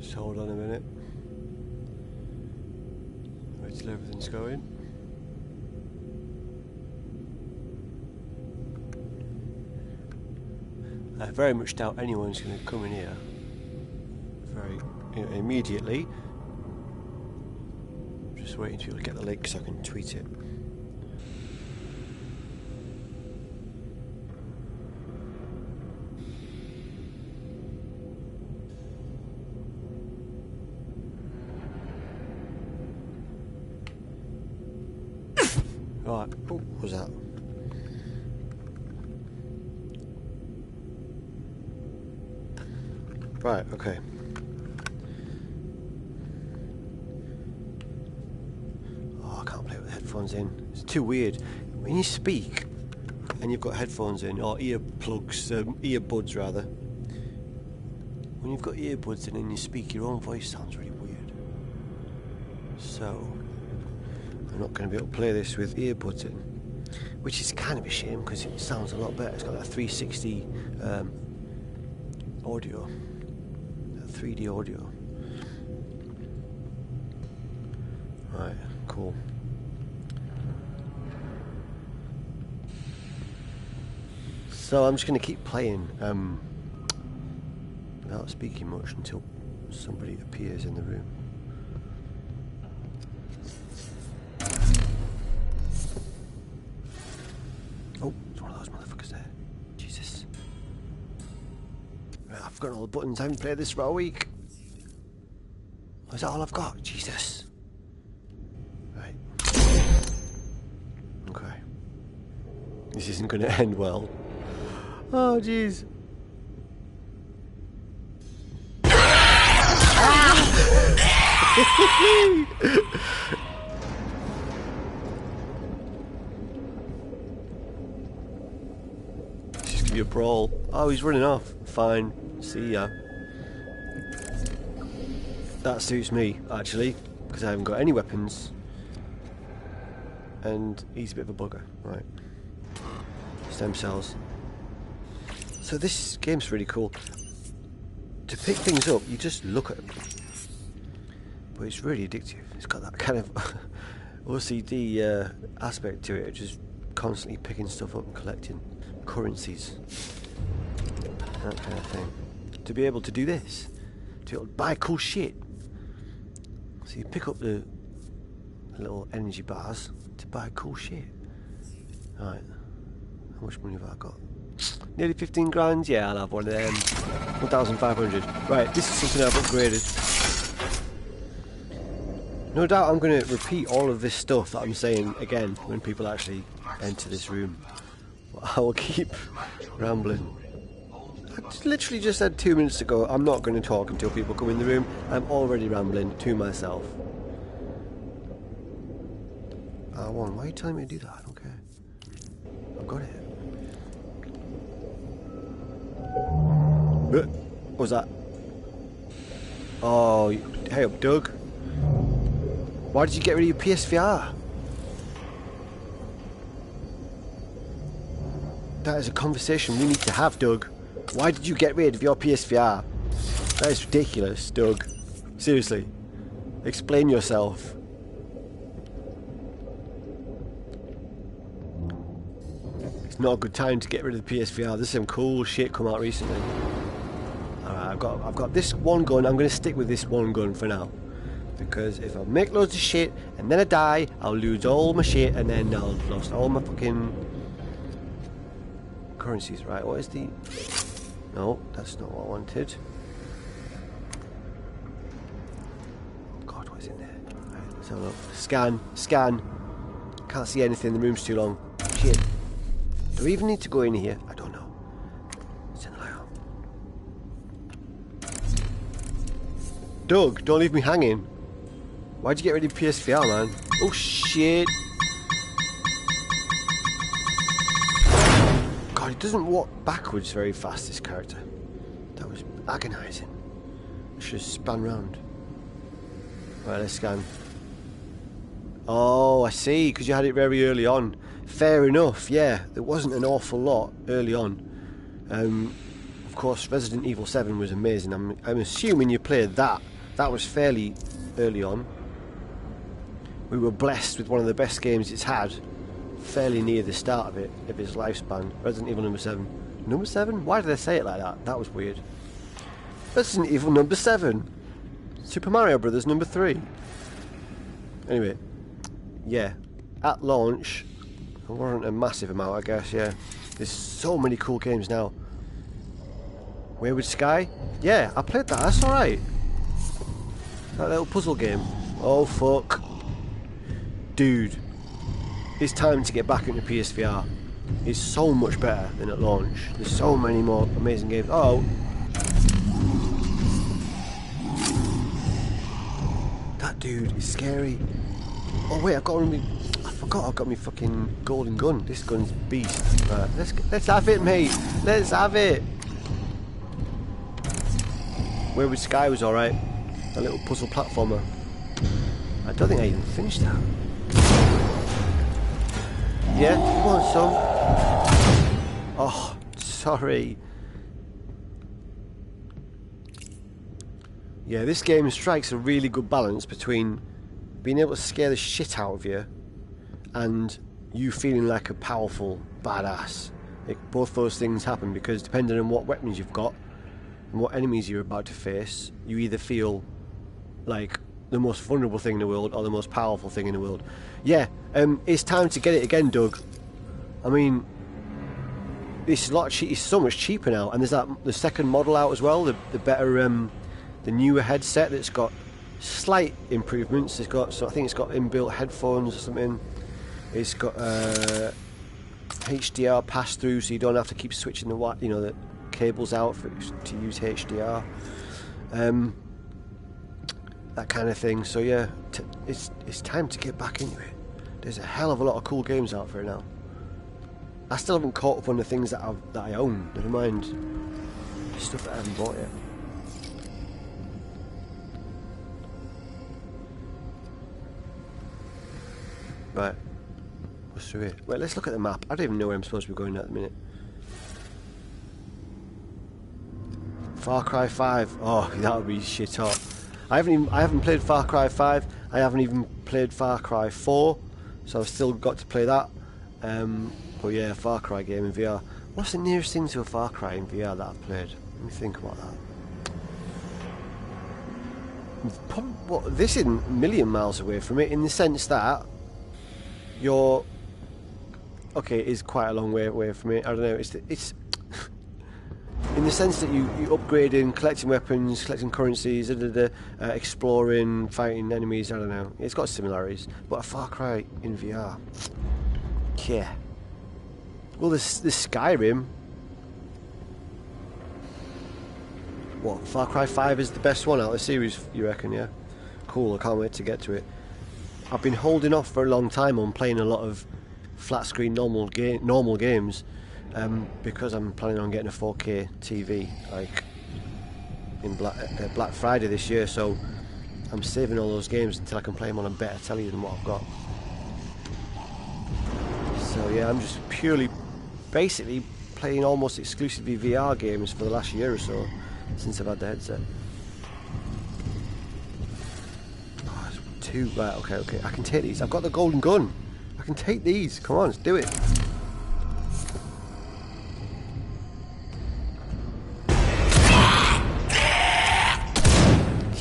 Just hold on a minute. Wait till everything's going. I very much doubt anyone's going to come in here immediately. Just waiting for you to get the link so I can tweet it. Right, what was that? Right, okay. Oh, I can't play with the headphones in. It's too weird. When you speak and you've got headphones in, or earbuds rather. When you've got earbuds in and you speak, your own voice sounds really weird. So, I'm not going to be able to play this with earbuds in. Which is kind of a shame because it sounds a lot better. It's got that 360 audio. 3D audio. Right, cool. So I'm just going to keep playing without speaking much until somebody appears in the room. Oh, it's one of those motherfuckers there. Jesus. Right, I've got all the buttons. I haven't played this for a week. Is that all I've got? Jesus. Right. Okay. This isn't going to end well. Oh, jeez. Just give you a brawl. Oh, he's running off. Fine. See ya. That suits me, actually, because I haven't got any weapons. And he's a bit of a bugger. Right. Stem cells. So this game's really cool. To pick things up, you just look at them. But it's really addictive. It's got that kind of OCD aspect to it. Just constantly picking stuff up and collecting currencies. That kind of thing. To be able to do this. To be able to buy cool shit. So you pick up the little energy bars to buy cool shit. Right. How much money have I got? Nearly 15 grand? Yeah, I'll have one of them. 1,500. Right, this is something I've upgraded. No doubt I'm going to repeat all of this stuff that I'm saying again when people actually enter this room. But I will keep rambling. I literally just said 2 minutes ago I'm not going to talk until people come in the room. I'm already rambling to myself. R1, why are you telling me to do that? I don't care. I've got it. What was that? Oh, hey up, Doug. Why did you get rid of your PSVR? That is a conversation we need to have, Doug. Why did you get rid of your PSVR? That is ridiculous, Doug. Seriously. Explain yourself. It's not a good time to get rid of the PSVR. There's some cool shit come out recently. Alright, I've got this one gun. I'm going to stick with this one gun for now. Because if I make loads of shit and then I die, I'll lose all my shit and then I'll lost all my fucking currencies. Right, what is the... No, that's not what I wanted. Oh god, what is in there? Right, let's have a look. Scan, scan. Can't see anything, the room's too long. Shit. Do we even need to go in here? I don't know. Let's turn the light on. Doug, don't leave me hanging. Why'd you get rid of PSVR, man? Oh shit. God, it doesn't walk backwards very fast, this character. That was agonising. I should have spun round. Right, let's scan. Oh, I see, because you had it very early on. Fair enough, yeah. There wasn't an awful lot early on. Of course, Resident Evil 7 was amazing. I'm assuming you played that. That was fairly early on. We were blessed with one of the best games it's had, fairly near the start of its lifespan. Resident Evil number 7. Number 7? Why did I say it like that? That was weird. Resident Evil number 7. Super Mario Brothers number 3. Anyway, yeah. At launch, it wasn't a massive amount, I guess, yeah. There's so many cool games now. Wayward Sky? Yeah, I played that, that's alright. That little puzzle game. Oh, fuck. Dude, it's time to get back into PSVR. It's so much better than at launch. There's so many more amazing games. Oh. That dude is scary. Oh wait, I forgot I've got me fucking golden gun. This gun's beast. Right, let's have it, mate. Let's have it. Wayward Sky was alright. A little puzzle platformer. I don't think I even finished that. Yeah, come on, son. Oh, sorry. Yeah, this game strikes a really good balance between being able to scare the shit out of you and you feeling like a powerful badass. Both those things happen because depending on what weapons you've got and what enemies you're about to face, you either feel like the most vulnerable thing in the world or the most powerful thing in the world. Yeah, it's time to get it again, Doug. I mean, it's so much cheaper now, and there's the second model out as well, the better, the newer headset that's got slight improvements. It's got, so I think it's got inbuilt headphones or something. It's got HDR pass through, so you don't have to keep switching the cables out to use HDR. That kind of thing. So yeah, it's time to get back into it. There's a hell of a lot of cool games out for it now. I still haven't caught up on the things that I own. Never mind stuff that I haven't bought yet. Right, what's through here? Wait, let's look at the map. I don't even know where I'm supposed to be going at the minute. Far Cry 5. Oh, that would be shit hot. I haven't played Far Cry 5. I haven't even played Far Cry 4, so I've still got to play that. But yeah, Far Cry game in VR. What's the nearest thing to a Far Cry in VR that I've played? Let me think about that. This isn't a million miles away from it, in the sense that okay, it is quite a long way away from it. I don't know. It's in the sense that you upgrading, collecting weapons, collecting currencies, exploring, fighting enemies. I don't know. It's got similarities, but a Far Cry in VR. Yeah. Well, there's Skyrim. What, Far Cry 5 is the best one out of the series, you reckon? Yeah. Cool. I can't wait to get to it. I've been holding off for a long time on playing a lot of flat screen normal games, because I'm planning on getting a 4K TV like in Black Friday this year. So I'm saving all those games until I can play them on a better telly than what I've got. So yeah, I'm just basically playing almost exclusively VR games for the last year or so since I've had the headset. Right, okay, I can take these. I've got the golden gun. I can take these. Come on, let's do it.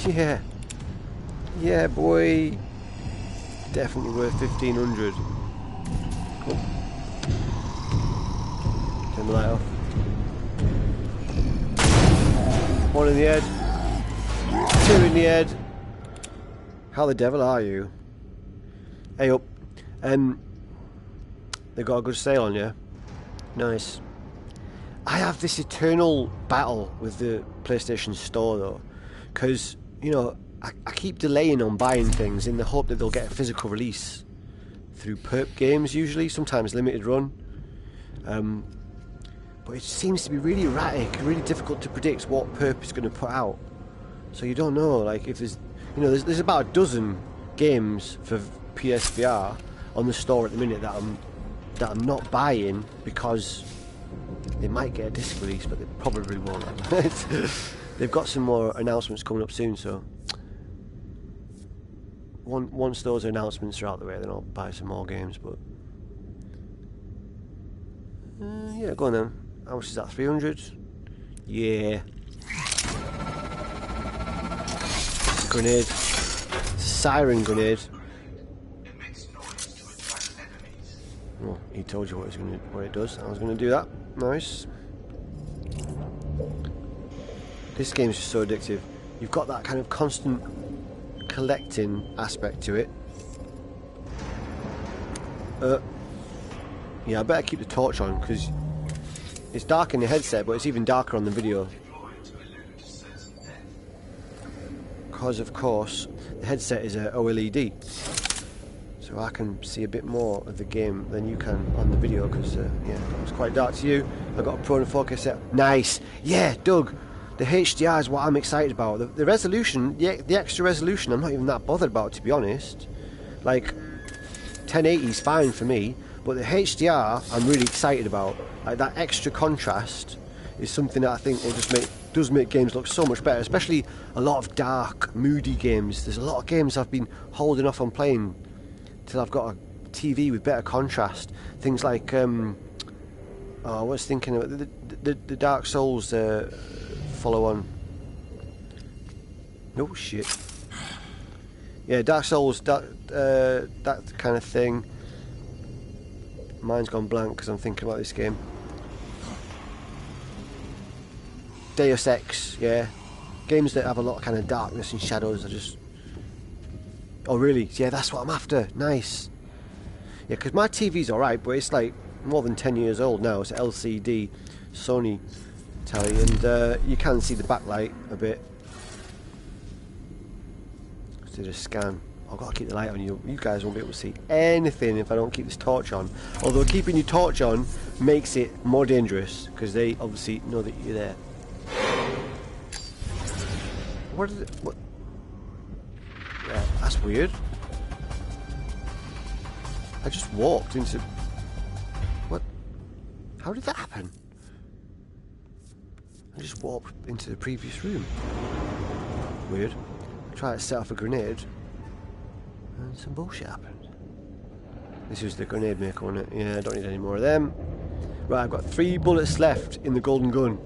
Yeah. Yeah, boy. Definitely worth 1,500. Cool. Turn the light off. One in the head. Two in the head. How the devil are you? Hey up. They got a good sale on you. Nice. I have this eternal battle with the PlayStation Store though, because I keep delaying on buying things in the hope that they'll get a physical release through perp games, usually, sometimes limited run. But it seems to be really erratic, really difficult to predict what perp is going to put out. So you don't know, like, if there's about a dozen games for PSVR on the store at the minute that I'm not buying because They might get a disc release, but they probably won't. They've got some more announcements coming up soon, so once those announcements are out the way, then I'll buy some more games. But yeah, go on then. How much is that? 300? Yeah. It's a grenade. It's a siren grenade. Well, he told you what it does. I was going to do that. Nice. This game's just so addictive. You've got that kind of constant collecting aspect to it. Yeah, I better keep the torch on because it's dark in the headset, but it's even darker on the video. Because of course the headset is a OLED, so I can see a bit more of the game than you can on the video. Because yeah, it's quite dark to you. I've got a Pro and 4K set. Nice. Yeah, Doug. The HDR is what I'm excited about. The resolution, the extra resolution, I'm not even that bothered about, to be honest. Like 1080 is fine for me, but the HDR I'm really excited about. Like that extra contrast is something that I think will just does make games look so much better, especially a lot of dark, moody games. There's a lot of games I've been holding off on playing till I've got a TV with better contrast. Things like I was thinking about the Dark Souls follow on. No shit. Yeah, Dark Souls, that kind of thing. Mine's gone blank because I'm thinking about this game. Deus Ex, yeah. Games that have a lot of kind of darkness and shadows are just... Oh really? Yeah, that's what I'm after. Nice. Yeah, because my TV's alright, but it's like more than 10 years old now. It's LCD Sony telly, and you can see the backlight a bit. Let's do a scan. I've got to keep the light on. You guys won't be able to see anything if I don't keep this torch on. Although keeping your torch on makes it more dangerous because they obviously know that you're there. What is it? What? Yeah, that's weird. I just walked into... What? How did that happen? I just walked into the previous room. Weird. Try to set off a grenade. And some bullshit happened. This was the grenade maker, wasn't it? Yeah, I don't need any more of them. Right, I've got 3 bullets left in the golden gun.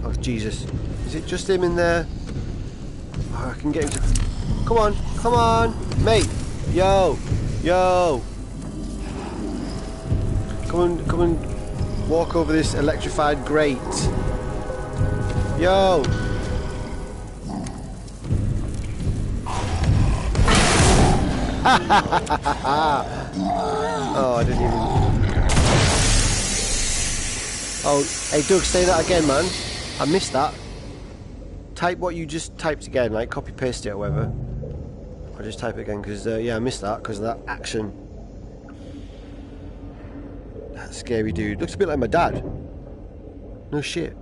Oh, Jesus. Is it just him in there? Oh, I can get him to... Come on, come on, mate. Yo, yo. Come and walk over this electrified grate. Yo! Oh, I didn't even... Oh, hey Doug, say that again, man. I missed that. Type what you just typed again, like copy paste it or whatever. I'll just type it again, because, yeah, I missed that, because of that action. That scary dude. Looks a bit like my dad. No shit.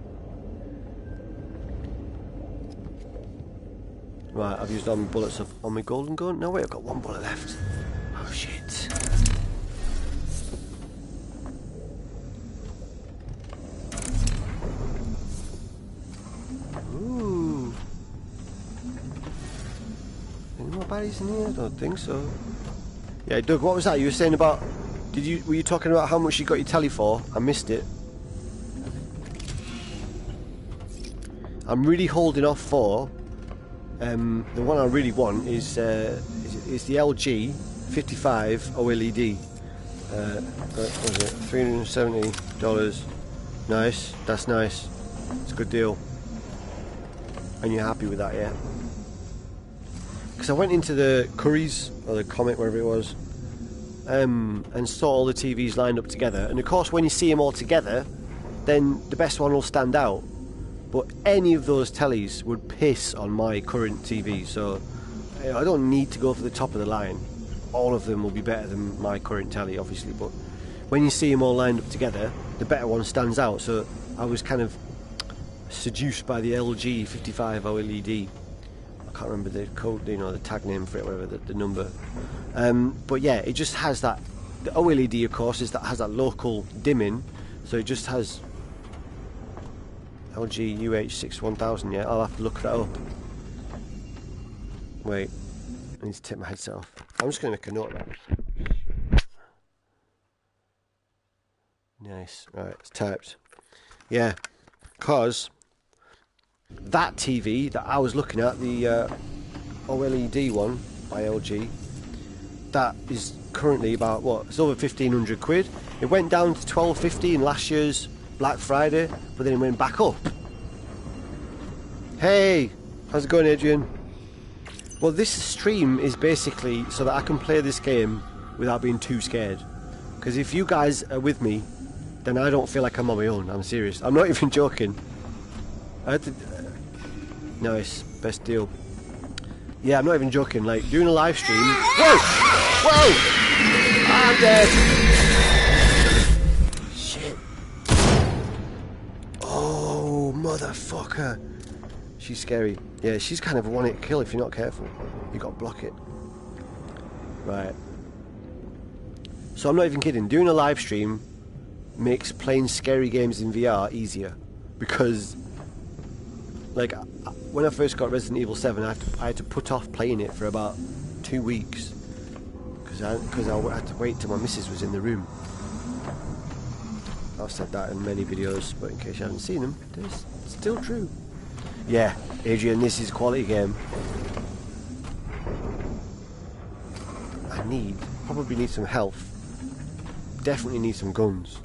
Right, I've used all my bullets on my golden gun. No, wait, I've got 1 bullet left. Oh, shit. Ooh. Any more baddies in here? I don't think so. Yeah, Doug, what was that you were saying about... Were you talking about how much you got your telly for? I missed it. I'm really holding off for... the one I really want is the LG 55 OLED. What was it? $370. Nice. That's nice. It's a good deal. And you're happy with that, yeah? Because I went into the Curry's or the Comet, wherever it was, and saw all the TVs lined up together. And of course, when you see them all together, then the best one will stand out. But any of those tellies would piss on my current TV, so I don't need to go for the top of the line. All of them will be better than my current telly, obviously, but when you see them all lined up together, the better one stands out. So I was kind of seduced by the LG 55 OLED. can't remember the code, you know, the tag name for it, whatever, the number. But yeah, it just has that. The OLED, of course, has that local dimming, so it just has LG UH61000. Yeah, I'll have to look that up. Wait, I need to take my headset off. I'm just going to make a note of that. Nice. Right, it's typed. Yeah, because that TV that I was looking at, the OLED one by LG, that is currently about, what, it's over 1,500 quid. It went down to 1,250 in last year's Black Friday, but then it went back up. Hey, how's it going, Adrian? Well, this stream is basically so that I can play this game without being too scared. Because if you guys are with me, then I don't feel like I'm on my own. I'm serious. I'm not even joking. I had to... nice. Best deal. Yeah, I'm not even joking. Like, doing a live stream... Whoa! Whoa! I'm dead! Shit. Oh, motherfucker. She's scary. Yeah, she's kind of a one-hit kill if you're not careful. You got to block it. Right. So I'm not even kidding. Doing a live stream makes playing scary games in VR easier. Because, like, when I first got Resident Evil 7, I had to put off playing it for about 2 weeks. Because I had to wait till my missus was in the room. I've said that in many videos, but in case you haven't seen them, it's still true. Yeah, Adrian, this is a quality game. I probably need some health. Definitely need some guns.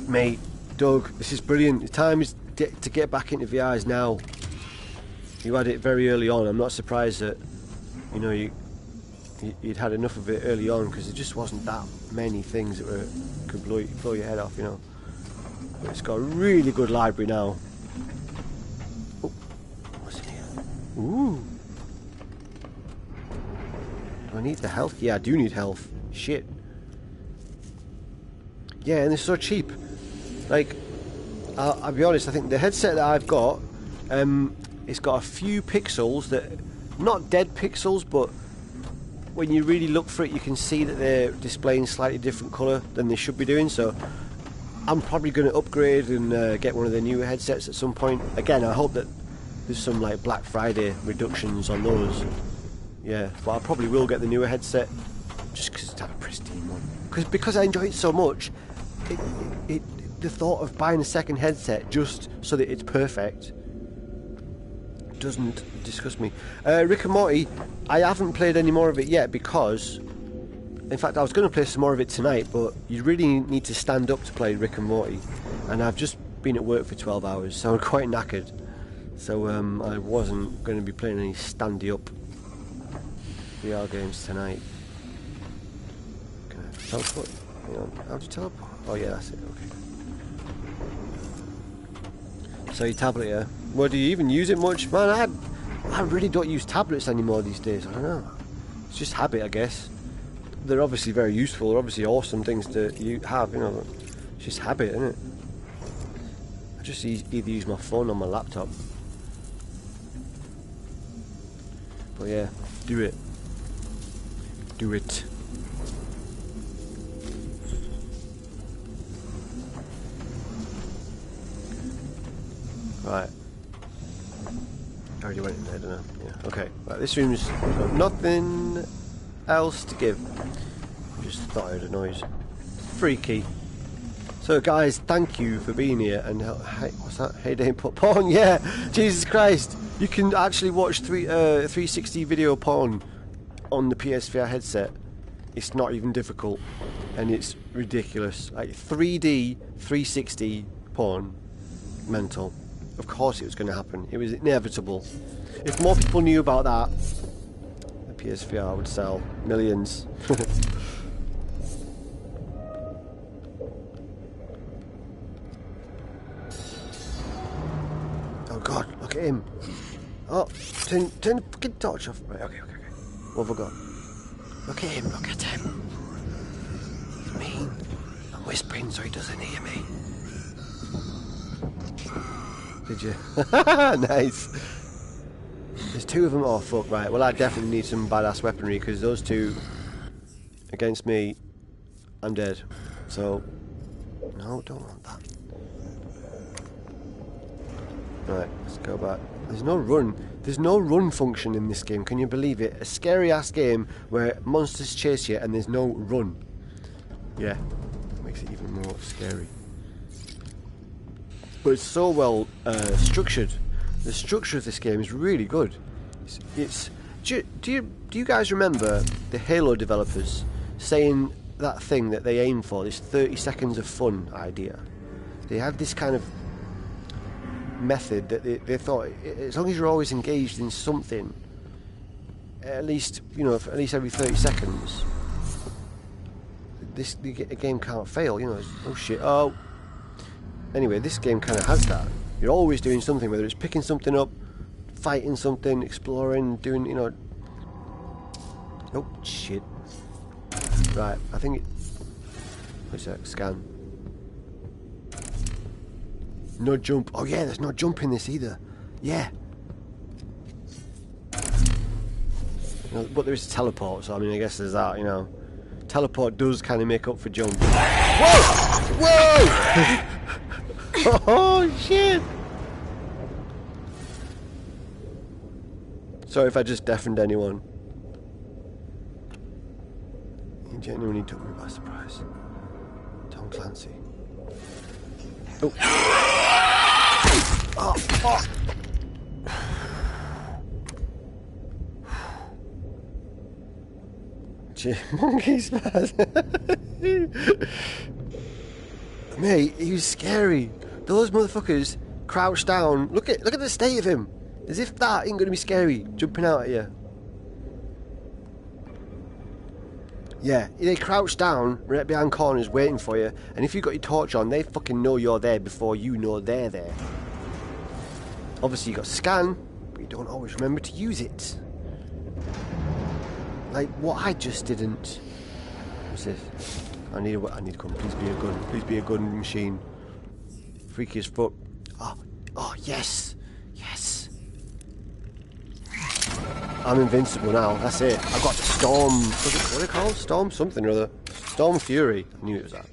Mate, Doug, this is brilliant. The time is to get back into VRs now. You had it very early on. I'm not surprised that, you know, you'd had enough of it early on, because there just wasn't that many things that could blow your head off, you know. But it's got a really good library now. Oh, what's in here? Ooh. Do I need the health? Yeah, I do need health. Shit. Yeah, and it's so cheap. Like, I'll be honest, I think the headset that I've got, it's got a few pixels that, not dead pixels, but when you really look for it, you can see that they're displaying slightly different colour than they should be doing. So I'm probably going to upgrade and get one of the newer headsets at some point. Again, I hope that there's some like Black Friday reductions on those. Yeah, but I probably will get the newer headset just because it's a pristine one. Because I enjoy it so much, the thought of buying a second headset just so that it's perfect doesn't disgust me. Rick and Morty, I haven't played any more of it yet because, in fact, I was going to play some more of it tonight, but you really need to stand up to play Rick and Morty, and I've just been at work for 12 hours, so I'm quite knackered. So I wasn't going to be playing any standy up VR games tonight. Can I teleport? Hang on, how do you teleport? Oh yeah, that's it, okay. So your tablet, yeah? Well, do you even use it much? Man, I really don't use tablets anymore these days. I don't know. It's just habit, I guess. They're obviously very useful. They're obviously awesome things to have, you know. It's just habit, isn't it? I just either use my phone or my laptop. But yeah, do it. Do it. Right. I already went in there, didn't I? Yeah. Okay. Right. This room's got nothing else to give. I just thought I heard a noise. Freaky. So, guys, thank you for being here. And hey, what's that? Hey, Dane, put porn. Yeah. Jesus Christ. You can actually watch 360 video porn on the PSVR headset. It's not even difficult, and it's ridiculous. Like 3D 360 porn. Mental. Of course it was going to happen. It was inevitable. If more people knew about that, the PSVR would sell millions. Oh God, look at him. Oh, turn the fucking torch off. Right, okay. What have I got? Look at him, look at him. He's mean. I'm whispering so he doesn't hear me. Did you? Nice. There's 2 of them. Oh fuck! Right. Well, I definitely need some badass weaponry because those 2 against me, I'm dead. So, no, don't want that. Right. Let's go back. There's no run. There's no run function in this game. Can you believe it? A scary ass game where monsters chase you and there's no run. Yeah. Makes it even more scary. But it's so well structured. The structure of this game is really good. Do you guys remember the Halo developers saying that thing that they aim for, this 30 seconds of fun idea? They had this kind of method that they thought, as long as you're always engaged in something, at least, you know, at least every 30 seconds, the game can't fail. You know, oh shit, oh. Anyway, this game kind of has that. You're always doing something, whether it's picking something up, fighting something, exploring, doing, you know. Oh shit. Right, I think it. What's that? Scan. No jump. Oh yeah, there's no jump in this either. Yeah. No, but there is a teleport, so I mean, I guess there's that, you know. Teleport does kind of make up for jump. Whoa! Whoa! Oh shit! Sorry if I just deafened anyone. He genuinely took me by surprise. Tom Clancy. Oh. Oh, fuck! Monkey spaz. Mate, he was scary. Those motherfuckers crouched down. Look at the state of him. As if that ain't gonna be scary, jumping out at you. Yeah, they crouch down right behind corners waiting for you, and if you've got your torch on, they fucking know you're there before you know they're there. Obviously you got scan, but you don't always remember to use it. Like what I just didn't. What's this? I need a gun. Please be a gun. Please be a gun machine. Freaky as fuck. Oh yes, yes. I'm invincible now. That's it. I've got Storm. What are they called? Storm something or other. Storm Fury. I knew it was that.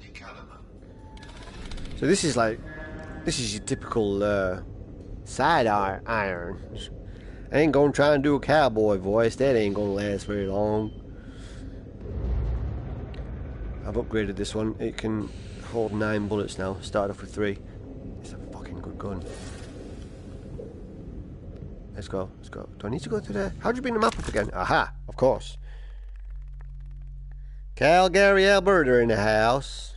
So this is your typical side iron. I ain't gonna try and do a cowboy voice. That ain't gonna last very long. I've upgraded this one. It can hold 9 bullets now. Started off with 3. It's a fucking good gun. Let's go. Let's go. Do I need to go through there? How'd you bring the map up again? Aha! Of course. Calgary, Alberta in the house.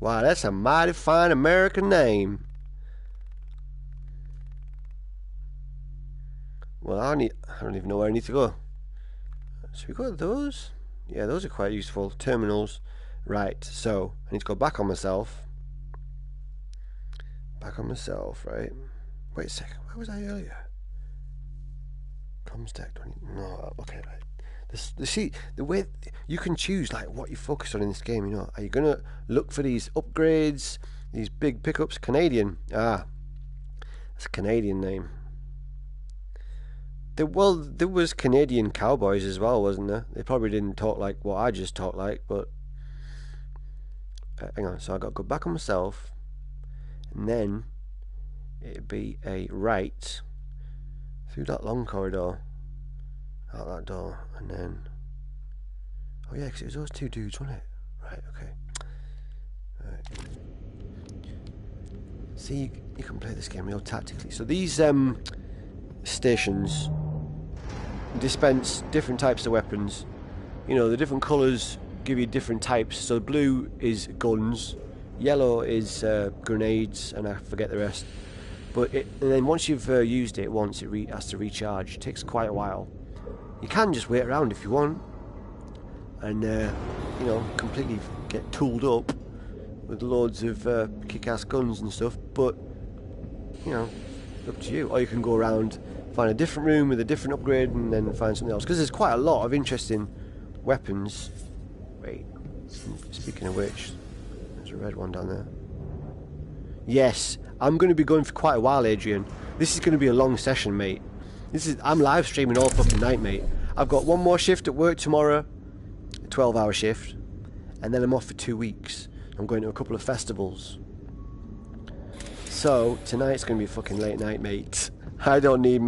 Wow, that's a mighty fine American name. Well, I don't even know where I need to go. Should we go to those? Yeah, those are quite useful. Terminals. Right, so I need to go back on myself. Back on myself, right? Wait a second, where was I earlier? Comstack 20. No, okay, right. See, the way you can choose like what you focus on in this game, you know. Are you gonna look for these upgrades, these big pickups? Canadian. Ah, that's a Canadian name. There was Canadian cowboys as well, wasn't there? They probably didn't talk like what I just talked like, but hang on. So I got to go back on myself, and then it'd be a right through that long corridor, out that door, and then oh yeah, because it was those 2 dudes, wasn't it? Right. Okay. Right. See, you can play this game real tactically. So these stations dispense different types of weapons. You know, the different colours give you different types. So blue is guns, yellow is grenades, and I forget the rest. But and then once you've used it once, it has to recharge. It takes quite a while. You can just wait around if you want, and you know, completely get tooled up with loads of kick-ass guns and stuff. But you know, up to you. Or you can go around, find a different room with a different upgrade, and then find something else. Because there's quite a lot of interesting weapons. Wait, speaking of which, there's a red one down there. Yes, I'm going to be going for quite a while, Adrian. This is going to be a long session, mate. I'm live streaming all fucking night, mate. I've got one more shift at work tomorrow, a 12-hour shift, and then I'm off for 2 weeks. I'm going to a couple of festivals. So, tonight's going to be a fucking late night, mate. I don't need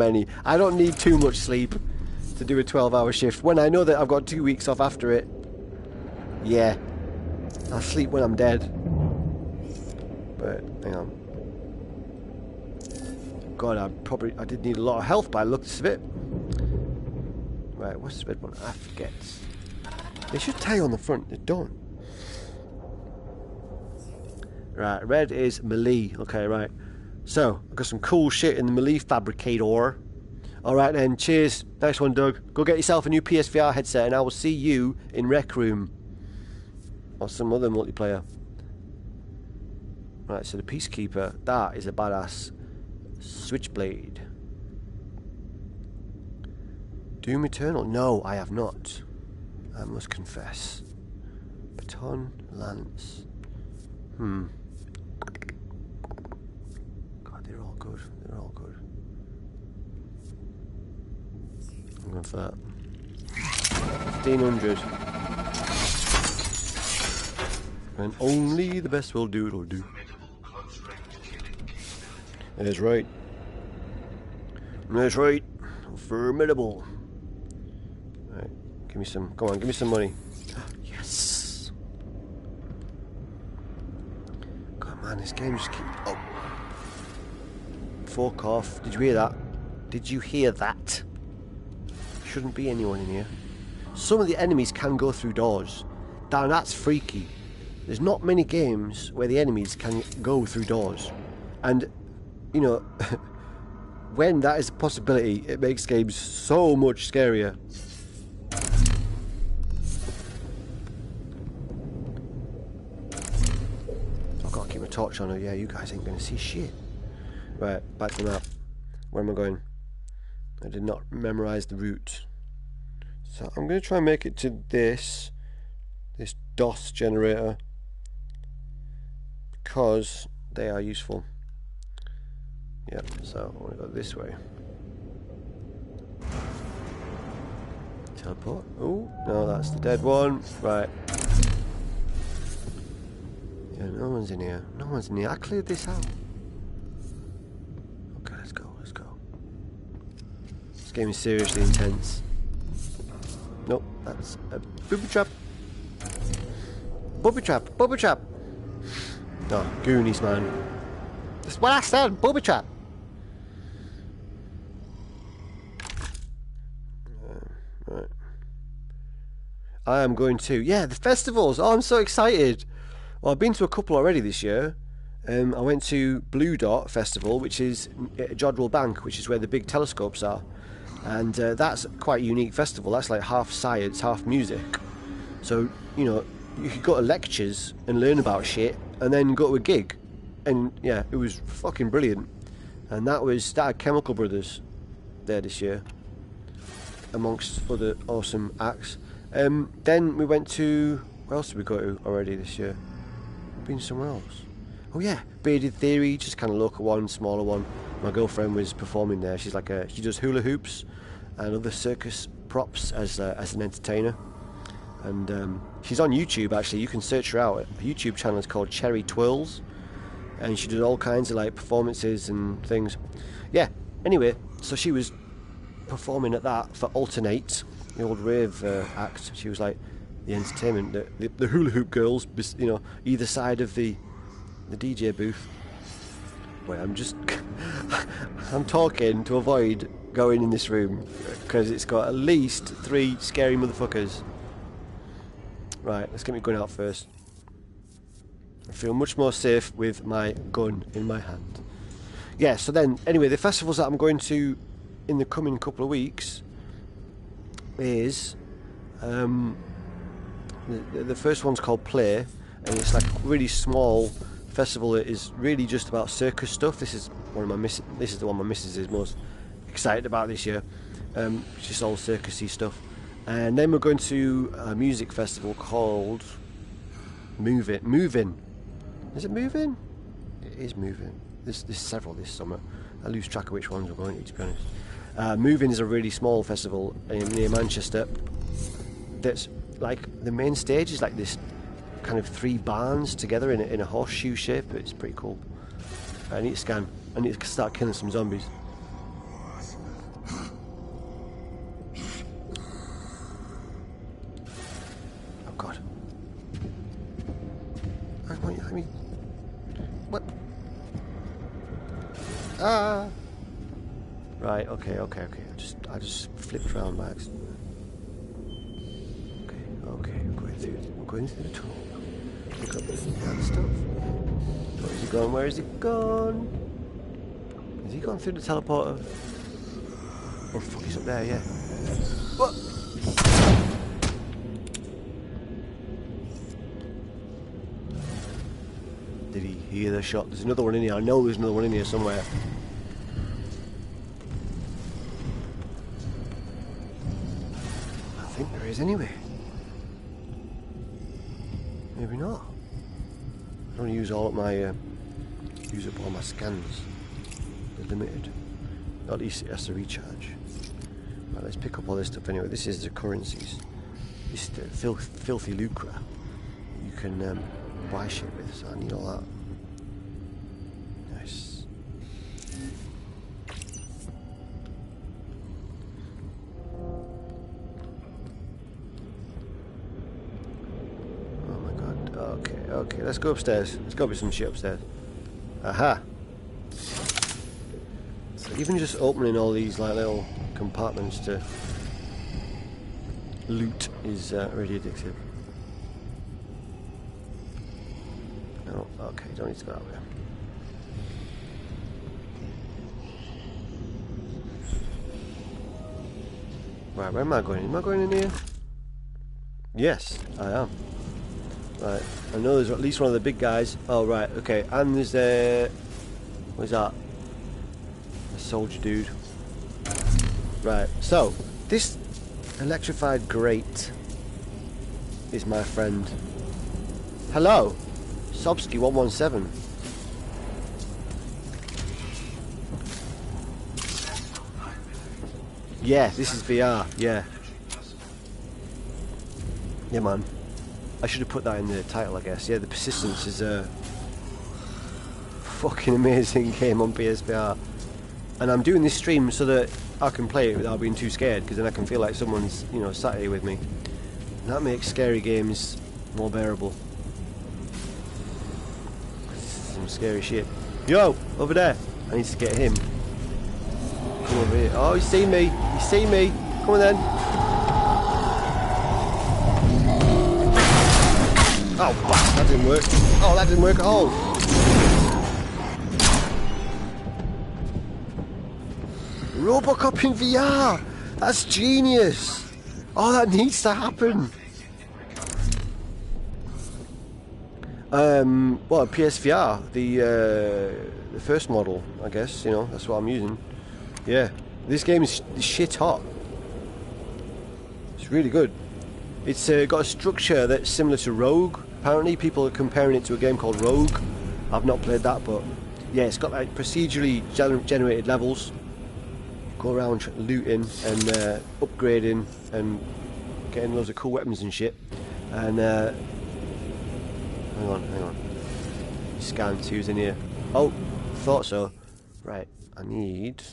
too much sleep to do a 12-hour shift when I know that I've got 2 weeks off after it. Yeah, I'll sleep when I'm dead. But, hang on. God, I did need a lot of health by the looks of it. Right, what's the red one? I forget. They should tell you on the front, they don't. Right, red is melee. Okay, right. So, I've got some cool shit in the melee fabricator. Alright then, cheers. Nice one, Doug. Go get yourself a new PSVR headset and I will see you in Rec Room. Or some other multiplayer. Right, so the Peacekeeper, that is a badass switchblade. Doom Eternal? No, I have not. I must confess. Baton, Lance. God, they're all good. They're all good. I'm going for that. 1500. And only the best will do, it'll do. That's right. That's right. Formidable. Alright, give me some. Come on, give me some money. Yes. God, man, this game just keeps. Oh. Fuck off. Did you hear that? Did you hear that? Shouldn't be anyone in here. Some of the enemies can go through doors. Now that's freaky. There's not many games where the enemies can go through doors. And, you know, when that is a possibility, it makes games so much scarier. I've got to keep my torch on her. Yeah, you guys ain't going to see shit. Right, back to the map. Where am I going? I did not memorize the route. So I'm going to try and make it to this DOS generator. Because they are useful. Yep, so I want to go this way. Teleport. Oh, no, that's the dead one. Right. Yeah, no one's in here. No one's in here. I cleared this out. Okay, let's go. Let's go. This game is seriously intense. Nope, that's a booby trap. Booby trap. Booby trap. No, Goonies, man. That's what I said. Booby trap. Right. I am going to. Yeah, the festivals. Oh, I'm so excited. Well, I've been to a couple already this year. I went to Blue Dot Festival, which is at Jodrell Bank, which is where the big telescopes are. And that's quite a unique festival. That's like half science, half music. So, you know, you could go to lectures and learn about shit and then go to a gig. And yeah, it was fucking brilliant. And that had Chemical Brothers there this year, amongst other awesome acts. Then we went to, where else did we go to already this year? Been somewhere else. Oh yeah, Bearded Theory, just kind of local one, smaller one. My girlfriend was performing there. She's like she does hula hoops and other circus props as an entertainer. And she's on YouTube actually. You can search her out. Her YouTube channel is called Cherry Twirls, and she did all kinds of like performances and things. Yeah. Anyway, so she was performing at that for Alternate, the old rave act. She was like the entertainment, the hula hoop girls, you know, either side of the DJ booth. Wait, I'm talking to avoid going in this room because it's got at least 3 scary motherfuckers. Right, let's get me gun out first. I feel much more safe with my gun in my hand. Yeah, so then, anyway, the festivals that I'm going to in the coming couple of weeks is the first one's called Play, and it's like a really small festival that is really just about circus stuff. This is the one my missus is most excited about this year. It's just all circusy stuff. And then we're going to a music festival called Movin'. Is it Movin'? it is moving. There's several this summer. I lose track of which ones we're going to be honest. Moving is a really small festival near Manchester. That's like the main stage is like this kind of 3 barns together in a horseshoe shape. It's pretty cool. I need to scan. I need to start killing some zombies. Oh god. I mean, what? Ah. Right. Okay. I just flipped around by accident. Okay. We're going through the tunnel. Pick up this other stuff. Where is he gone? Where is he gone? Has he gone through the teleporter? Oh fuck, he's up there, yeah. What? Did he hear the shot? There's another one in here. I know there's another one in here somewhere. I think there is anyway. Maybe not. I don't use all of my use up all my scans. They're limited. At least it has to recharge. Right, let's pick up all this stuff anyway. This is the currencies. This is the filthy lucre you can buy shit with, so I need all that. Nice. Oh my god. Okay, let's go upstairs. There's got to be some shit upstairs. Aha! So even just opening all these like little compartments to loot is really addictive. No, okay, don't need to go that way. Right, where am I going? Am I going in here? Yes, I am. Right, I know there's at least one of the big guys. Oh, right, okay, and there's what is that? A soldier dude. Right, so, this electrified grate is my friend. Hello, Sobsky 117. Yeah, this is VR, yeah. Yeah, man. I should have put that in the title, I guess. Yeah, The Persistence is a fucking amazing game on PSVR. And I'm doing this stream so that I can play it without being too scared, because then I can feel like someone's, you know, sat here with me. And that makes scary games more bearable. Some scary shit. Yo, over there. I need to get him. Come over here. Oh, he's seen me. He's seen me. Come on then. Oh, fuck, that didn't work. Oh, that didn't work at all. Robocop in VR. That's genius. Oh, that needs to happen. Well, PSVR, the first model, I guess. You know, that's what I'm using. Yeah, this game is shit hot. It's really good. It's got a structure that's similar to Rogue. Apparently, people are comparing it to a game called Rogue. I've not played that, but yeah, it's got like procedurally generated levels. Go around looting and upgrading and getting loads of cool weapons and shit. And hang on. Scan 2's in here. Oh, thought so. Right, I need.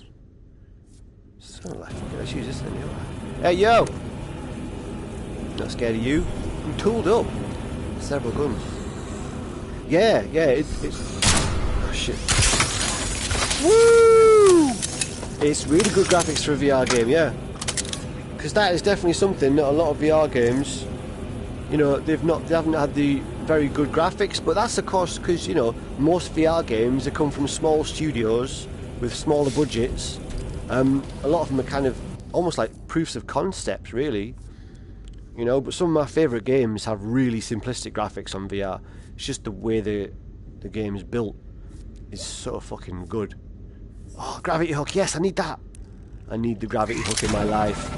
So let's use this then. Hey yo! Not scared of you. I'm tooled up. Several guns. Yeah, it's. Oh shit. Woo! It's really good graphics for a VR game, yeah. Because that is definitely something that a lot of VR games, you know, they haven't had the very good graphics, but that's of course because, you know, most VR games they come from small studios with smaller budgets. A lot of them are kind of almost like proofs of concept, really. You know, but some of my favourite games have really simplistic graphics on VR. It's just the way the game's built is so fucking good. Oh, gravity hook, yes, I need that. I need the gravity hook in my life.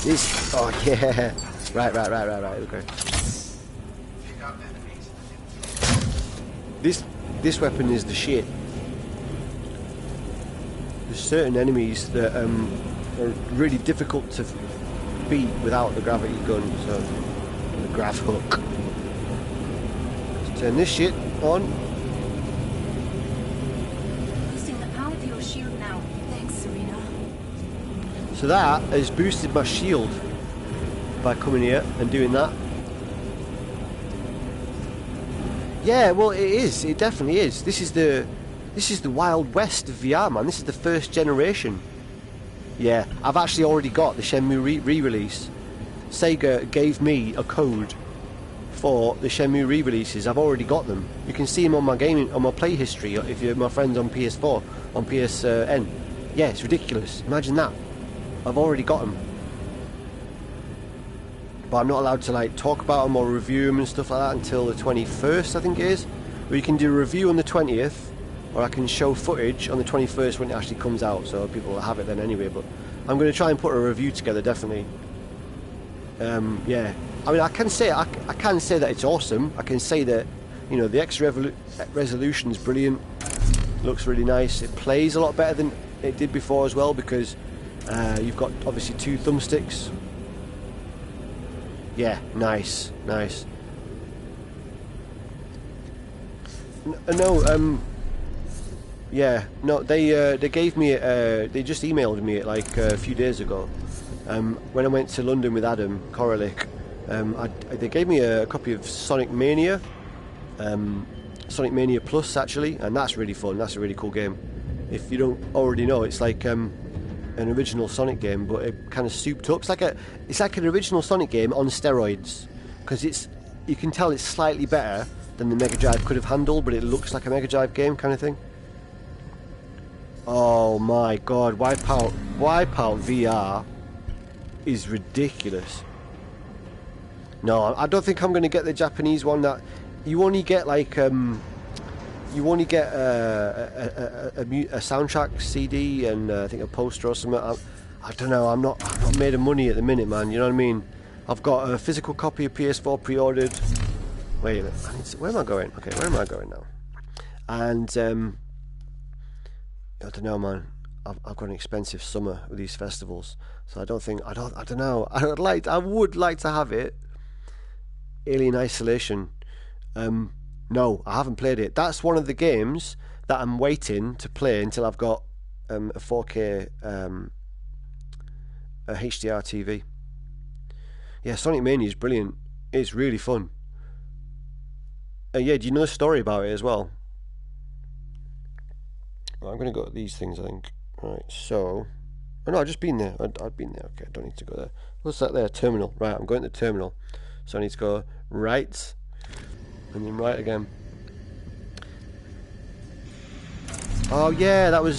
This, oh yeah. Right, okay. This weapon is the shit. There's certain enemies that are really difficult to beat without the gravity gun, so the grav hook. Let's turn this shit on. Boosting the power to your shield now. Thanks, Serena. So that has boosted my shield by coming here and doing that. Yeah, well, it is. It definitely is. This is the Wild West of VR, man. This is the first generation. Yeah, I've actually already got the Shenmue re-release. Sega gave me a code for the Shenmue re-releases. I've already got them. You can see them on my play history if you're my friends on PS4, on PSN. Yeah, it's ridiculous. Imagine that. I've already got them. But I'm not allowed to like talk about them or review them and stuff like that until the 21st, I think it is. Or you can do a review on the 20th, or I can show footage on the 21st when it actually comes out, so people will have it then anyway. But I'm going to try and put a review together, definitely. Yeah, I mean, I can say that it's awesome. I can say that, you know, the resolution is brilliant. Looks really nice. It plays a lot better than it did before as well, because you've got obviously 2 thumbsticks. Yeah, nice. Yeah, no, they gave me they just emailed me it like a few days ago. When I went to London with Adam Koralik, they gave me a copy of Sonic Mania Plus actually, and that's really fun. That's a really cool game. If you don't already know, it's like an original Sonic game, but it kind of souped up. It's like an original Sonic game on steroids, because you can tell it's slightly better than the Mega Drive could have handled, but it looks like a Mega Drive game kind of thing. Oh my god, Wipeout VR is ridiculous. No, I don't think I'm going to get the Japanese one. That you only get like a soundtrack CD and I think a poster or something. I don't know. I'm not made of money at the minute, man. You know what I mean? I've got a physical copy of PS4 pre-ordered. Wait a minute. Where am I going? Okay, where am I going now? And I don't know, man. I've got an expensive summer with these festivals, so I don't know. I would like to have it. Alien Isolation. No, I haven't played it. That's one of the games that I'm waiting to play until I've got a 4K a HDR TV. Yeah, Sonic Mania is brilliant. It's really fun. Yeah, do you know the story about it as well? Well, I'm going to go to these things, I think. Right, so... Oh no, I've just been there. I've been there. Okay, I don't need to go there. What's that there? Terminal. Right, I'm going to the terminal. So I need to go right... and then right again. Oh yeah, that was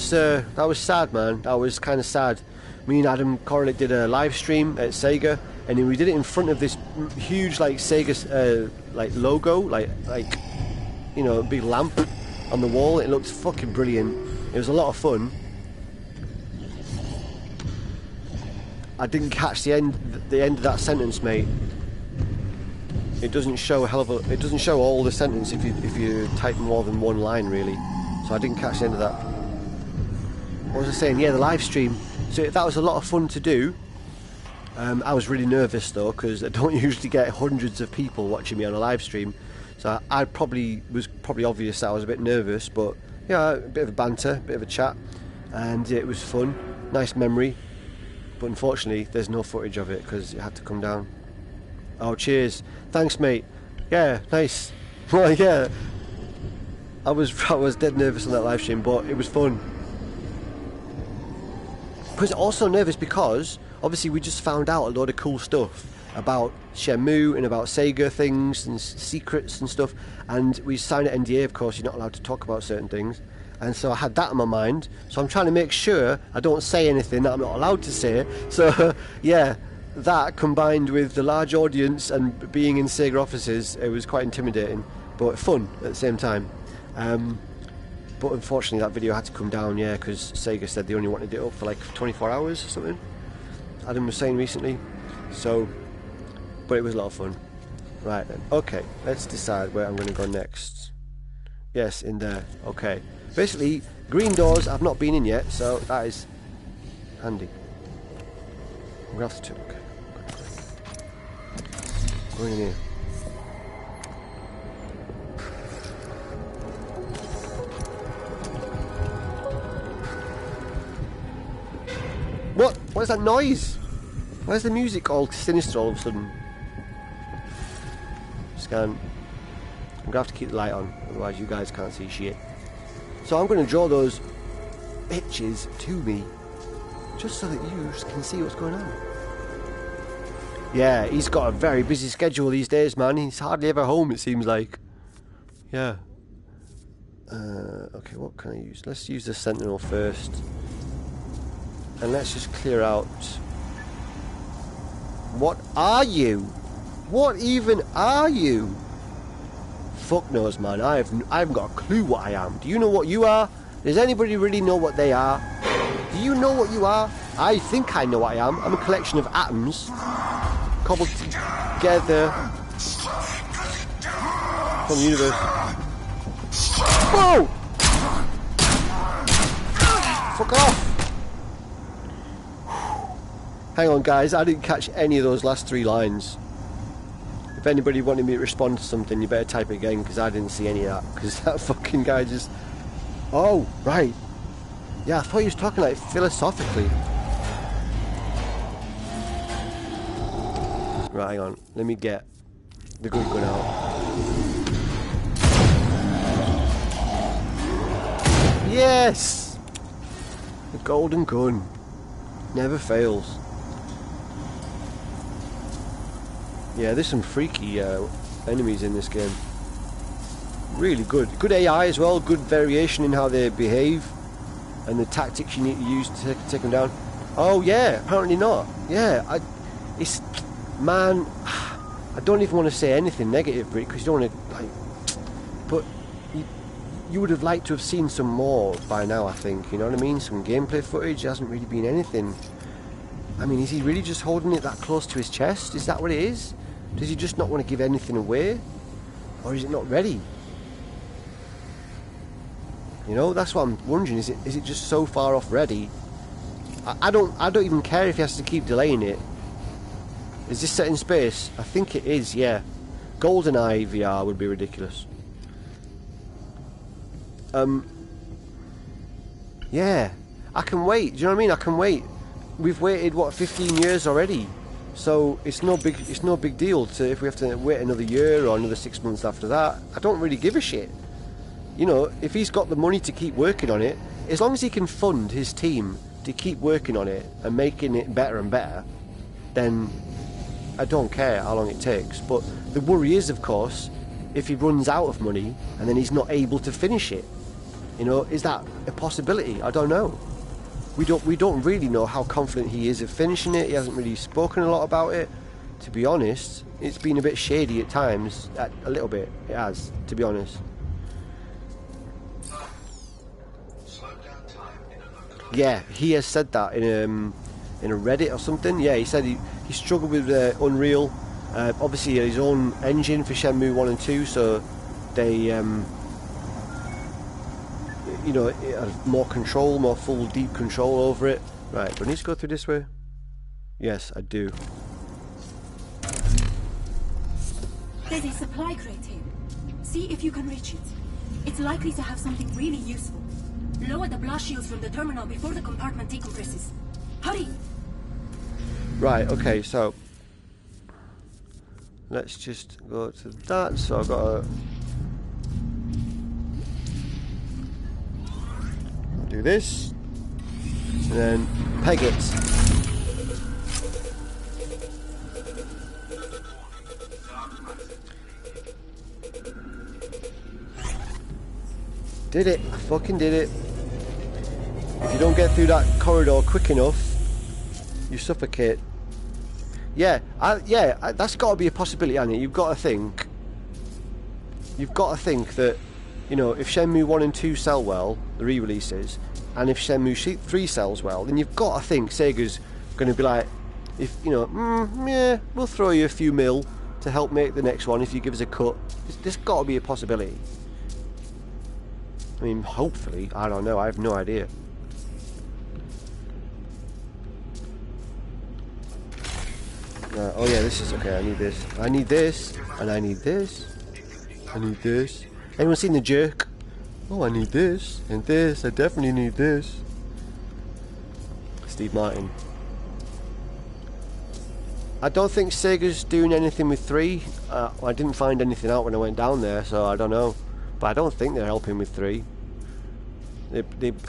sad, man. That was kind of sad. Me and Adam Koralik did a live stream at Sega, and then we did it in front of this huge like Sega like logo, like you know, a big lamp on the wall. It looked fucking brilliant. It was a lot of fun. I didn't catch the end of that sentence, mate. It doesn't show it doesn't show all the sentence if you type more than one line, really. So I didn't catch the end of that. What was I saying? Yeah, the live stream. So that was a lot of fun to do. I was really nervous though, because I don't usually get hundreds of people watching me on a live stream. So I was probably obvious that I was a bit nervous, but yeah, a bit of a banter, a bit of a chat, and it was fun. Nice memory. But unfortunately, there's no footage of it because it had to come down. Oh, cheers. Thanks, mate. Yeah, nice. Well, yeah. I was dead nervous on that live stream, but it was fun. I was also nervous because, obviously, we just found out a load of cool stuff about Shenmue and about Sega things and secrets and stuff. And we signed an NDA, of course, you're not allowed to talk about certain things. And so I had that in my mind. So I'm trying to make sure I don't say anything that I'm not allowed to say. So, yeah. That combined with the large audience and being in Sega offices, it was quite intimidating, but fun at the same time. But unfortunately that video had to come down, yeah, because Sega said they only wanted it up for like 24 hours or something, Adam was saying recently. So, but it was a lot of fun. Right then, okay, let's decide where I'm going to go next. Yes, in there. Okay. Basically, green doors I've not been in yet, so that is handy. I'm gonna have to. Okay. Go in here. What? What is that noise? Why is the music all sinister all of a sudden? Scan. I'm gonna have to keep the light on, otherwise you guys can't see shit. So I'm gonna draw those itches to me, just so that you can see what's going on. Yeah, he's got a very busy schedule these days, man. He's hardly ever home, it seems like. Yeah. Okay, what can I use? Let's use the Sentinel first. And let's just clear out. What are you? What even are you? Fuck knows, man. I haven't got a clue what I am. Do you know what you are? Does anybody really know what they are? Do you know what you are? I think I know what I am. I'm a collection of atoms cobbled together from the universe. Whoa! Fuck off! Hang on, guys. I didn't catch any of those last 3 lines. If anybody wanted me to respond to something, you better type it again, because I didn't see any of that. Because that fucking guy just... Oh, right. Yeah, I thought he was talking like philosophically. Right, hang on. Let me get the good gun out. Yes! The golden gun. Never fails. Yeah, there's some freaky enemies in this game. Really good. Good AI as well. Good variation in how they behave. And the tactics you need to use to take them down. Oh, yeah. Apparently not. Yeah. Man, I don't even want to say anything negative, because you don't want to, like... But you would have liked to have seen some more by now, I think. You know what I mean? Some gameplay footage. There hasn't really been anything. I mean, is he really just holding it that close to his chest? Is that what it is? Does he just not want to give anything away? Or is it not ready? You know, that's what I'm wondering. Is it just so far off ready? I don't even care if he has to keep delaying it. Is this set in space? I think it is, yeah. GoldenEye VR would be ridiculous. Yeah. I can wait. Do you know what I mean? I can wait. We've waited, what, 15 years already? So it's no big deal if we have to wait another year or another 6 months after that. I don't really give a shit. You know, if he's got the money to keep working on it, as long as he can fund his team to keep working on it and making it better and better, then I don't care how long it takes. But the worry is, of course, if he runs out of money and then he's not able to finish it. You know, is that a possibility? I don't know. We don't really know how confident he is of finishing it. He hasn't really spoken a lot about it. To be honest, it's been a bit shady at times. A little bit, it has, to be honest. Yeah, he has said that in a Reddit or something. Yeah, he said he struggled with Unreal. Obviously, he had his own engine for Shenmue 1 and 2, so they... you know, it had more control, more full, deep control over it. Right, do I need to go through this way? Yes, I do. There's a supply crate here. See if you can reach it. It's likely to have something really useful. Lower the blast shields from the terminal before the compartment decompresses. Hurry! Right, okay, so... let's just go to that. So I've got to... do this, and then peg it. Did it. I fucking did it. If you don't get through that corridor quick enough, you suffocate. Yeah, that's got to be a possibility, hasn't it? You've got to think that, you know, if Shenmue 1 and 2 sell well, the re-releases, and if Shenmue 3 sells well, then you've got to think Sega's going to be like, if, you know, yeah, we'll throw you a few mil to help make the next one if you give us a cut. There's got to be a possibility. I mean, hopefully. I don't know. I have no idea. Oh yeah, this is okay. I need this. I need this, and I need this. I need this. Anyone seen The Jerk? Oh, I need this and this. I definitely need this. Steve Martin. I don't think Sega's doing anything with 3. I didn't find anything out when I went down there, so I don't know. But I don't think they're helping with 3.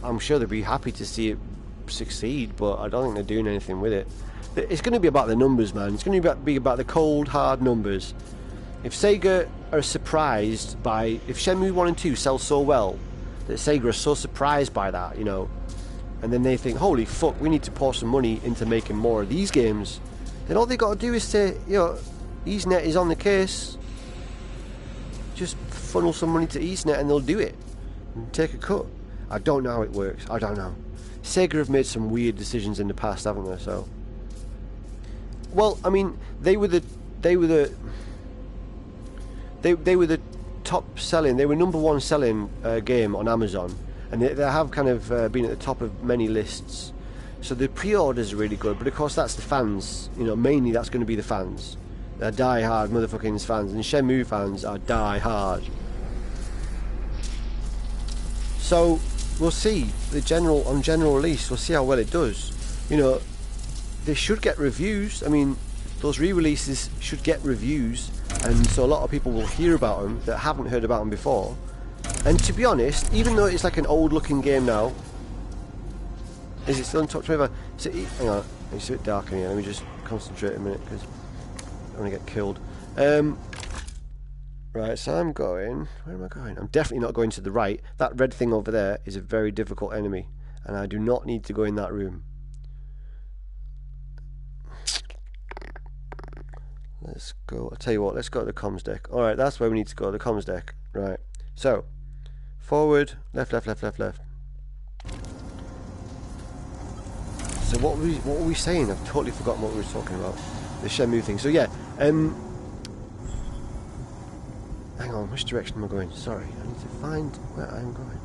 I'm sure they'd be happy to see it succeed, but I don't think they're doing anything with it. It's going to be about the numbers, man. It's going to be about the cold, hard numbers. If Sega are surprised by... If Shenmue 1 and 2 sell so well, that Sega are so surprised by that, you know, and then they think, holy fuck, we need to pour some money into making more of these games, then all they got to do is say, you know, EaseNet is on the case. Just funnel some money to EaseNet and they'll do it. And take a cut. I don't know how it works. I don't know. Sega have made some weird decisions in the past, haven't they? So... Well, I mean, they were the top selling. They were #1 selling game on Amazon, and they have kind of been at the top of many lists. So the pre-orders are really good, but of course that's the fans. You know, mainly that's going to be the fans. They're die-hard motherfucking fans, and Shenmue fans are die-hard. So we'll see on general release. We'll see how well it does. You know. They should get reviews. I mean, those re-releases should get reviews, and so a lot of people will hear about them that haven't heard about them before. And to be honest, even though it's like an old-looking game now, is it still on top 25? So, hang on, it's a bit dark in here. Let me just concentrate a minute because I want to get killed. Right, so I'm going. Where am I going? I'm definitely not going to the right. That red thing over there is a very difficult enemy, and I do not need to go in that room. Let's go, I'll tell you what, let's go to the comms deck. Alright, that's where we need to go, the comms deck. Right, so, forward, left, left, left, left, left. So what were we saying? I've totally forgotten what we were talking about. The Shenmue thing. So yeah, hang on, which direction am I going? Sorry, I need to find where I'm going.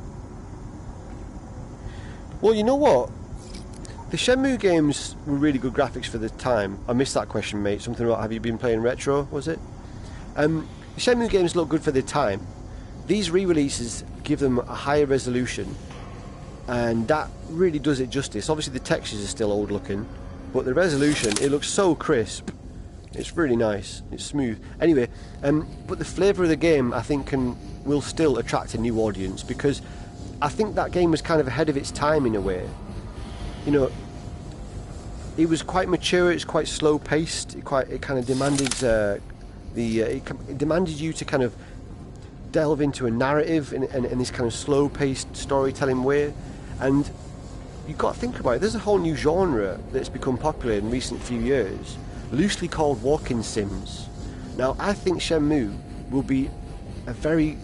Well, you know what? The Shenmue games were really good graphics for the time. I missed that question, mate. Something about, have you been playing retro, was it? The Shenmue games look good for the time. These re-releases give them a higher resolution, and that really does it justice. Obviously the textures are still old looking, but the resolution, it looks so crisp. It's really nice. It's smooth. Anyway, but the flavour of the game, I think, will still attract a new audience, because I think that game was kind of ahead of its time in a way. You know, it was quite mature. It's quite slow paced. It kind of demanded it demanded you to kind of delve into a narrative in this kind of slow paced storytelling way. And you've got to think about it. There's a whole new genre that's become popular in recent few years, loosely called walking sims. Now, I think Shenmue will be a very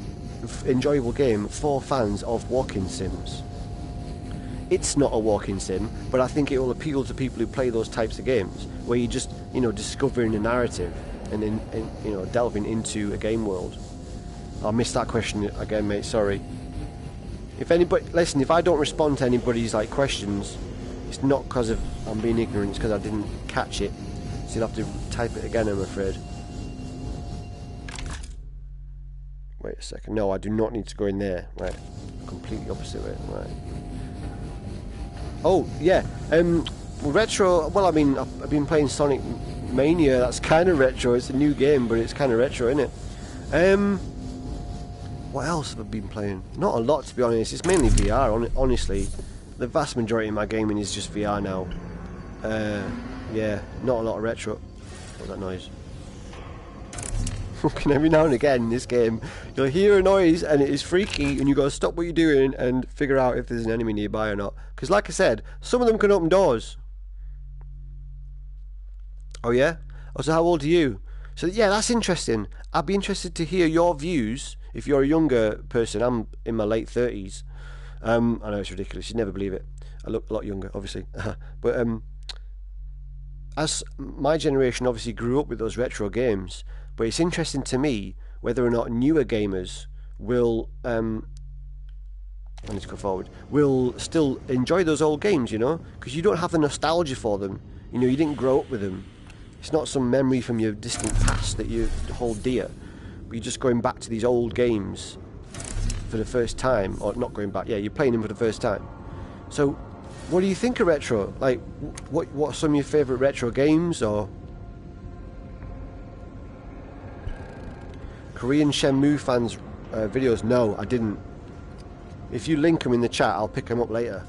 enjoyable game for fans of walking sims. It's not a walking sim, but I think it will appeal to people who play those types of games, where you just, you know, discovering a narrative and then, you know, delving into a game world. I missed that question again, mate. Sorry. If anybody, listen, if I don't respond to anybody's like questions, it's not because of I'm being ignorant. It's because I didn't catch it. So you'll have to type it again, I'm afraid. Wait a second. No, I do not need to go in there. Right, completely opposite way. Right. Oh, yeah, retro, well, I mean, I've been playing Sonic Mania. That's kind of retro. It's a new game, but it's kind of retro, isn't it? What else have I been playing? Not a lot, to be honest. It's mainly VR, honestly. The vast majority of my gaming is just VR now. Yeah, not a lot of retro. What's that noise? Fucking every now and again in this game, you'll hear a noise and it is freaky, and you got to stop what you're doing and figure out if there's an enemy nearby or not. Because, like I said, some of them can open doors. Oh yeah? Oh, so how old are you? So yeah, that's interesting. I'd be interested to hear your views if you're a younger person. I'm in my late 30s. I know it's ridiculous. You'd never believe it. I look a lot younger, obviously. But as my generation obviously grew up with those retro games. But it's interesting to me whether or not newer gamers will I need to go forward, will still enjoy those old games, you know, because you don't have the nostalgia for them. You know, you didn't grow up with them. It's not some memory from your distant past that you hold dear. But you're just going back to these old games for the first time, or not going back. Yeah, you're playing them for the first time. So, what do you think of retro? Like, what are some of your favourite retro games, or Korean Shenmue fans videos? No, I didn't. If you link them in the chat, I'll pick them up later.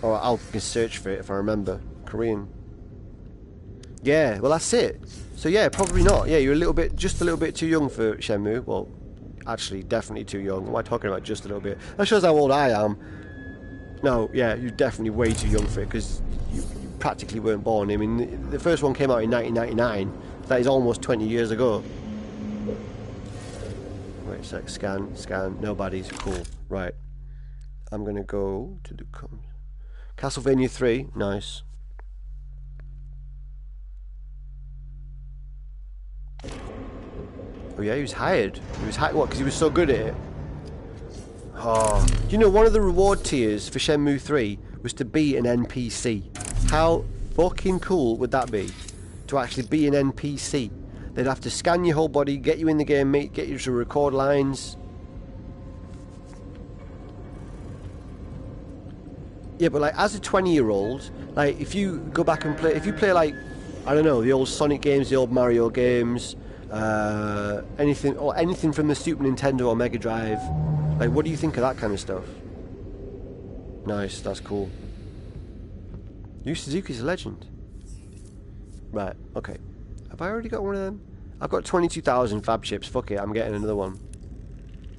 Or I'll search for it if I remember. Korean. Yeah, well that's it. So yeah, probably not. Yeah, you're just a little bit too young for Shenmue. Well, actually, definitely too young. What am I talking about? Just a little bit. That shows how old I am. No, yeah, you're definitely way too young for it, because you practically weren't born. I mean, the first one came out in 1999. That is almost 20 years ago. Wait a sec, scan, nobody's cool. Right. I'm going to go to the Castlevania 3, nice. Oh yeah, he was hired. He was hired, what, because he was so good at it? Oh. You know, one of the reward tiers for Shenmue 3 was to be an NPC. How fucking cool would that be? To actually be an NPC. They'd have to scan your whole body, get you in the game, get you to record lines. Yeah, but like as a 20-year-old, like if you go back and play, like, I don't know, the old Sonic games, the old Mario games, anything from the Super Nintendo or Mega Drive, like what do you think of that kind of stuff? Nice, that's cool. Yu Suzuki's a legend. Right, okay. Have I already got one of them? I've got 22,000 fab chips. Fuck it, I'm getting another one.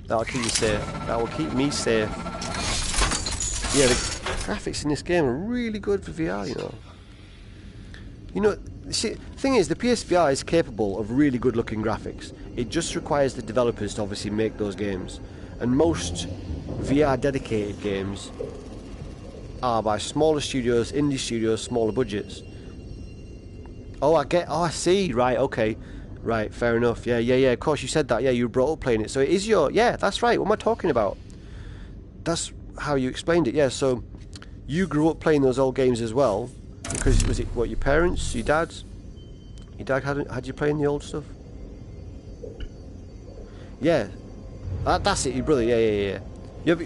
That'll keep you safe. That will keep me safe. Yeah, the graphics in this game are really good for VR, you know. You know, the thing is, the PSVR is capable of really good looking graphics. It just requires the developers to obviously make those games. And most VR dedicated games are by smaller studios, indie studios, smaller budgets. Oh, I see. Right, okay. Right, fair enough. Yeah, of course you said that. Yeah, you brought up playing it. So it is your... Yeah, that's right. What am I talking about? That's how you explained it. Yeah, so you grew up playing those old games as well. Because, was it, what, your parents, your dad? Your dad had you playing the old stuff? Yeah. That's it, your brother. Yeah.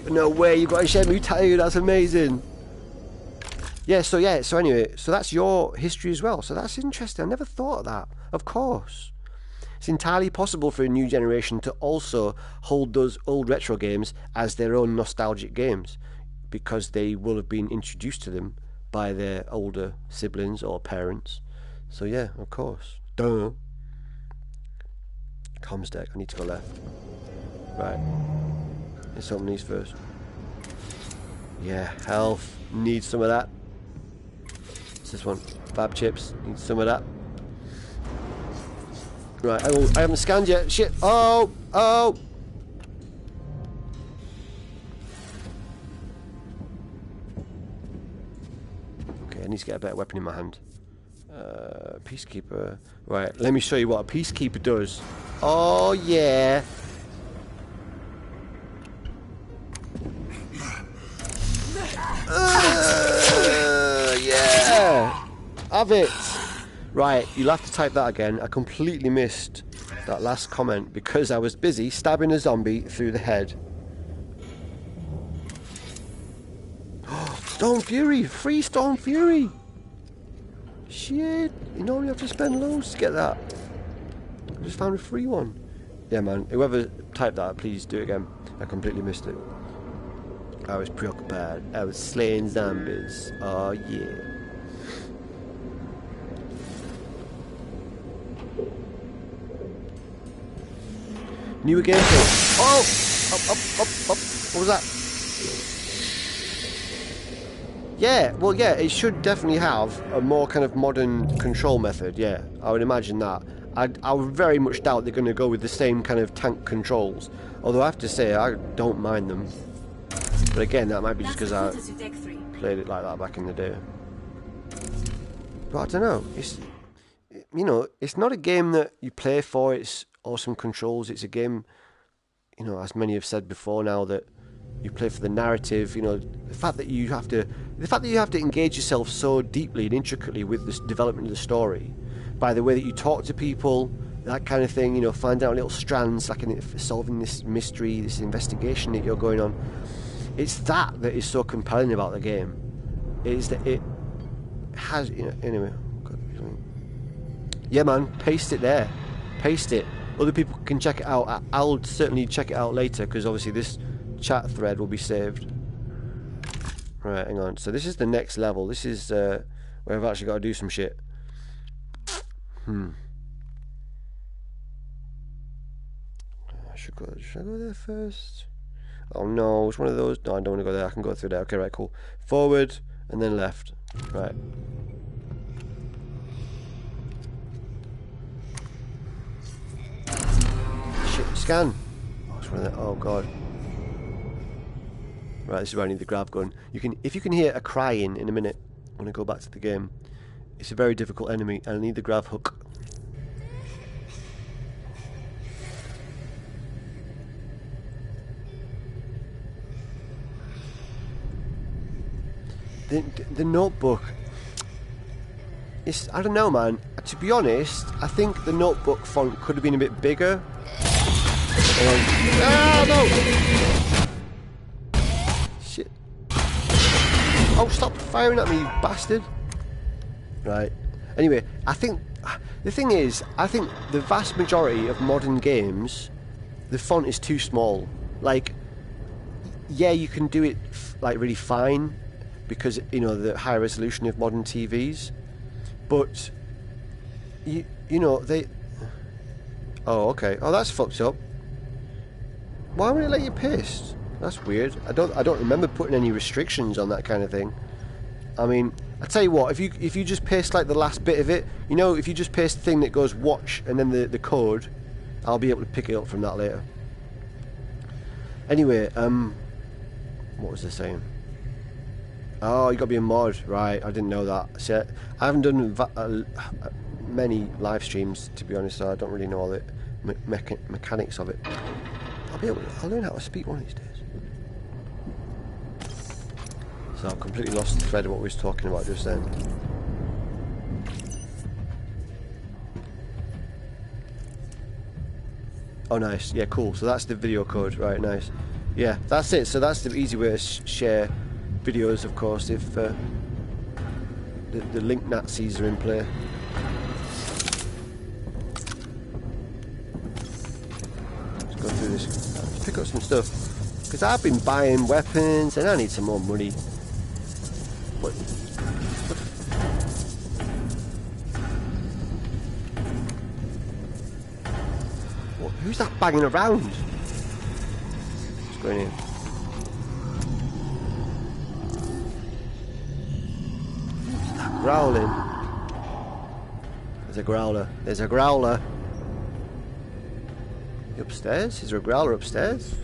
No way, you got a Shenmue tattoo. That's amazing. Yeah, so anyway, so that's your history as well. So that's interesting. I never thought of that. Of course. It's entirely possible for a new generation to also hold those old retro games as their own nostalgic games, because they will have been introduced to them by their older siblings or parents. So yeah, of course. Duh. Comms deck. I need to go left. Right. Let's open these first. Yeah, health. Need some of that. What's this one? Fab chips. Need some of that. Right, I haven't scanned yet. Shit. Oh! Okay, I need to get a better weapon in my hand. Peacekeeper. Right, let me show you what a Peacekeeper does. Oh, yeah. Yeah. Have it. Right, you'll have to type that again. I completely missed that last comment because I was busy stabbing a zombie through the head. Storm Fury! Free Storm Fury! Shit! You normally have to spend loads to get that. I just found a free one. Yeah, man. Whoever typed that, please do it again. I completely missed it. I was preoccupied. I was slaying zombies. Oh, yeah. Newer gameplay. Oh! Up. What was that? Yeah, well, yeah, it should definitely have a more kind of modern control method, yeah. I would imagine that. I would very much doubt they're going to go with the same kind of tank controls. Although I have to say, I don't mind them. But again, that might be just because I played it like that back in the day. But I don't know. It's, you know, it's not a game that you play for its awesome controls. It's a game, you know, as many have said before now, that You play for the narrative. You know, the fact that you have to engage yourself so deeply and intricately with this development of the story, by the way that you talk to people, that kind of thing. You know, find out little strands like in solving this mystery, this investigation that you're going on. It's that is so compelling about the game. It is that it has, you know, anyway. Yeah, man, paste it there. Paste it. Other people can check it out. I'll certainly check it out later, because obviously this chat thread will be saved. Right, hang on. So this is the next level. This is where I've actually got to do some shit. Should I go there first? Oh no, it's one of those. No, I don't want to go there. I can go through there. Okay, right, cool. Forward and then left. Right. Shit, scan. Oh, it's one of the, oh god. Right, this is where I need the grab gun. If you can hear a crying in a minute when I go back to the game, it's a very difficult enemy, and I need the grab hook. The Notebook. I don't know, man. To be honest, I think the Notebook font could have been a bit bigger. Ah, no! Shit. Oh, stop firing at me, you bastard. Right. Anyway, I think the thing is, I think the vast majority of modern games, the font is too small. Like, yeah, you can do it like really fine, because, you know, the high resolution of modern TVs, but you know, they. Oh, okay. Oh, that's fucked up. Why would it let you paste? That's weird. I don't remember putting any restrictions on that kind of thing. I mean, I tell you what, if you just paste like the last bit of it, you know, if you just paste the thing that goes watch and then the code, I'll be able to pick it up from that later. Anyway, what was I saying? Oh, you got to be a mod, right? I didn't know that. See, I haven't done many live streams, to be honest, so I don't really know all the mechanics of it. I'll learn how to speak one of these days. So I've completely lost the thread of what we was talking about just then. Oh, nice. Yeah, cool. So that's the video code, right? Nice. Yeah, that's it. So that's the easy way to share videos, of course, if the link Nazis are in play. Let's go through this. Let's pick up some stuff, because I've been buying weapons and I need some more money. What? Who's that banging around? What's going in? Growling. There's a growler. There's a growler. You upstairs? Is there a growler upstairs?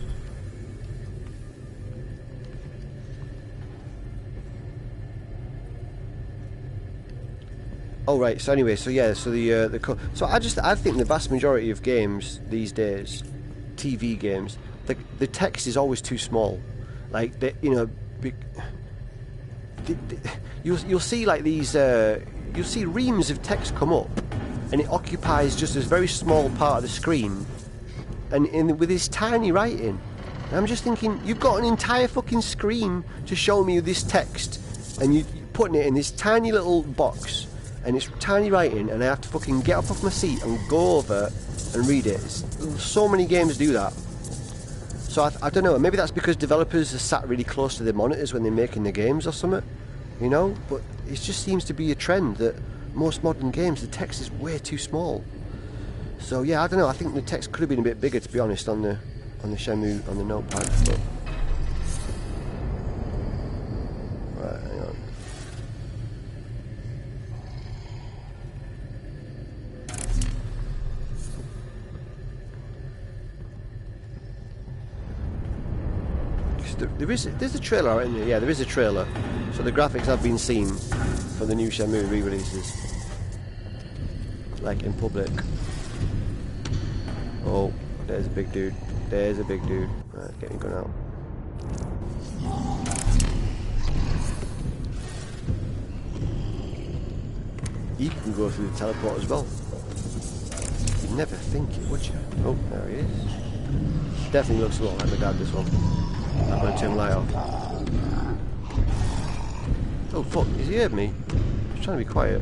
Oh right. So anyway, so yeah. So I think the vast majority of games these days, TV games, the text is always too small. Like you'll see like these, you'll see reams of text come up, and it occupies just this very small part of the screen, and with this tiny writing. And I'm just thinking, you've got an entire fucking screen to show me this text, and you're putting it in this tiny little box, and it's tiny writing, and I have to fucking get up off my seat and go over and read it. So many games do that. So I don't know, maybe that's because developers are sat really close to their monitors when they're making the games or something. You know, but it just seems to be a trend that most modern games, the text is way too small. So yeah, I don't know. I think the text could have been a bit bigger, to be honest, on the Shenmue, on the notepad. But right, hang on. There's a trailer out in there. Yeah, there is a trailer. So the graphics have been seen for the new Shenmue re-releases, like in public. Oh, there's a big dude. There's a big dude. Right, get your gun out. You can go through the teleport as well. You'd never think it, would you? Oh, there he is. Definitely looks a lot like my dad, this one. I'm going to turn the light off. Oh, fuck, has he heard me? He's trying to be quiet.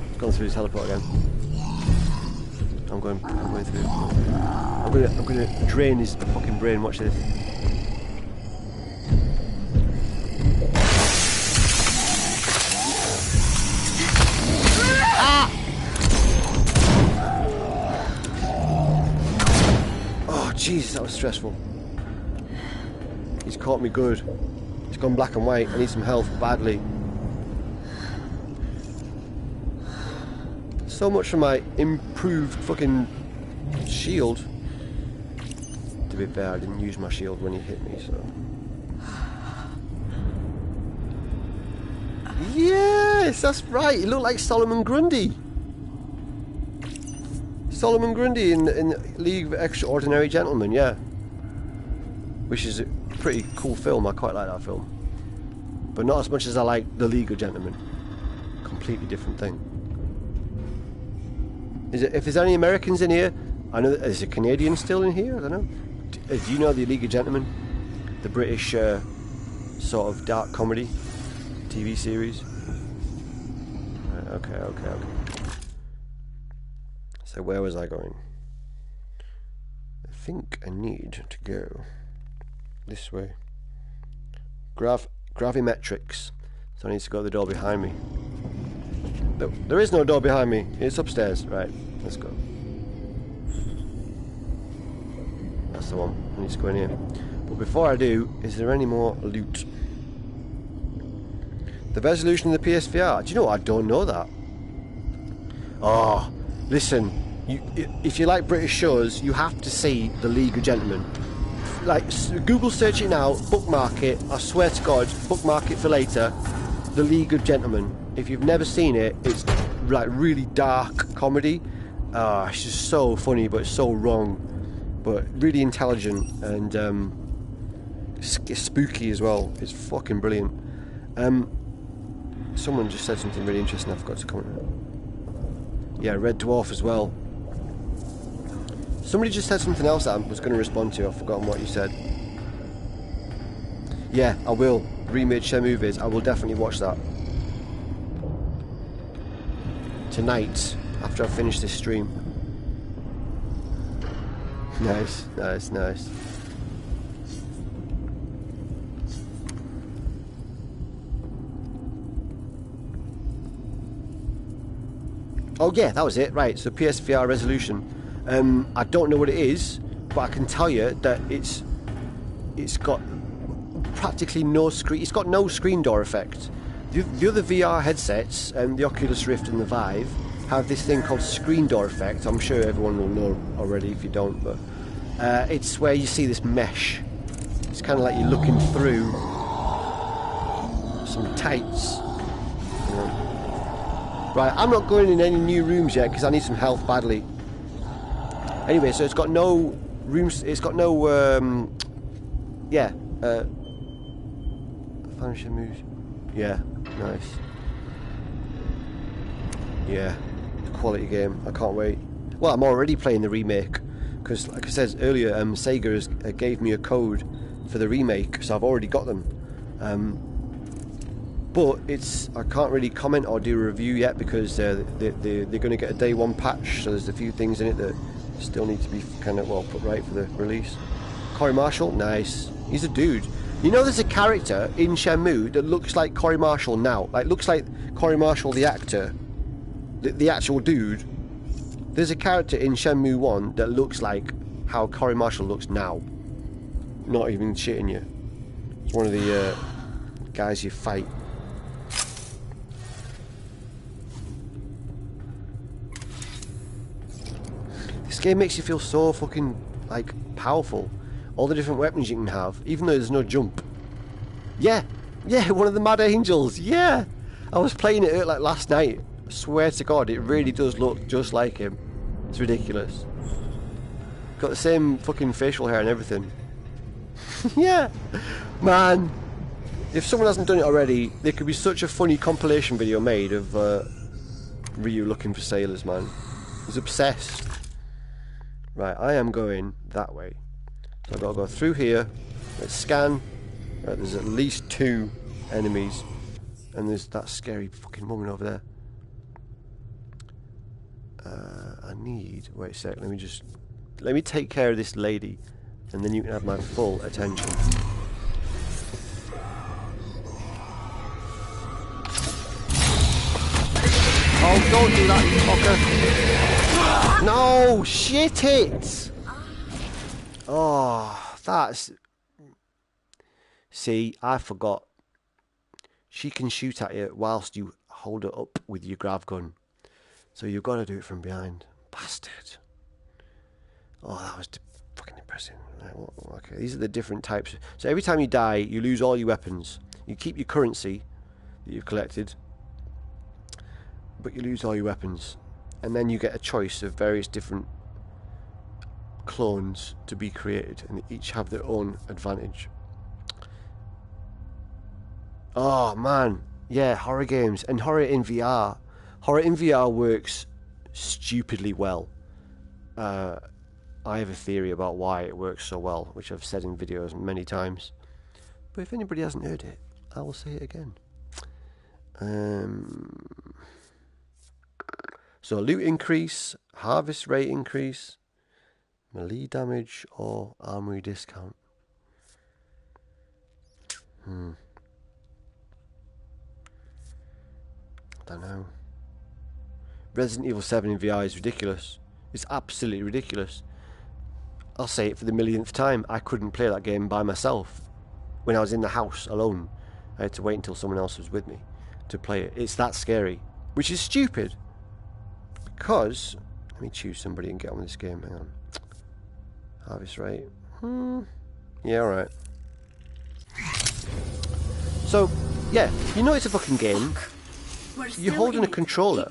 He's gone through the teleport again. I'm going through. I'm gonna drain his fucking brain. Watch this. Ah! Oh Jesus, that was stressful. He's caught me good. It's gone black and white. I need some health badly. So much for my improved fucking shield. To be fair, I didn't use my shield when he hit me, so. Yes, that's right. He looked like Solomon Grundy. Solomon Grundy in League of Extraordinary Gentlemen, yeah. Which is a pretty cool film. I quite like that film. But not as much as I like The League of Gentlemen. Completely different thing. If there's any Americans in here, I know there's a Canadian still in here, I don't know. Do you know the League of Gentlemen? The British sort of dark comedy TV series? Right, okay. So where was I going? I think I need to go this way. Gravimetrics. So I need to go to the door behind me. There is no door behind me. It's upstairs. Right, let's go. That's the one. I need to go in here. But before I do, is there any more loot? The resolution of the PSVR. Do you know what? I don't know that. Oh, listen. If you like British shows, you have to see The League of Gentlemen. Like, Google search it now, bookmark it. I swear to God, bookmark it for later. The League of Gentlemen. If you've never seen it, it's like really dark comedy. It's just so funny, but it's so wrong. But really intelligent and spooky as well. It's fucking brilliant. Someone just said something really interesting. I forgot to comment. Yeah, Red Dwarf as well. Somebody just said something else that I was going to respond to. I've forgotten what you said. Yeah, I will. Remade Shenmue vids. I will definitely watch that tonight after I finish this stream. Nice. Oh yeah, that was it. Right, so PSVR resolution. I don't know what it is, but I can tell you that it's got practically no screen. It's got no screen door effect. The other VR headsets, the Oculus Rift and the Vive, have this thing called screen door effect. I'm sure everyone will know already if you don't, but it's where you see this mesh. It's kind of like you're looking through some tights. You know. Right, I'm not going in any new rooms yet because I need some health badly. Anyway, so it's got no rooms. It's got no Finishing moves. Yeah, nice. Yeah, quality game. I can't wait. Well, I'm already playing the remake because, like I said earlier, Sega gave me a code for the remake, so I've already got them. But I can't really comment or do a review yet because they're going to get a day one patch. So there's a few things in it that still need to be kind of put right for the release. Corey Marshall, nice. He's a dude. You know, there's a character in Shenmue that looks like Corey Marshall now. Like, looks like Corey Marshall, the actor, the actual dude. There's a character in Shenmue 1 that looks like how Corey Marshall looks now. Not even shitting you. It's one of the guys you fight. This game makes you feel so fucking, like, powerful. All the different weapons you can have, even though there's no jump. Yeah, one of the Mad Angels, yeah! I was playing it like last night. I swear to God, it really does look just like him. It's ridiculous. Got the same fucking facial hair and everything. Yeah, man. If someone hasn't done it already, there could be such a funny compilation video made of Ryu looking for sailors, man. He's obsessed. Right, I am going that way. So I've got to go through here. Let's scan. Right, there's at least 2 enemies. And there's that scary fucking woman over there. I need... Wait a sec, let me take care of this lady. And then you can have my full attention. Oh, don't do that, you fucker. No, shit it! Oh, that's... See, I forgot. She can shoot at you whilst you hold it up with your grav gun. So you've got to do it from behind. Bastard. Oh, that was fucking impressive. Okay, these are the different types. So every time you die, you lose all your weapons. You keep your currency that you've collected, but you lose all your weapons. And then you get a choice of various different clones to be created, and they each have their own advantage. Oh man, yeah, horror games and horror in VR. Horror in VR works stupidly well. I have a theory about why it works so well, which I've said in videos many times. But if anybody hasn't heard it, I will say it again. So loot increase, harvest rate increase, melee damage, or armory discount. I don't know. Resident Evil 7 in VR is ridiculous. It's absolutely ridiculous. I'll say it for the millionth time. I couldn't play that game by myself. When I was in the house alone, I had to wait until someone else was with me to play it. It's that scary. Which is stupid. Because... Let me choose somebody and get on with this game. Hang on. Harvest rate. Yeah, alright. So, yeah. You know it's a fucking game. You're holding a controller.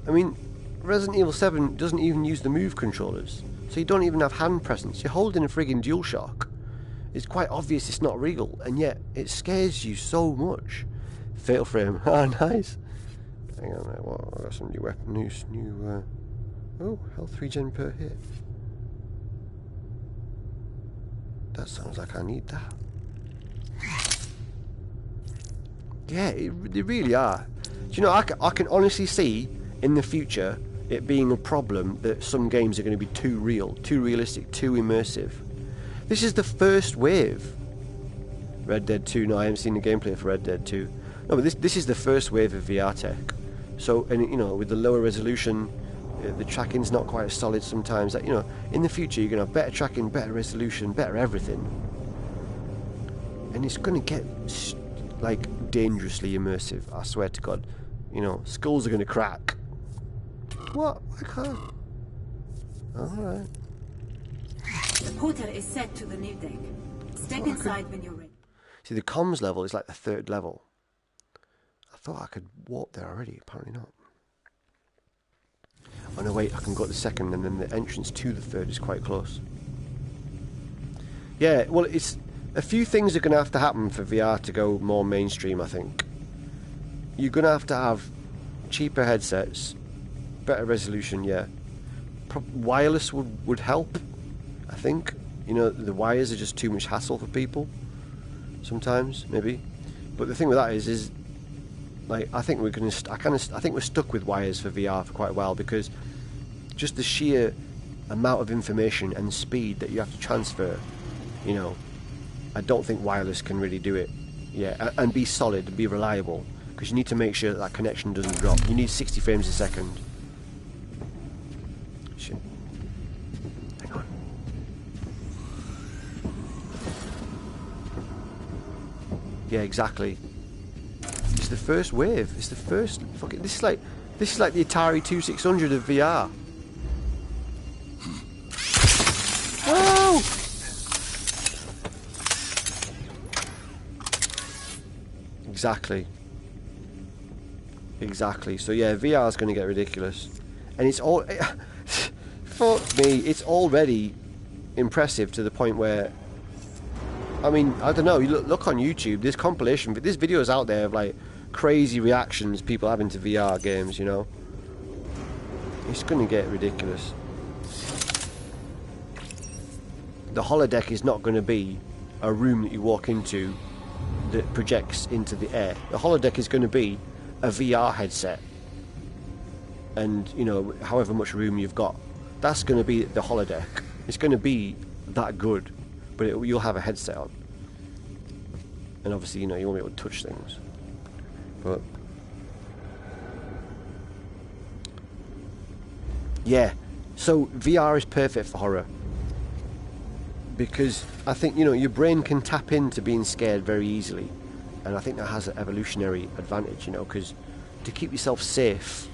I mean, Resident Evil 7 doesn't even use the move controllers. So you don't even have hand presence. You're holding a friggin' DualShock. It's quite obvious it's not real, and yet it scares you so much. Fatal frame. Ah, nice. Hang on, well, I've got some new weapon. Oh, health regen per hit. That sounds like I need that. Yeah, they really are. Do you know, I can honestly see in the future it being a problem that some games are going to be too real, too realistic, too immersive. This is the first wave. Red Dead 2, no, I haven't seen the gameplay for Red Dead 2. No, but this is the first wave of VR tech. So, and you know, with the lower resolution, the tracking's not quite as solid sometimes. That, you know, in the future you're going to have better tracking, better resolution, better everything. And it's going to get, like, dangerously immersive, I swear to God. You know, skulls are going to crack. What? I can't. Alright. The portal is set to the new deck. Step inside when you're ready. See, the comms level is like the 3rd level. I thought I could warp there already, apparently not. Oh no, wait, I can go to the 2nd, and then the entrance to the 3rd is quite close. Yeah, well, it's... A few things are going to have to happen for VR to go more mainstream, I think. You're going to have cheaper headsets, better resolution, yeah. Wireless would help, I think. You know, the wires are just too much hassle for people. Sometimes, maybe. But the thing with that is like, I think we're going to... I think we're stuck with wires for VR for quite a while, because just the sheer amount of information and speed that you have to transfer, you know, I don't think wireless can really do it. Yeah, and be solid and be reliable, because you need to make sure that connection doesn't drop. You need 60 frames a second. Shit. Hang on. Yeah, exactly. It's the first wave. It's the first fucking... This is like the Atari 2600 of VR. Whoa! Exactly. So yeah, VR is going to get ridiculous, and it's all Fuck me, it's already impressive to the point where, I mean, I don't know, you look on YouTube, there's compilation, but there's videos out there of like crazy reactions people having to VR games, you know. It's gonna get ridiculous. The holodeck is not gonna be a room that you walk into that projects into the air. The holodeck is gonna be a VR headset. And, you know, however much room you've got. That's gonna be the holodeck. It's gonna be that good. But you'll have a headset on. And obviously, you know, you won't be able to touch things. But yeah, so VR is perfect for horror because I think, you know, your brain can tap into being scared very easily, and I think that has an evolutionary advantage, you know, because to keep yourself safe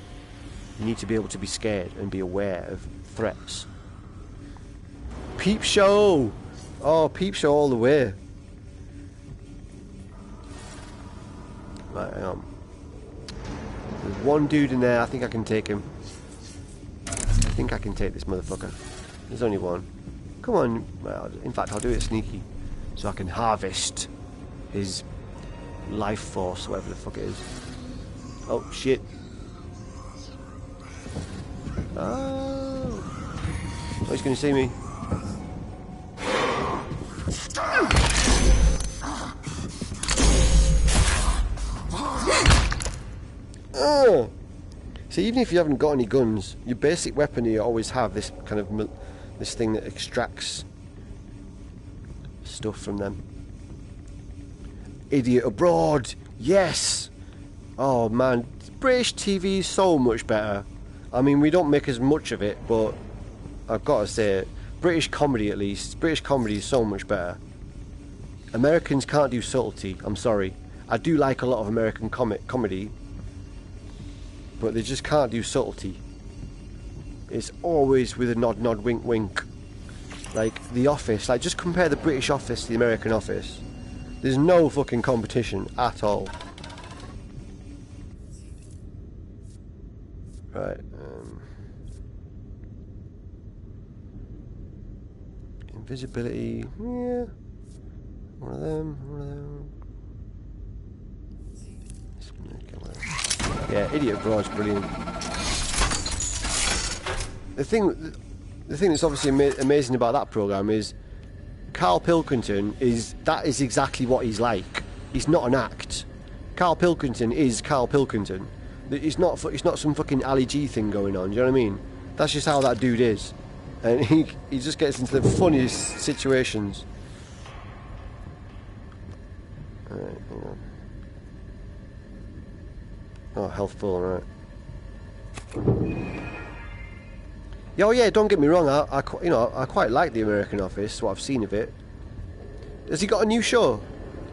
you need to be able to be scared and be aware of threats. Peep show! Oh, peep show all the way. Right, hang on. There's one dude in there. I think I can take him. I think I can take this motherfucker. There's only one. Come on. Well, in fact, I'll do it sneaky. So I can harvest his life force, whatever the fuck it is. Oh, shit. Oh. Oh, he's going to see me. Oh. So even if you haven't got any guns, your basic weapon you always have this kind of this thing that extracts stuff from them. Idiot abroad, yes. Oh man, British TV is so much better. I mean, we don't make as much of it, but I've got to say it. British comedy, at least. British comedy is so much better. Americans can't do subtlety. I'm sorry. I do like a lot of American comedy, but they just can't do subtlety. It's always with a nod, nod, wink, wink. Like The Office. Like, just compare the British Office to the American Office. There's no fucking competition at all. Right. Invisibility. Yeah. One of them. One of them. Yeah, Idiot Abroad's brilliant. The thing that's obviously amazing about that program is Carl Pilkington is exactly what he's like. He's not an act. Carl Pilkington is Carl Pilkington. It's not some fucking Ali G thing going on. Do you know what I mean? That's just how that dude is, and he just gets into the funniest situations. All right, hang on. Oh, health full, right. Yeah, oh yeah, don't get me wrong, I quite like the American Office, what I've seen of it. Has he got a new show?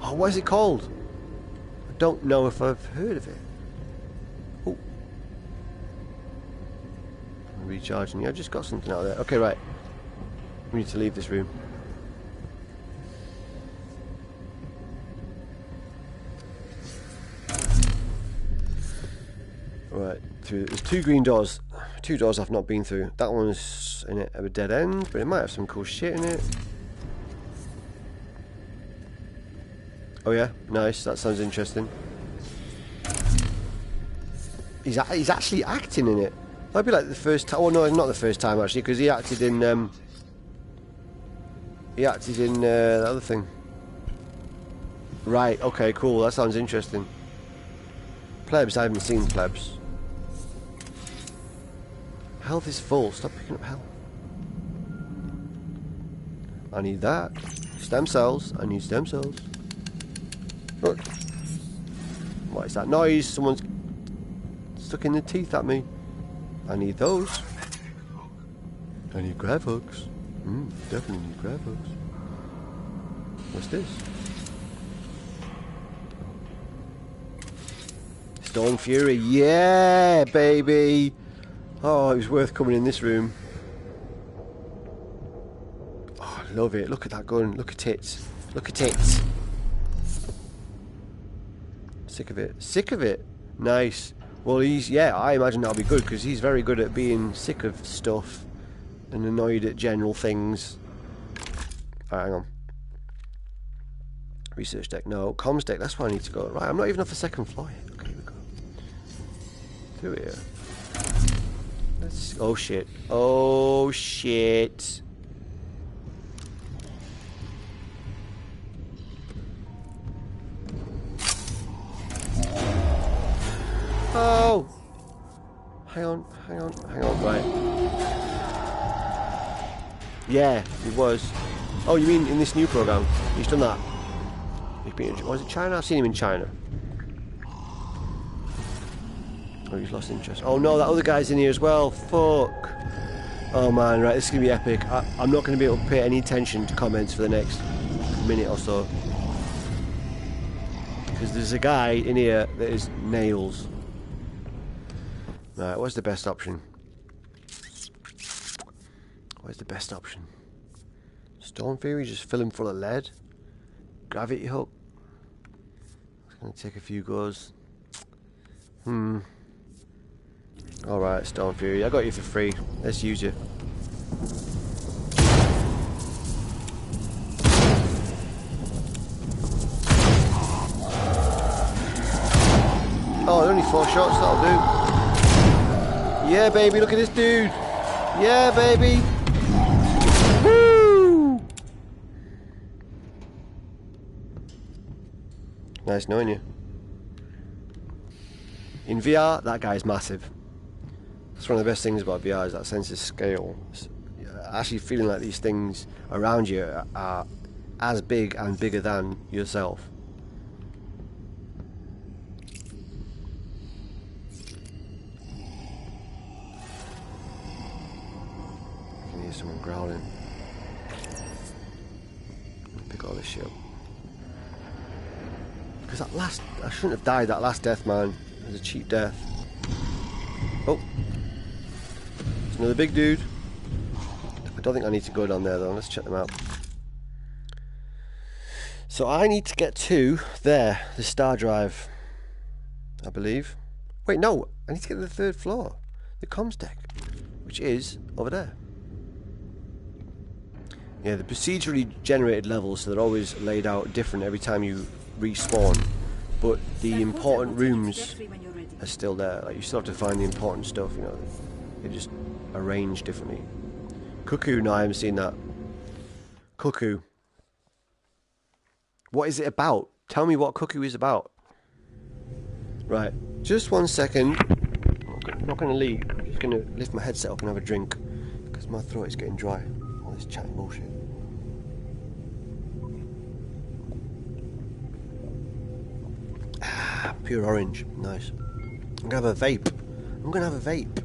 Oh, what is it called? I don't know if I've heard of it. Oh. I'm recharging. Yeah, I've just got something out there. Okay, right. We need to leave this room. Right, there's two green doors. Two doors I've not been through. That one's in a dead end, but it might have some cool shit in it. Oh yeah, nice. That sounds interesting. He's actually acting in it. That'd be like the first time. Oh no, not the first time actually, because he acted in the other thing. Right. Okay. Cool. That sounds interesting. Plebs. I haven't seen Plebs. Health is full. Stop picking up health. I need that. Stem cells. I need stem cells. Look. What is that noise? Someone's stuck in the teeth at me. I need those. I need grab hooks. Definitely need grab hooks. What's this? Storm Fury. Yeah, baby. Oh, it was worth coming in this room. Oh, I love it. Look at that gun. Look at it. Look at it. Sick of it. Sick of it. Nice. Well, yeah, I imagine that'll be good because he's very good at being sick of stuff and annoyed at general things. Alright, hang on. Research deck, no. Comms deck, that's where I need to go. Right, I'm not even off the second floor yet. Okay, we go. Through here. Let's... Oh shit. Oh shit. Oh! Hang on, right. Yeah, it was. Oh, you mean in this new program? He's done that. He's been in, was it China? I've seen him in China. Oh, he's lost interest. Oh no, that other guy's in here as well. Fuck. Oh man, right, this is going to be epic. I'm not going to be able to pay any attention to comments for the next minute or so. Because there's a guy in here that is nails. Right, what's the best option? Where's the best option? Stone Fury, just fill him full of lead. Gravity hook. It's going to take a few goes. Alright, Stone Fury, I got you for free. Let's use you. Oh, only 4 shots, that'll do. Yeah, baby, look at this dude. Yeah, baby. Woo! Nice knowing you. In VR, that guy's massive. That's one of the best things about VR, is that sense of scale. Actually feeling like these things around you are as big and bigger than yourself. I can hear someone growling. Pick all this shit up. Because that last... I shouldn't have died that last death, man. It was a cheap death. Oh. There's another big dude. I don't think I need to go down there, though. Let's check them out. So I need to get to there. The star drive. I believe. Wait, no. I need to get to the 3rd floor. The comms deck. Which is over there. Yeah, the procedurally generated levels, so they're always laid out different every time you respawn, but the important rooms are still there. Like, you still have to find the important stuff, you know. They're just arranged differently. Cuckoo, no, I haven't seen that. Cuckoo. What is it about? Tell me what Cuckoo is about. Right, just 1 second. I'm not going to leave. I'm just going to lift my headset up and have a drink, because my throat is getting dry. All this chatting bullshit. Ah, pure orange. Nice. I'm going to have a vape. I'm going to have a vape.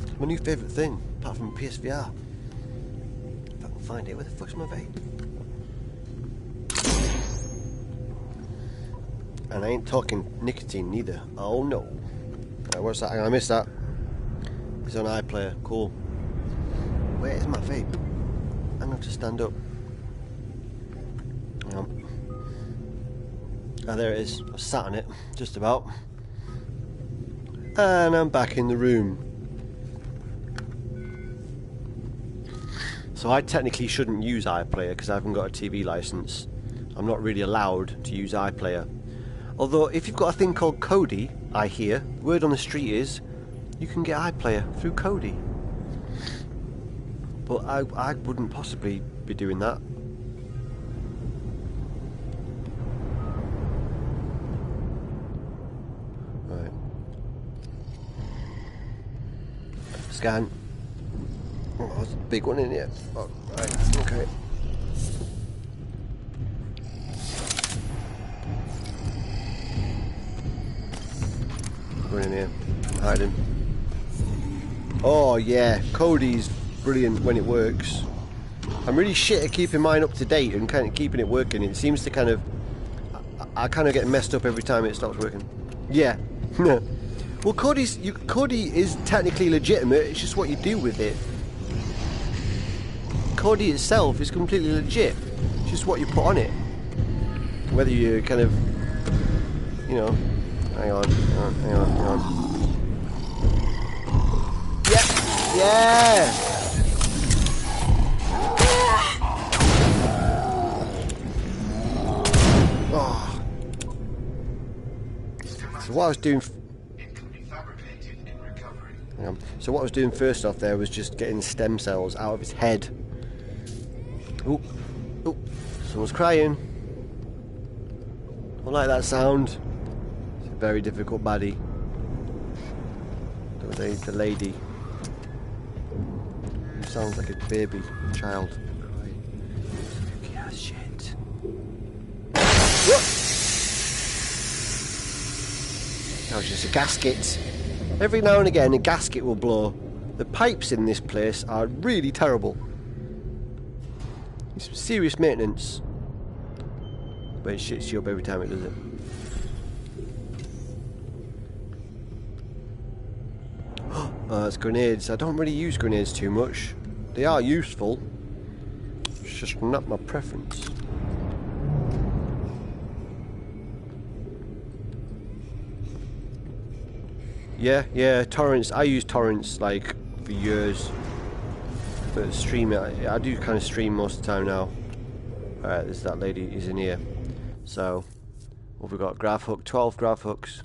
It's my new favourite thing, apart from PSVR. If I can find it, where the fuck's my vape? And I ain't talking nicotine neither. Oh no. Right, what's that? I missed that. It's on iPlayer. Cool. Where is my vape? I'm going to have to stand up. Hang on. Ah, there it is. I sat on it, just about. And I'm back in the room. So I technically shouldn't use iPlayer because I haven't got a TV license. I'm not really allowed to use iPlayer. Although if you've got a thing called Kodi, I hear, word on the street is, you can get iPlayer through Kodi. But I wouldn't possibly be doing that. Right. Scan. Oh, there's a big one in here. Oh, right, okay. Go in here. Hide him. Oh yeah, Kodi's brilliant when it works. I'm really shit at keeping mine up to date and kind of keeping it working. It seems to kind of... I kind of get messed up every time it stops working. Yeah. Well, Kodi is technically legitimate, it's just what you do with it. Kodi itself is completely legit. It's just what you put on it. Whether you kind of... You know... Hang on. Yeah! Yeah! what I was doing... It can be fabricated in recovery. Hang on. So what I was doing first off there was just getting stem cells out of his head. Oh, oh, someone's crying. I like that sound. It's a very difficult baddie. The lady. Who sounds like a baby child. Yeah, shit. That was just a gasket. Every now and again a gasket will blow. The pipes in this place are really terrible. It's serious maintenance. But it shits you up every time it does it. It's grenades. I don't really use grenades too much. They are useful. It's just not my preference. Yeah, torrents. I use torrents like for years. But stream it, I do kind of stream most of the time now. Alright, there's that lady is in here. So, what have we got? Grav hook, 12 grav hooks.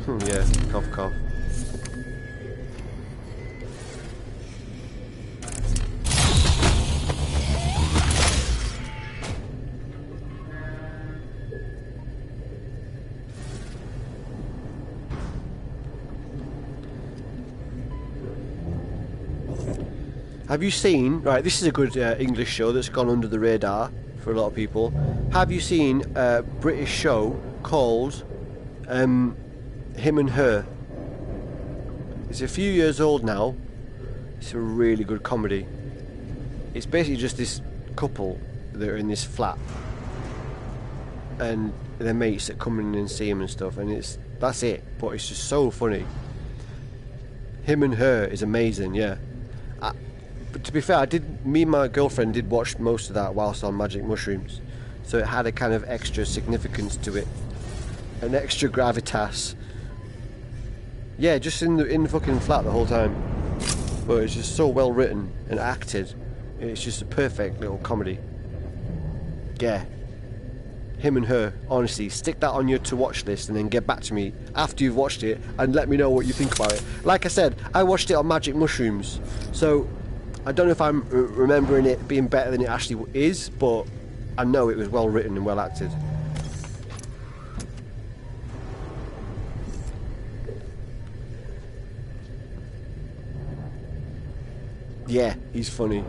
Yeah, cough cough. Have you seen, right, this is a good English show that's gone under the radar for a lot of people. Have you seen a British show called Him and Her? It's a few years old now. It's a really good comedy. It's basically just this couple that are in this flat and their mates that come in and see him and stuff, and that's it, but it's just so funny. Him and Her is amazing, yeah. But to be fair, me and my girlfriend did watch most of that whilst on magic mushrooms, so it had a kind of extra significance to it, an extra gravitas. Yeah, just in the fucking flat the whole time, but it's just so well written and acted. It's just a perfect little comedy. Yeah, Him and Her. Honestly, stick that on your to watch list and then get back to me after you've watched it and let me know what you think about it. Like I said, I watched it on magic mushrooms, so I don't know if I'm remembering it being better than it actually is, but I know it was well written and well acted. Yeah, he's funny.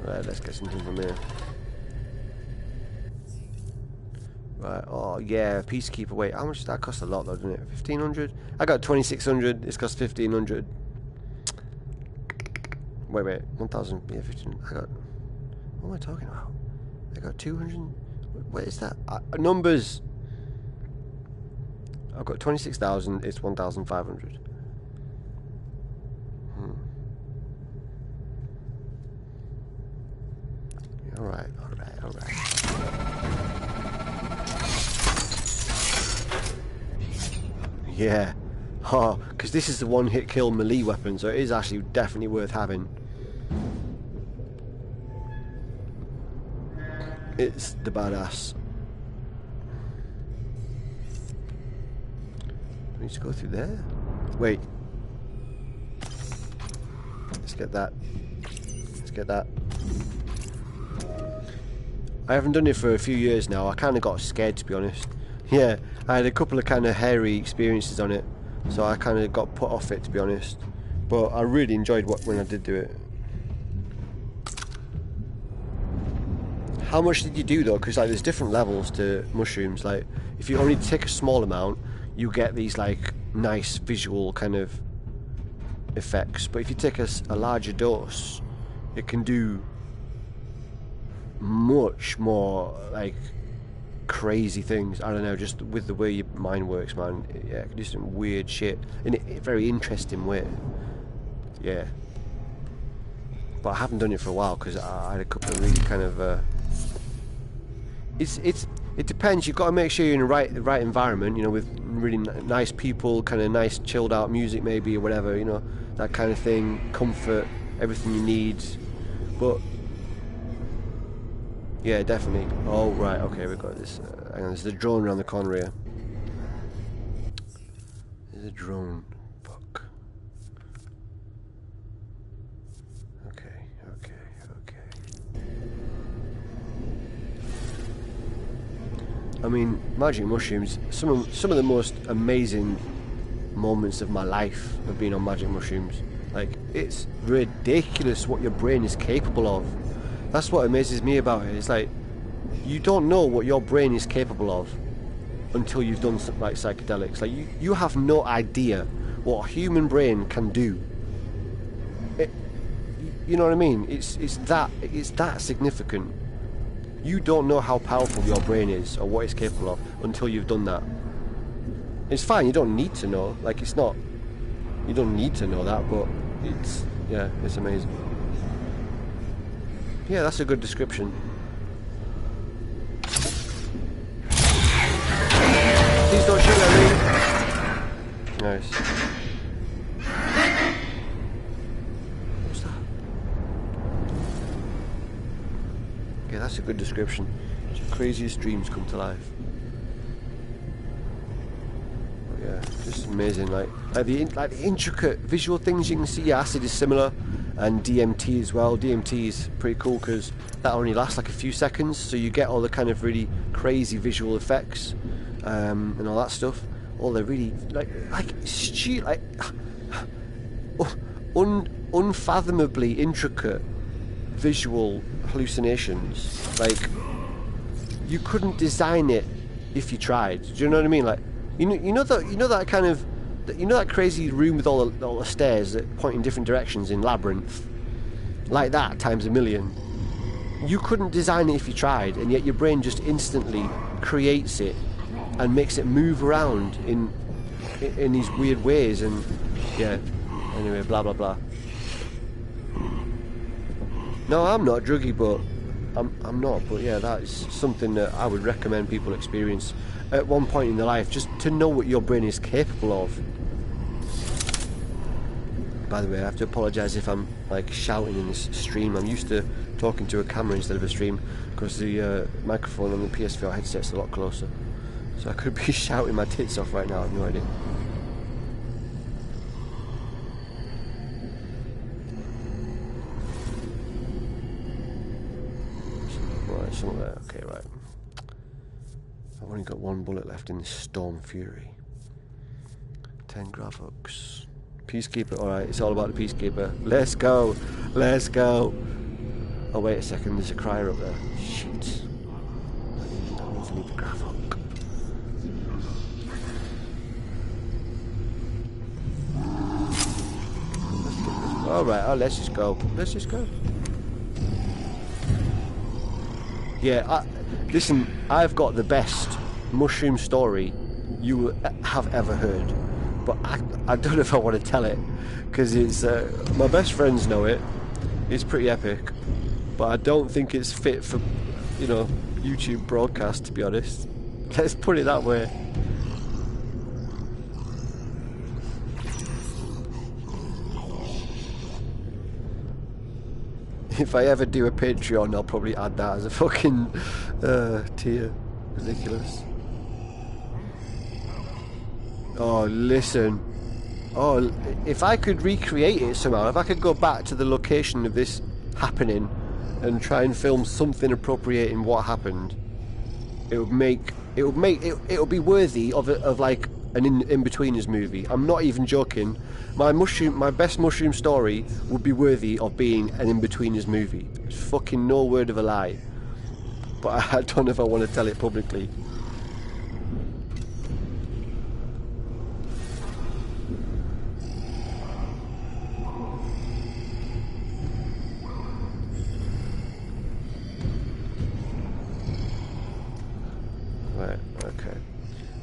Right, let's get something from here. Right, oh yeah, Peacekeeper. Wait, how much did that cost? A lot though, didn't it? 1,500? I got 2,600, it's cost 1,500. Wait, 1,000, yeah, 15. I got, what am I talking about? I got 200, what is that? Numbers! I've got 26,000, it's 1,500. Alright. Yeah. Oh, because this is the one-hit kill melee weapon, so it is actually definitely worth having. It's the badass. Do we need to go through there? Wait. Let's get that. I haven't done it for a few years now. I kind of got scared, to be honest. Yeah, I had a couple of kind of hairy experiences on it, so I kind of got put off it, to be honest. But I really enjoyed when I did do it. How much did you do though? Because like there's different levels to mushrooms. Like if you only take a small amount, you get these like nice visual kind of effects. But if you take a larger dose, it can do much more like crazy things. I don't know, just with the way your mind works, man. Yeah, it can do some weird shit in a very interesting way. Yeah, but I haven't done it for a while because I had a couple of really kind of it depends. You've got to make sure you're in the right environment, you know, with really nice people, kind of nice chilled out music maybe, or whatever, you know, that kind of thing, comfort, everything you need. But yeah, definitely. Oh right, okay, we've got this hang on, there's the drone around the corner here. There's a drone. Fuck. Okay. I mean, magic mushrooms, some of the most amazing moments of my life have been on magic mushrooms. Like, it's ridiculous what your brain is capable of. That's what amazes me about it. It's like, you don't know what your brain is capable of until you've done something like psychedelics. Like, you have no idea what a human brain can do. You know what I mean? It's that significant. You don't know how powerful your brain is or what it's capable of until you've done that. It's fine, you don't need to know. Like, it's not, you don't need to know that, but it's, yeah, it's amazing. Yeah, that's a good description. Please don't shoot at me. Nice. What's that? Yeah, that's a good description. Your craziest dreams come to life. But yeah, just amazing. Like the intricate visual things you can see. Yeah, acid is similar, and DMT as well. DMT is pretty cool because that only lasts like a few seconds, so you get all the kind of really crazy visual effects and all that stuff. All the really unfathomably intricate visual hallucinations. Like, you couldn't design it if you tried. Do you know what I mean? Like, you know that kind of, you know that crazy room with all the stairs that point in different directions in Labyrinth, like that times a million. You couldn't design it if you tried, and yet your brain just instantly creates it and makes it move around in these weird ways. And yeah, anyway, blah blah blah. No, I'm not druggy, but I'm not. But yeah, that is something that I would recommend people experience at one point in their life, just to know what your brain is capable of. By the way, I have to apologise if I'm like shouting in this stream. I'm used to talking to a camera instead of a stream because the microphone on the PS4 headset's a lot closer. So I could be shouting my tits off right now. I have no idea. Right, something there. Okay, right. I've only got one bullet left in this Storm Fury. 10 graphics. Peacekeeper, alright, it's all about the Peacekeeper. Let's go! Let's go! Oh, wait a second, there's a crier up there. Shit. That means I need the graphic. Alright, let's just go. Let's just go. Yeah, listen, I've got the best mushroom story you have ever heard. But I don't know if I want to tell it, because it's my best friends know it. It's pretty epic, but I don't think it's fit for, you know, YouTube broadcast, to be honest. Let's put it that way. If I ever do a Patreon, I'll probably add that as a fucking tier. Ridiculous. Oh, listen. Oh, if I could recreate it somehow, if I could go back to the location of this happening and try and film something appropriating what happened, it would be worthy of like an in-betweeners movie. I'm not even joking. My best mushroom story would be worthy of being an in-betweeners movie. It's fucking no word of a lie. But I don't know if I want to tell it publicly.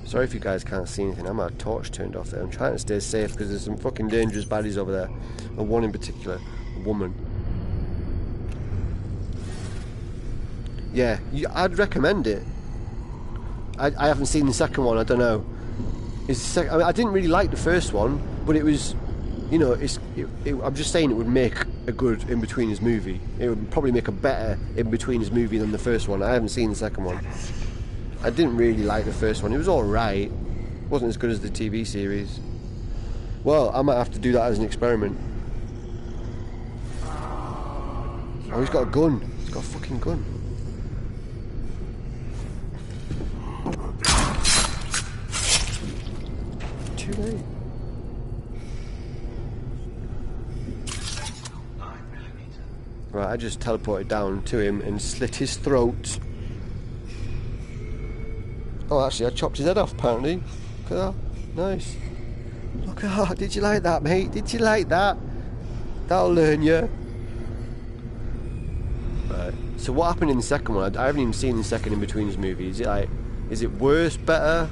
Sorry if you guys can't see anything. I'm at a torch turned off there. I'm trying to stay safe because there's some fucking dangerous baddies over there. And one in particular, a woman. Yeah, I'd recommend it. I haven't seen the second one. I don't know. I mean, I didn't really like the first one, but it was, you know, I'm just saying it would make a good in-betweeners movie. It would probably make a better in-betweeners movie than the first one. I haven't seen the second one. I didn't really like the first one. It was alright. Wasn't as good as the TV series. Well, I might have to do that as an experiment. Oh, he's got a gun. He's got a fucking gun. Too late. 9mm. Right, I just teleported down to him and slit his throat. Oh, actually, I chopped his head off, apparently. Look at that. Nice. Look at that. Did you like that, mate? Did you like that? That'll learn you. Right. So what happened in the second one? I haven't even seen the second In-Between's movie. Is it like... Is it worse, better?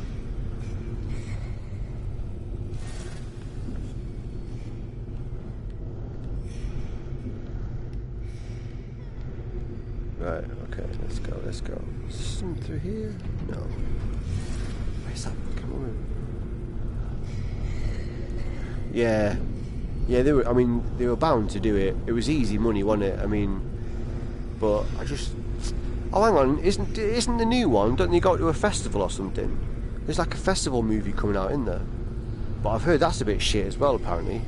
Right, okay, let's go, let's go. Is there something through here? No. Where's that fucking woman? Yeah. Yeah, they were, I mean, they were bound to do it. It was easy money, wasn't it? I mean, but I just... Oh, hang on, isn't the new one, don't they go to a festival or something? There's like a festival movie coming out in there. But I've heard that's a bit shit as well, apparently.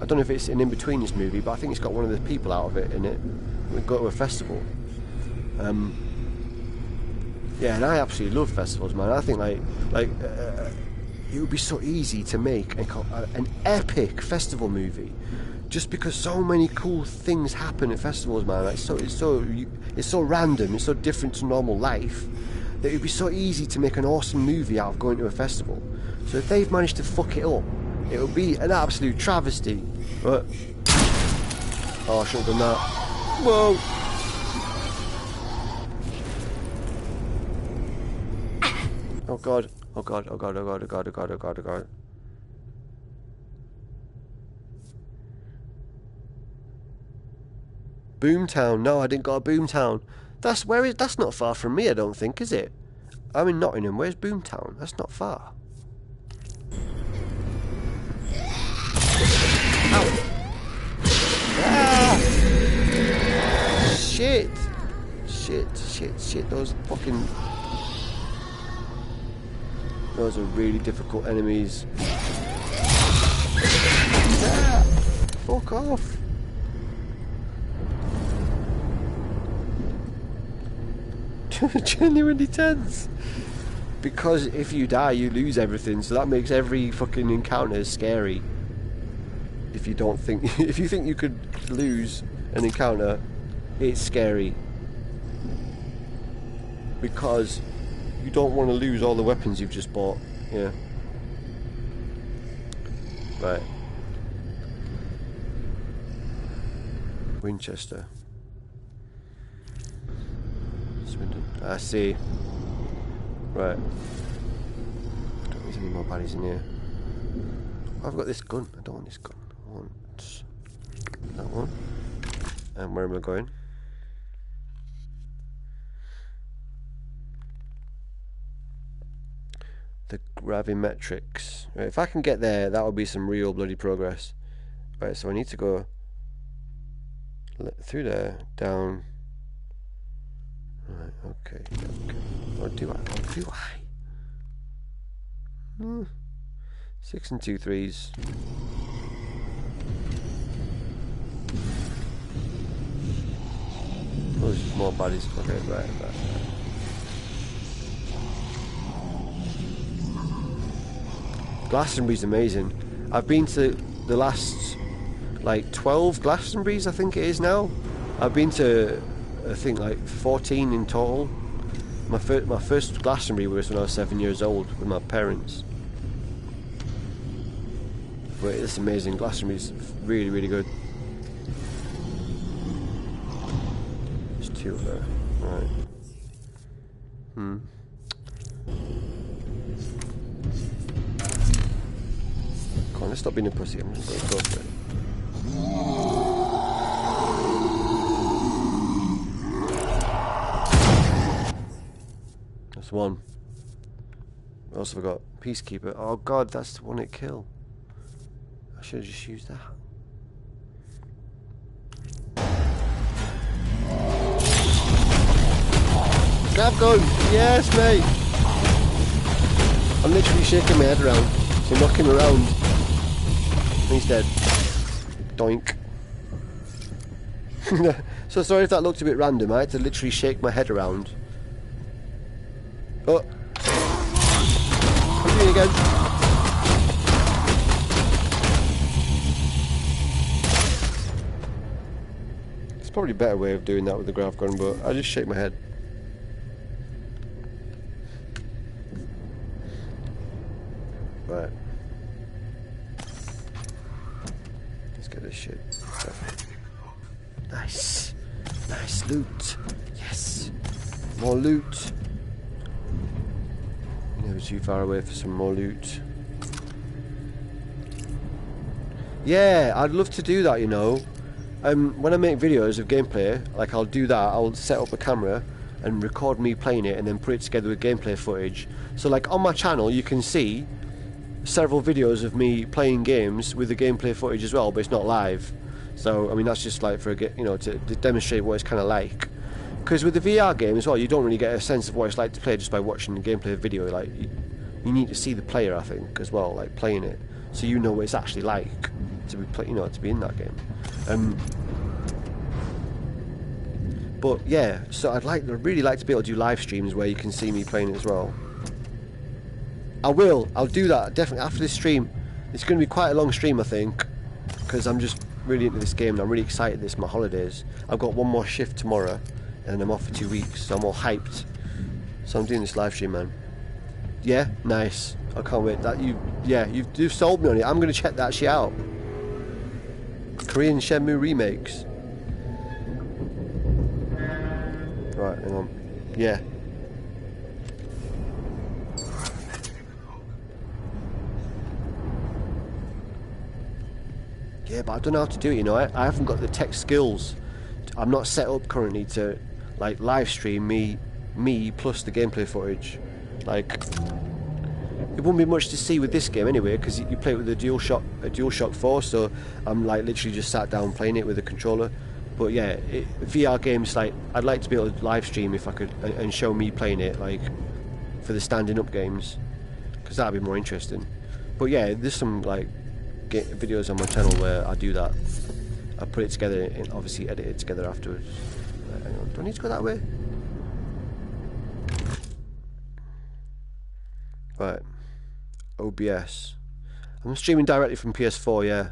I don't know if it's an In-Between this movie, but I think it's got one of the people out of it in it. We go to a festival. Yeah, and I absolutely love festivals, man. I think it would be so easy to make an epic festival movie, just because so many cool things happen at festivals, man. Like, it's so random, it's so different to normal life that it would be so easy to make an awesome movie out of going to a festival. So if they've managed to fuck it up, it would be an absolute travesty. But oh, I should have done that. Whoa. Oh god, oh god, oh god, oh god, oh god, oh god, oh god, oh god. Boomtown, no, I didn't go to Boomtown. That's not far from me, I don't think, is it? I'm in Nottingham, where's Boomtown? That's not far. Ow. Ah! Shit! Shit, those fucking... Those are really difficult enemies. Ah, fuck off. Genuinely tense. Because if you die, you lose everything, so that makes every fucking encounter scary. If you don't think... if you think you could lose an encounter, it's scary. Because... you don't want to lose all the weapons you've just bought. Yeah. Right. Winchester. Swindon. I see. Right. I don't need any more baddies in here. I've got this gun. I don't want this gun. I want that one. And where am I going? The gravimetrics. Right, if I can get there, that will be some real bloody progress. Right, so I need to go through there, down. Right, okay. What do I? 6 and 2 3s. Oh, there's more bodies. Okay, right. Glastonbury's amazing. I've been to the last like 12 Glastonburys, I think it is now. I've been to I think like 14 in total. My first Glastonbury was when I was 7 years old with my parents. But it's amazing. Glastonbury's really, really good. There's 2 there. Right. Come on, let's stop being a pussy. I'm just going to go for it. That's one. I also forgot Peacekeeper. Oh god, that's the one it killed. I should have just used that. Grab gun! Yes, mate! I'm literally shaking my head around. So knock him around. And he's dead. Doink. So sorry if that looked a bit random. I had to literally shake my head around. Oh! I'm doing it again. It's probably a better way of doing that with the grav gun, but I just shake my head. Right. Let's get this shit. Nice. Nice loot. Yes. More loot. Never too far away for some more loot. Yeah, I'd love to do that, you know. When I make videos of gameplay, like I'll do that, I'll set up a camera and record me playing it and then put it together with gameplay footage. So like on my channel you can see several videos of me playing games with the gameplay footage as well, but it's not live. So I mean that's just like for to demonstrate what it's kind of like. Because with the VR game as well, you don't really get a sense of what it's like to play just by watching the gameplay video. Like you need to see the player, I think, as well, like playing it, so you know what it's actually like to be to be in that game. But yeah, so I'd really like to be able to do live streams where you can see me playing it as well. I'll do that definitely after this stream. It's going to be quite a long stream, I think, because I'm just really into this game and I'm really excited. This is my holidays. I've got one more shift tomorrow and I'm off for 2 weeks, so I'm all hyped. So I'm doing this live stream, man. Yeah, nice. I can't wait. You've sold me on it. I'm going to check that shit out. Korean Shenmue remakes. Right, hang on. Yeah. Yeah, but I don't know how to do it, you know. I haven't got the tech skills. I'm not set up currently to like live stream me plus the gameplay footage. Like, it wouldn't be much to see with this game anyway, because you play it with a DualShock 4, so I'm like literally just sat down playing it with a controller. But yeah, VR games, like I'd like to be able to live stream if I could and show me playing it, like for the standing up games, because that'd be more interesting. But yeah, there's some like videos on my channel where I do that. I put it together and obviously edit it together afterwards. Right, hang on. Do I need to go that way? Right. OBS. I'm streaming directly from PS4, yeah.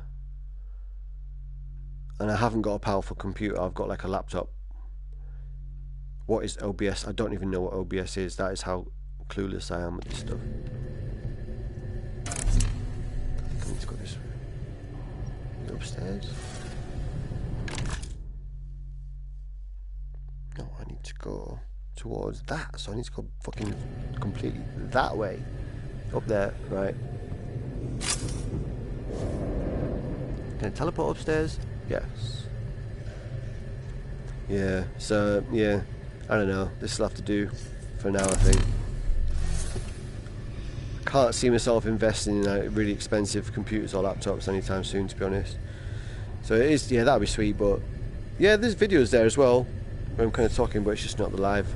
And I haven't got a powerful computer, I've got like a laptop. What is OBS? I don't even know what OBS is. That is how clueless I am with this stuff. I think I need to go this way. Is it upstairs? No, I need to go towards that, so I need to go fucking completely that way. Up there, right. Can I teleport upstairs? Yes. Yeah, so, yeah, I don't know. This will have to do for now, I think. I can't see myself investing in really expensive computers or laptops anytime soon, to be honest. So it is, yeah, that'd be sweet, but yeah, there's videos there as well where I'm kind of talking, but it's just not the live.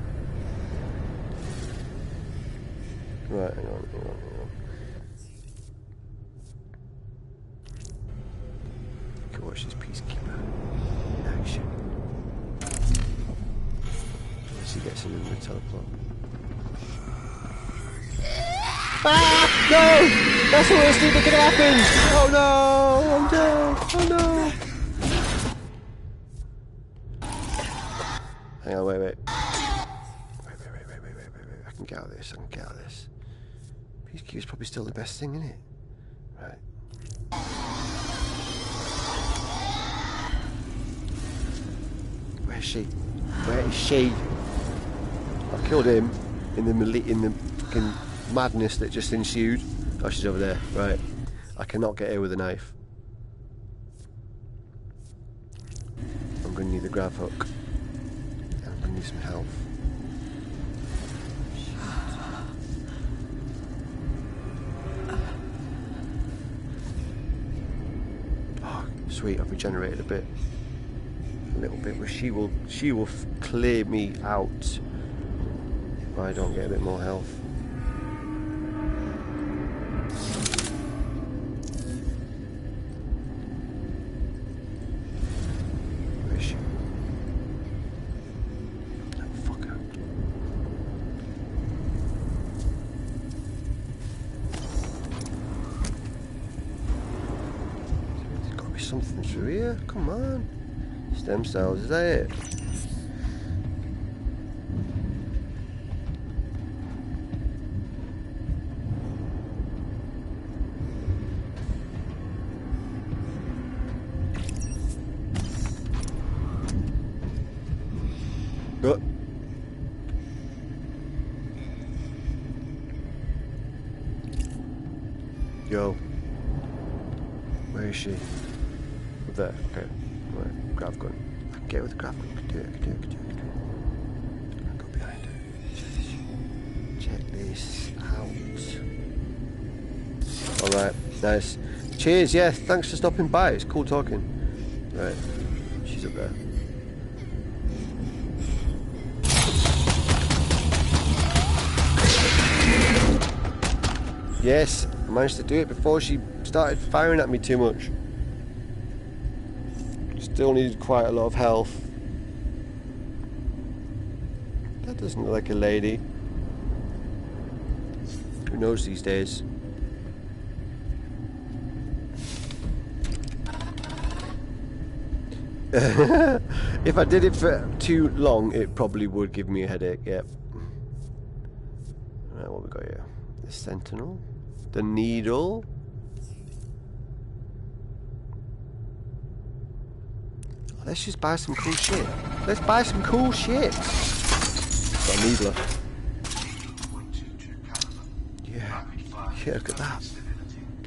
Right, hang on. Okay, watch this Peacekeeper in action. Unless he gets in the teleport. Ah! No! That's the worst thing that could happen! Oh no! I'm dead! Oh no! Hang on, wait. I can get out of this, Peacekeeper's probably still the best thing, isn't it? Right. Where is she? Where is she? I killed him in the fucking madness that just ensued. Oh, she's over there. Right. I cannot get her with a knife. I'm going to need the grav hook. And I'm going to need some health. Oh, sweet. I've regenerated a little bit, but she will clear me out. I don't get a bit more health. Where is she? Oh, fucker. There's got to be something through here. Come on. Stem cells, is that it? Oh. Yo. Where is she? Up there, okay. Right, grav gun. I can get her with the grav gun. I can do it, I can do it, I can do it, I can do it. I'll go behind her. Check this out. Alright, nice. Cheers, yeah, thanks for stopping by. It's cool talking. Right, she's up there. Yes, I managed to do it before she started firing at me too much. Still needed quite a lot of health. That doesn't look like a lady. Who knows these days? If I did it for too long, it probably would give me a headache, yep. Alright, what we got here? The Sentinel. The needle. Oh, let's just buy some cool shit. Let's buy some cool shit. Got a needler. Yeah. Yeah, look at that.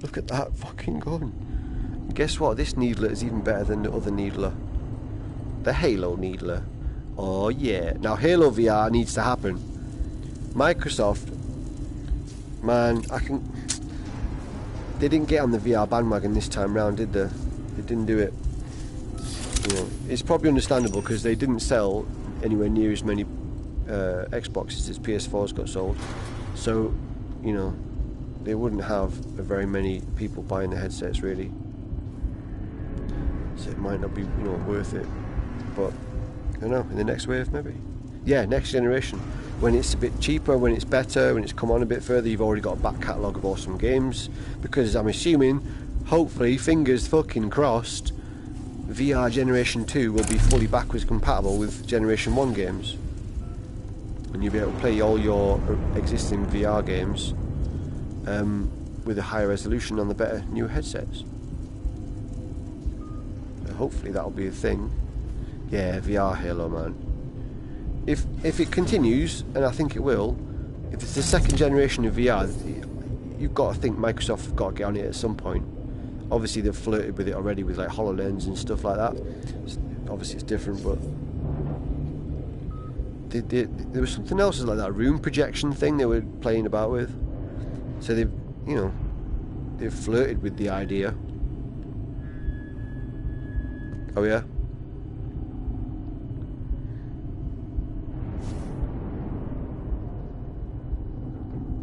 Look at that fucking gun. Guess what? This needler is even better than the other needler. The Halo needler. Oh yeah. Now Halo VR needs to happen. Microsoft, man, they didn't get on the VR bandwagon this time round, did they? They didn't do it. You know, it's probably understandable because they didn't sell anywhere near as many Xboxes as PS4's got sold. So, you know, they wouldn't have very many people buying the headsets really. So it might not be, you know, worth it. But I don't know, in the next wave maybe. Yeah, next generation. When it's a bit cheaper, when it's better, when it's come on a bit further, you've already got a back catalogue of awesome games. Because I'm assuming, hopefully, fingers fucking crossed, VR Generation 2 will be fully backwards compatible with Generation 1 games. And you'll be able to play all your existing VR games with a higher resolution on the better new headsets. Hopefully that'll be a thing. Yeah, VR Halo, man. If it continues, and I think it will, if it's the second generation of VR, you've got to think Microsoft have got to get on it at some point. Obviously they've flirted with it already with like HoloLens and stuff like that. Obviously it's different, but there was something else like that room projection thing they were playing about with. So they've, you know, they've flirted with the idea. Oh yeah.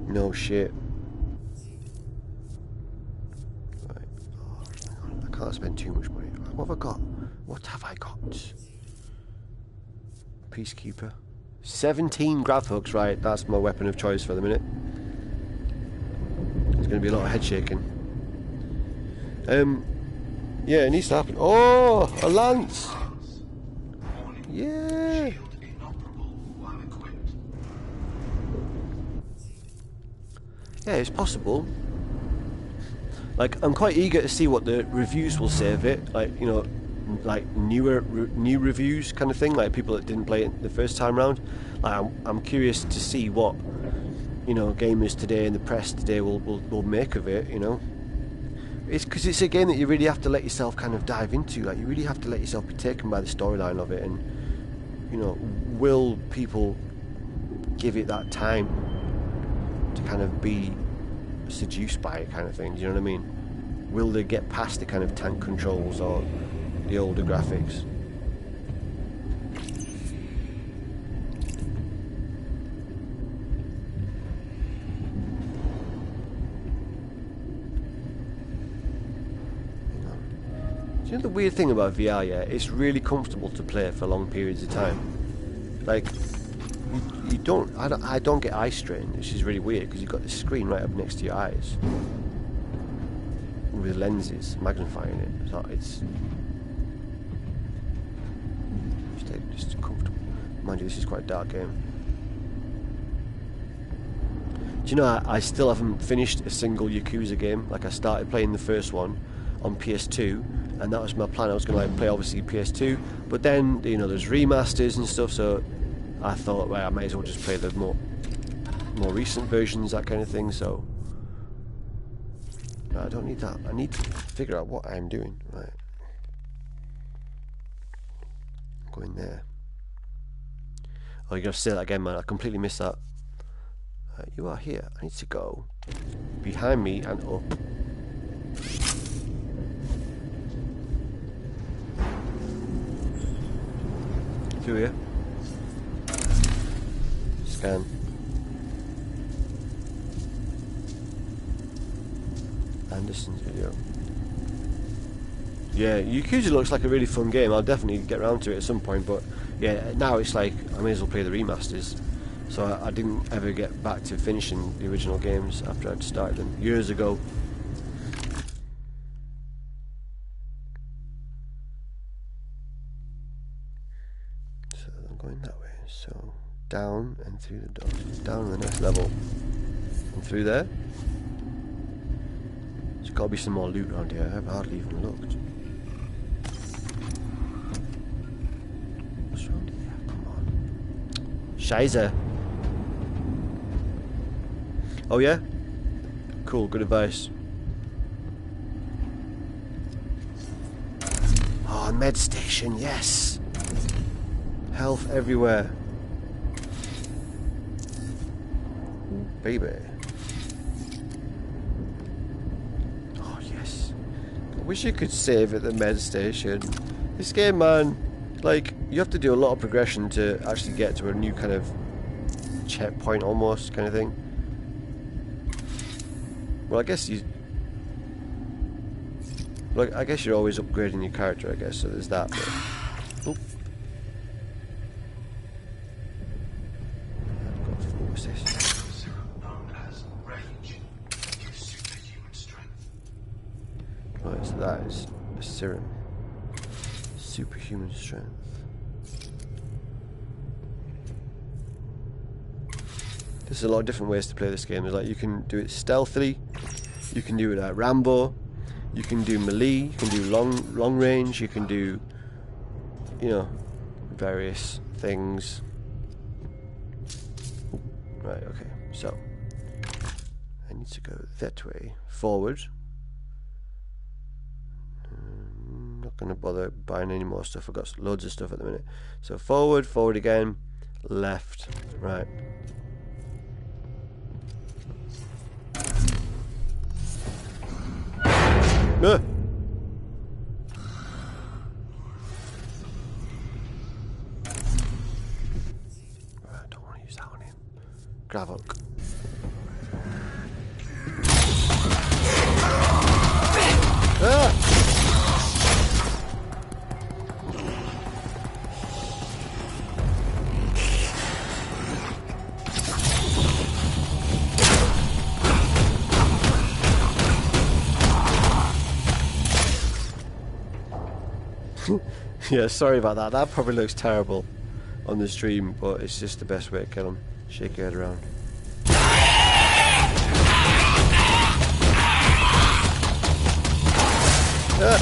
No shit. Right. Oh, hang on. I can't spend too much money. What have I got? What have I got? Peacekeeper. 17 grav hooks, right. That's my weapon of choice for the minute. There's going to be a lot of head shaking. Yeah, it needs to happen. Oh, a lance! Yeah! Yeah, it's possible. Like, I'm quite eager to see what the reviews will say of it. Like, you know, like new reviews kind of thing. Like people that didn't play it the first time round. Like, I'm curious to see what, you know, gamers today and the press today will make of it. You know, it's because it's a game that you really have to let yourself kind of dive into. Like, you really have to let yourself be taken by the storyline of it, and you know, will people give it that time to kind of be seduced by it, kind of thing? Do you know what I mean? Will they get past the kind of tank controls or the older graphics? you know the weird thing about VR, yeah? It's really comfortable to play for long periods of time. Like, you don't, I don't get eye strain, which is really weird because you've got this screen right up next to your eyes with lenses magnifying it. So it's just comfortable. Mind you, this is quite a dark game. Do you know, I still haven't finished a single Yakuza game. Like, I started playing the first one on PS2, and that was my plan. I was going to like play obviously PS2, but then, you know, there's remasters and stuff, so I thought, well, I might as well just play the more recent versions, that kind of thing. So no, I don't need that. I need to figure out what I'm doing. Right, go in there. Oh, you're gonna have to say that again, man. I completely missed that. You are here. I need to go behind me and up. Through here. Scan. Anderson's video. Yeah, Yakuza looks like a really fun game. I'll definitely get around to it at some point, but yeah, now it's like I may as well play the remasters. So I didn't ever get back to finishing the original games after I'd started them years ago. So I'm going that way. So down and through the door. Down the next level. And through there. There's got to be some more loot around here. I've hardly even looked. What's around here? Come on. Scheiße. Oh yeah? Cool, good advice. Oh, med station, yes! Health everywhere. Ooh, baby. Oh yes. I wish you could save at the med station. This game, man, like, you have to do a lot of progression to actually get to a new kind of checkpoint almost kind of thing. Well, I guess you. Like, I guess you're always upgrading your character, I guess. So there's that. But, oh. What's this? Serum known as Rage gives superhuman strength. Right, so that is a serum. Superhuman strength. There's a lot of different ways to play this game. There's like, you can do it stealthily, you can do it at Rambo, you can do melee, you can do long range, you can do, you know, various things. Right, okay, so I need to go that way, forward. I'm not going to bother buying any more stuff. I've got loads of stuff at the minute. So forward, forward again, left, right. No. I don't want to use that on him. Gravok. Ah! Yeah, sorry about that. That probably looks terrible on the stream, but it's just the best way to kill him. Shake your head around. Ah!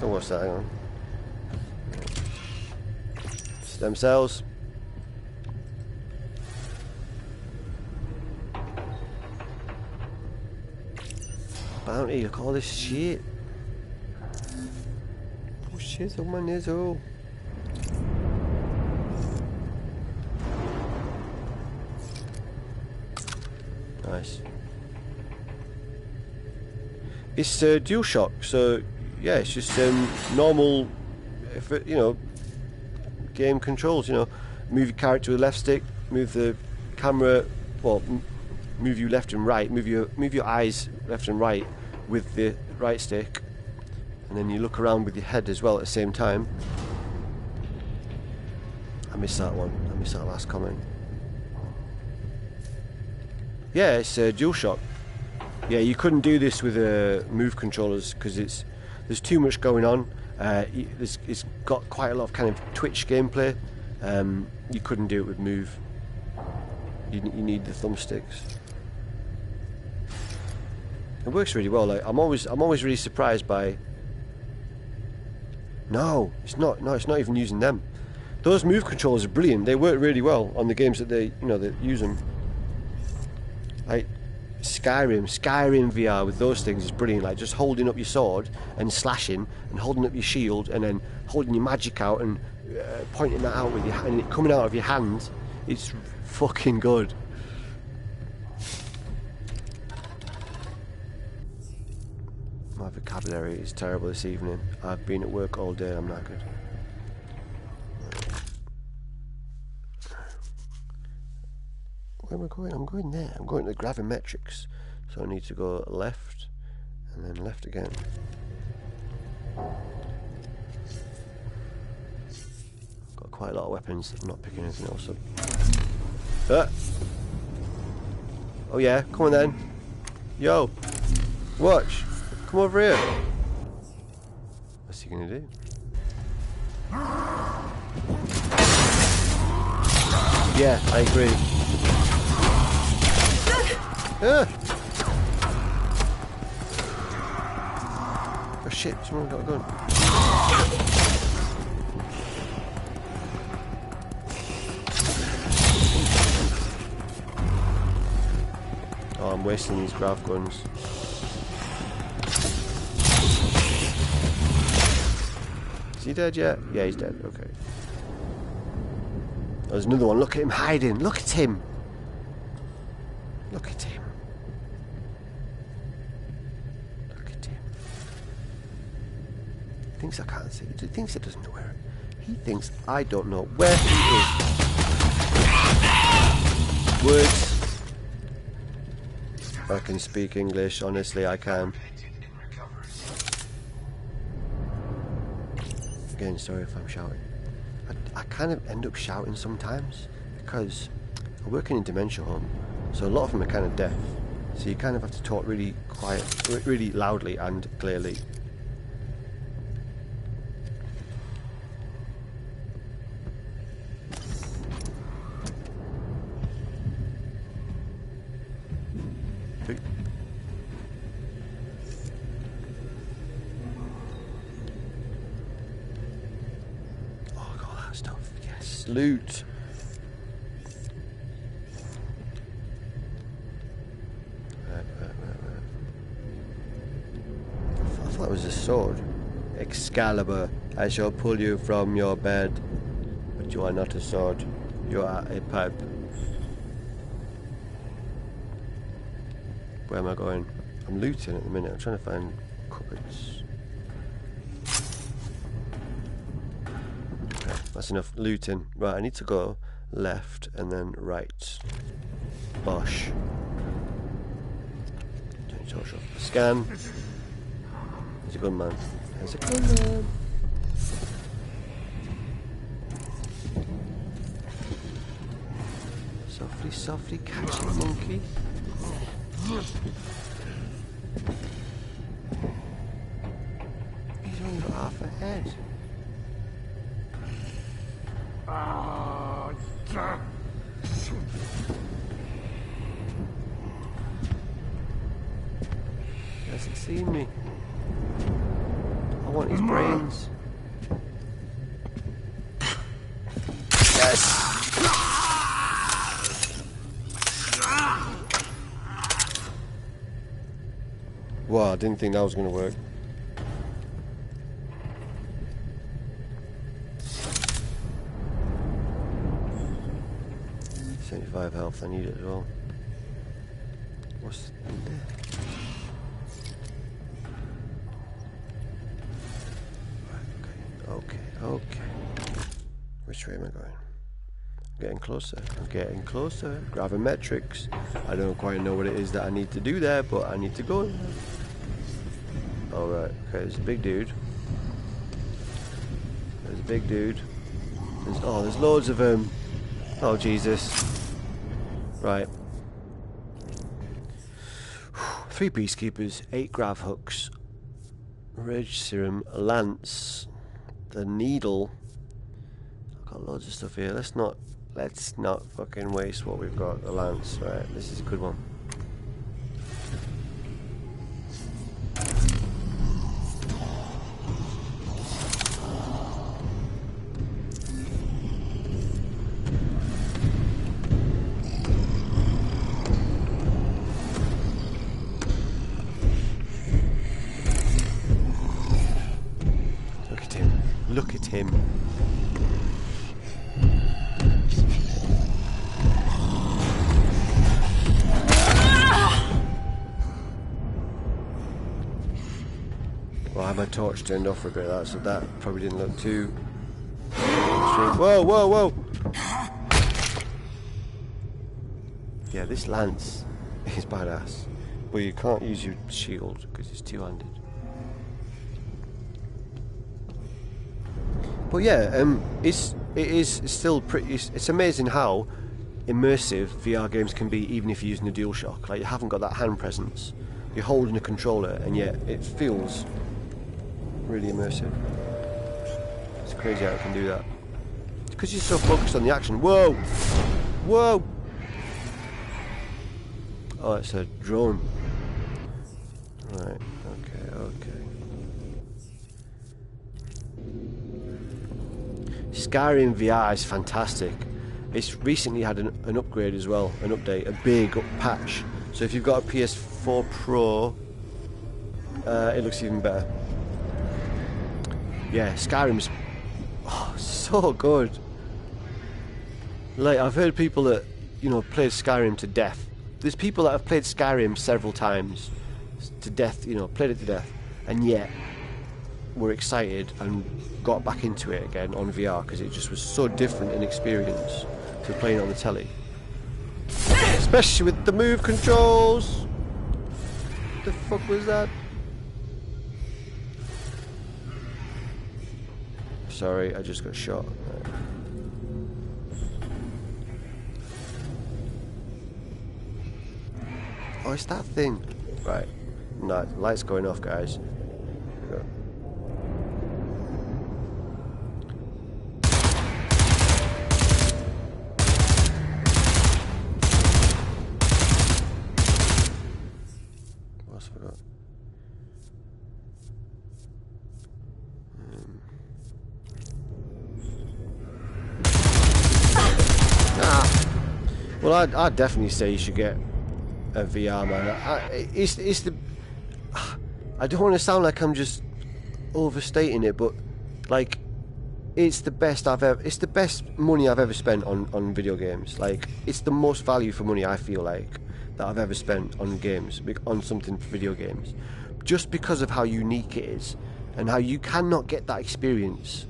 Oh, what's that? Hang on. Stem cells. Bounty, look at all this shit. Oh shit, oh my nizzle. Nice. It's DualShock, so yeah, it's just normal, you know, game controls. You know, move your character with the left stick, move the camera, well, move you left and right, move your eyes left and right with the right stick, and then you look around with your head as well at the same time. I missed that one. I missed that last comment. Yeah, it's DualShock. Yeah, you couldn't do this with Move controllers because there's too much going on. It's got quite a lot of kind of twitch gameplay. You couldn't do it with Move. You need the thumbsticks. It works really well. Like I'm always really surprised by. No, it's not. No, it's not even using them. Those Move controllers are brilliant. They work really well on the games that they use them. Like Skyrim VR with those things is brilliant. Like just holding up your sword and slashing, and holding up your shield, and then holding your magic out and pointing that out with your and it coming out of your hand. It's fucking good. My vocabulary is terrible this evening. I've been at work all day. I'm knackered. Where am I going? I'm going there. I'm going to the gravimetrics. So I need to go left and then left again. Got quite a lot of weapons. I'm not picking anything else up. Oh yeah, come on then. Yo, watch. Come over here. What's he gonna do? Yeah, I agree. Oh shit, someone got a gun. Oh, I'm wasting these grav guns. Is he dead yet? Yeah, he's dead. Okay. There's another one. Look at him hiding. Look at him. Look at him. Look at him. He thinks I can't see. He thinks he doesn't know where. He thinks I don't know where he is. Words. I can speak English. Honestly, I can. Again, sorry if I'm shouting. I kind of end up shouting sometimes because I work in a dementia home, so a lot of them are kind of deaf. So you kind of have to talk really quiet, really loudly and clearly. Loot. I thought it was a sword. Excalibur, I shall pull you from your bed. But you are not a sword. You are a pipe. Where am I going? I'm looting at the minute. I'm trying to find cupboards. That's enough looting. Right, I need to go left and then right. Bosh. Turn your torch off. Scan. There's a gun man. There's a gun man. Softly, softly, catch the monkey. He's only got half a head. He hasn't seen me. I want his brains. Yes! Wow, I didn't think that was going to work. Health, I need it as well. What's in there? Right, okay. Which way am I going? I'm getting closer. I'm getting closer. Gravimetrics. I don't quite know what it is that I need to do there, but I need to go in there. Oh, right. Okay, there's a big dude. There's a big dude. There's loads of oh, Jesus. Right. 3 peacekeepers, 8 grav hooks, rage serum, a lance, the needle. I've got loads of stuff here. Let's not fucking waste what we've got. The lance, right? This is a good one. Look at him. Well, I had my torch turned off for a bit of that, so that probably didn't look too straight. Whoa, whoa, whoa! Yeah, this lance is badass. But you can't use your shield because it's two-handed. But yeah, it is still pretty. It's amazing how immersive VR games can be, even if you're using a DualShock. Like, you haven't got that hand presence. You're holding a controller, and yet it feels really immersive. It's crazy how it can do that. It's because you're so focused on the action. Whoa, whoa! Oh, it's a drone. Right. Okay. Okay. Skyrim VR is fantastic. It's recently had an upgrade as well, an update, a big patch. So if you've got a PS4 Pro, it looks even better. Yeah, Skyrim's so good. Like, I've heard people that, you know, played Skyrim to death. There's people that have played Skyrim several times to death, you know, played it to death, and yet were excited and got back into it again on VR because it just was so different an experience to playing it on the telly. Especially with the move controls. What the fuck was that? Sorry, I just got shot. Oh, it's that thing. Right. No, light's going off, guys. Well, I'd definitely say you should get a VR, man. It's the. I don't want to sound like I'm just overstating it, but like, it's the best It's the best money I've ever spent on video games. Like, it's the most value for money I feel like that I've ever spent on games, on something for video games, just because of how unique it is and how you cannot get that experience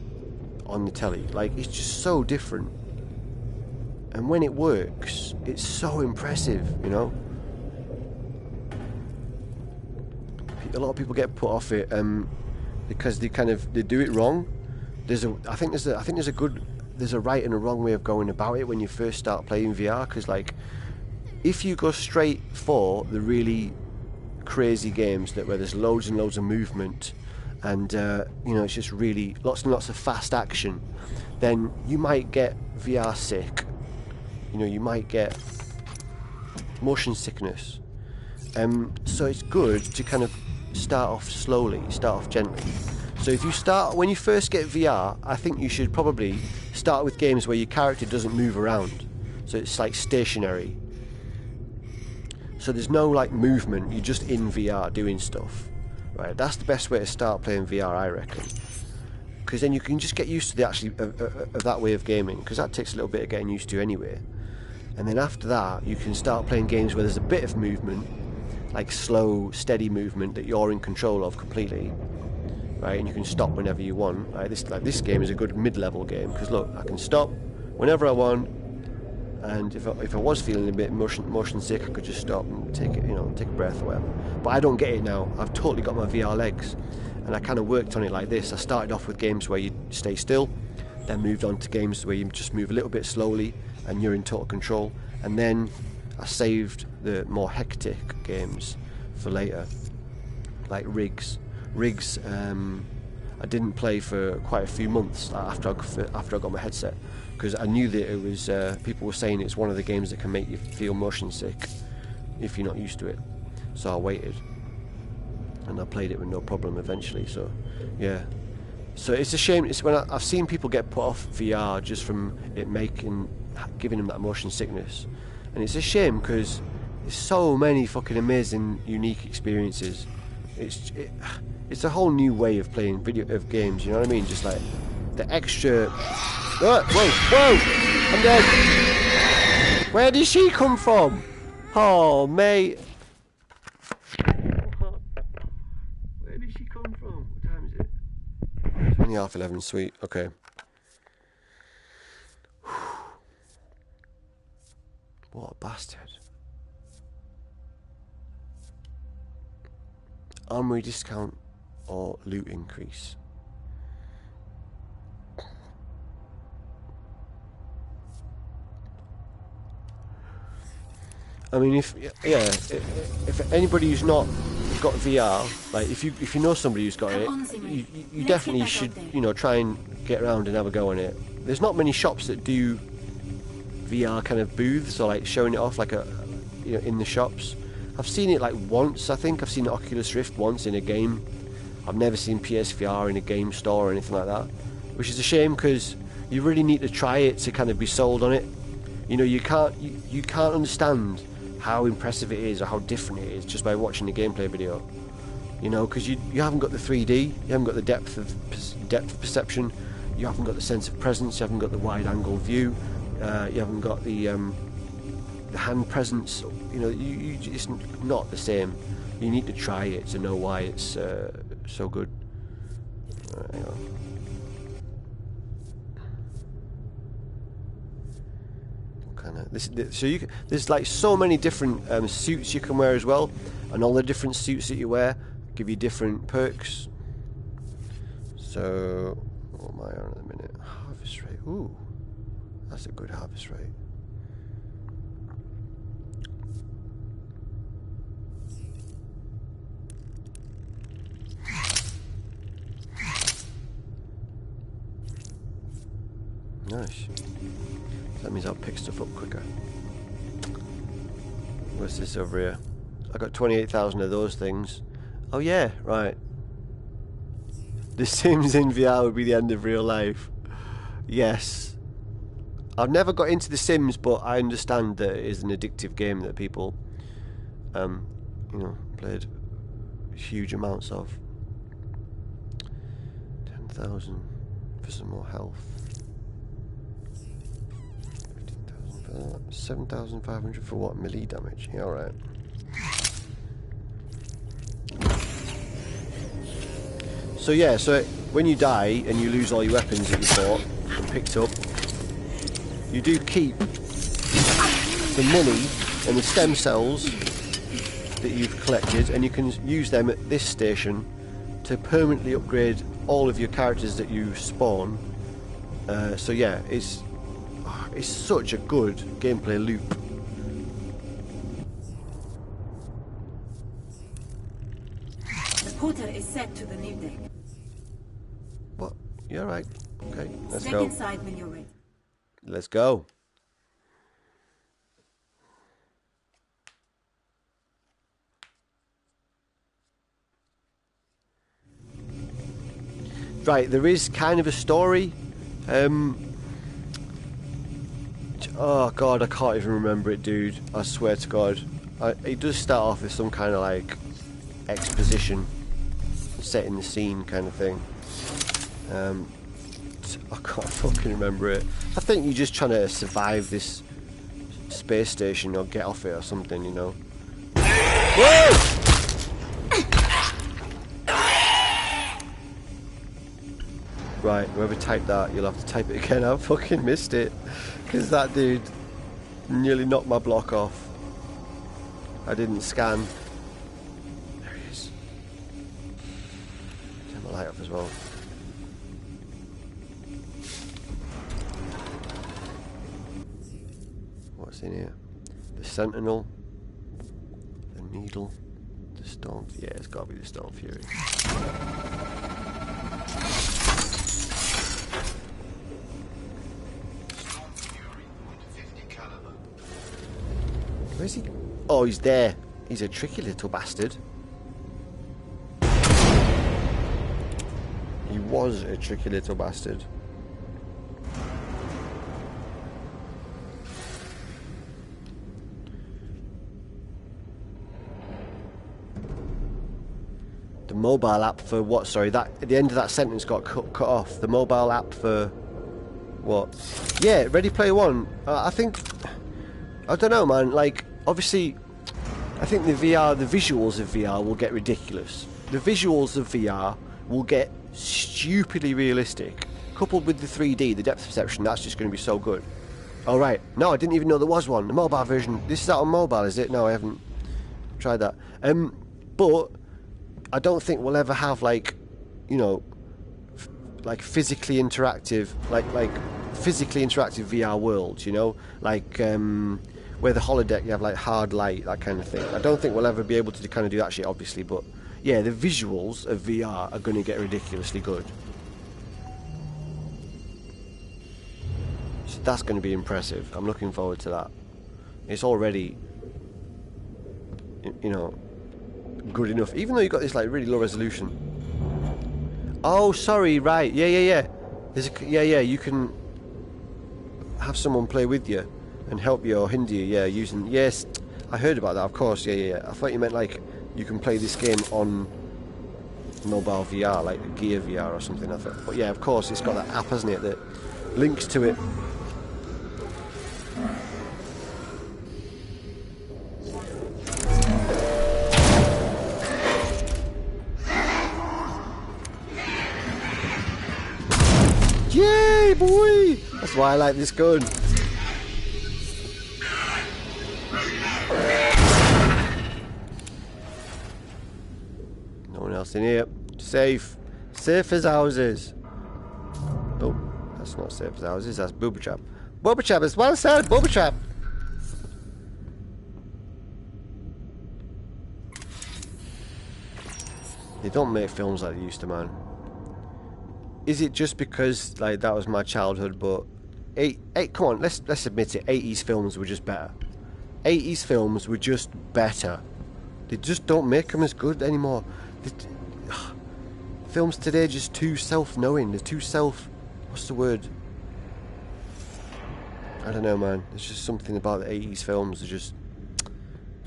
on the telly. Like, it's just so different. And when it works, it's so impressive, you know. A lot of people get put off it because they do it wrong. I think there's a right and a wrong way of going about it when you first start playing VR. Because, like, if you go straight for the really crazy games where there's loads and loads of movement and you know, it's just really lots and lots of fast action, then you might get VR sick. You know, you might get motion sickness. So it's good to kind of start off slowly, start off gently. So if you when you first get VR, I think you should probably start with games where your character doesn't move around. So it's like stationary. So there's no like movement, you're just in VR doing stuff. Right, that's the best way to start playing VR, I reckon. Because then you can just get used to of that way of gaming, because that takes a little bit of getting used to anyway. And then after that, you can start playing games where there's a bit of movement, like slow, steady movement that you're in control of completely, right? And you can stop whenever you want. Right? This game is a good mid-level game because look, I can stop whenever I want, And if I was feeling a bit motion sick, I could just stop and take it, take a breath or whatever. But I don't get it now. I've totally got my VR legs, and I kind of worked on it like this. I started off with games where you stay still, then moved on to games where you just move a little bit slowly and you're in total control, and then I saved the more hectic games for later, like Rigs. I didn't play for quite a few months after I got my headset, because I knew that it was people were saying it's one of the games that can make you feel motion sick if you're not used to it. So I waited, and I played it with no problem eventually. So yeah, so it's a shame. It's when I've seen people get put off VR just from it giving them that motion sickness, and it's a shame because there's so many fucking amazing, unique experiences. It's a whole new way of playing games. You know what I mean? Just like the extra. Whoa! I'm dead. Where did she come from? Oh, mate. Where did she come from? What time is it? It's only 11:30. Sweet. Okay. What a bastard. Armory discount or loot increase. I mean, if anybody who's not got VR, like if you know somebody who's got it, you definitely should try and get around and have a go on it. There's not many shops that do VR kind of booths or like showing it off like in the shops. I've seen it like once. I think I've seen Oculus Rift once in a game. I've never seen PSVR in a game store or anything like that, which is a shame because you really need to try it to kind of be sold on it. You can't understand how impressive it is or how different it is just by watching the gameplay video. Because you haven't got the 3D, you haven't got the depth of perception, you haven't got the sense of presence, you haven't got the wide-angle view, you haven't got the hand presence. It's not the same. You need to try it to know why it's so good. Hang on. There's like so many different suits you can wear as well, and all the different suits that you wear give you different perks. So what am I on at the minute? Harvest rate. Ooh, that's a good harvest rate. Nice. That means I'll pick stuff up quicker. What's this over here? I got 28,000 of those things. Oh yeah, right. The Sims in VR would be the end of real life. Yes. I've never got into The Sims, but I understand that it is an addictive game that people, played huge amounts of. 10,000 for some more health. 7,500 for what? Melee damage. Yeah, alright. So yeah, so when you die and you lose all your weapons that you bought and picked up, you do keep the money and the stem cells that you've collected, and you can use them at this station to permanently upgrade all of your characters that you spawn. So yeah, it's such a good gameplay loop. The portal is set to the new deck. What? You're right. Okay, let's Step go. inside when you're ready. Let's go. Right, there is kind of a story. Oh god, I can't even remember it, dude. I swear to god. It does start off with some kind of like exposition, setting the scene kind of thing. I can't fucking remember it. I think you're just trying to survive this space station or get off it or something, you know. Whoa! Right, whoever typed that, you'll have to type it again. I fucking missed it. Because that dude Nearly knocked my block off. I didn't scan. There he is. Turn my light off as well. What's in here? The Sentinel. The Needle. The Storm. Yeah, it's got to be the Storm Fury. Where is he? Oh, he's there. He's a tricky little bastard. He was a tricky little bastard. The mobile app for what? Sorry, that at the end of that sentence got cut off. The mobile app for what? Yeah, Ready Player One. I think, I don't know, man. Like, obviously, I think the visuals of VR will get ridiculous. The visuals of VR will get stupidly realistic, coupled with the 3D, the depth perception. That's just going to be so good. All right. No, I didn't even know there was one. The mobile version. This is out on mobile, is it? No, I haven't tried that. But I don't think we'll ever have, like, you know, like physically interactive, like physically interactive VR worlds, you know, like where the holodeck you have like hard light, that kind of thing. I don't think we'll ever be able to kind of do that shit, obviously, but yeah, the visuals of VR are going to get ridiculously good. So that's going to be impressive. I'm looking forward to that. It's already, you know, good enough, even though you've got this like really low resolution. Oh, sorry, right, yeah. There's a, you can have someone play with you and help you or hinder you, yeah, using, yes, I heard about that, of course, yeah. I thought you meant like you can play this game on mobile VR, like Gear VR or something, I thought. But yeah, of course, it's got that app, hasn't it, that links to it. Yay, boy! That's why I like this gun. No one else in here. Safe. Safe as houses. Oh, that's not safe as houses, that's booby trap. Booby trap is well said, booby trap! They don't make films like they used to, man. Is it just because like that was my childhood? But come on, let's admit it. 80s films were just better. 80s films were just better. They just don't make them as good anymore. Films today are just too self-knowing. They're too what's the word? I don't know, man. There's just something about the 80s films. There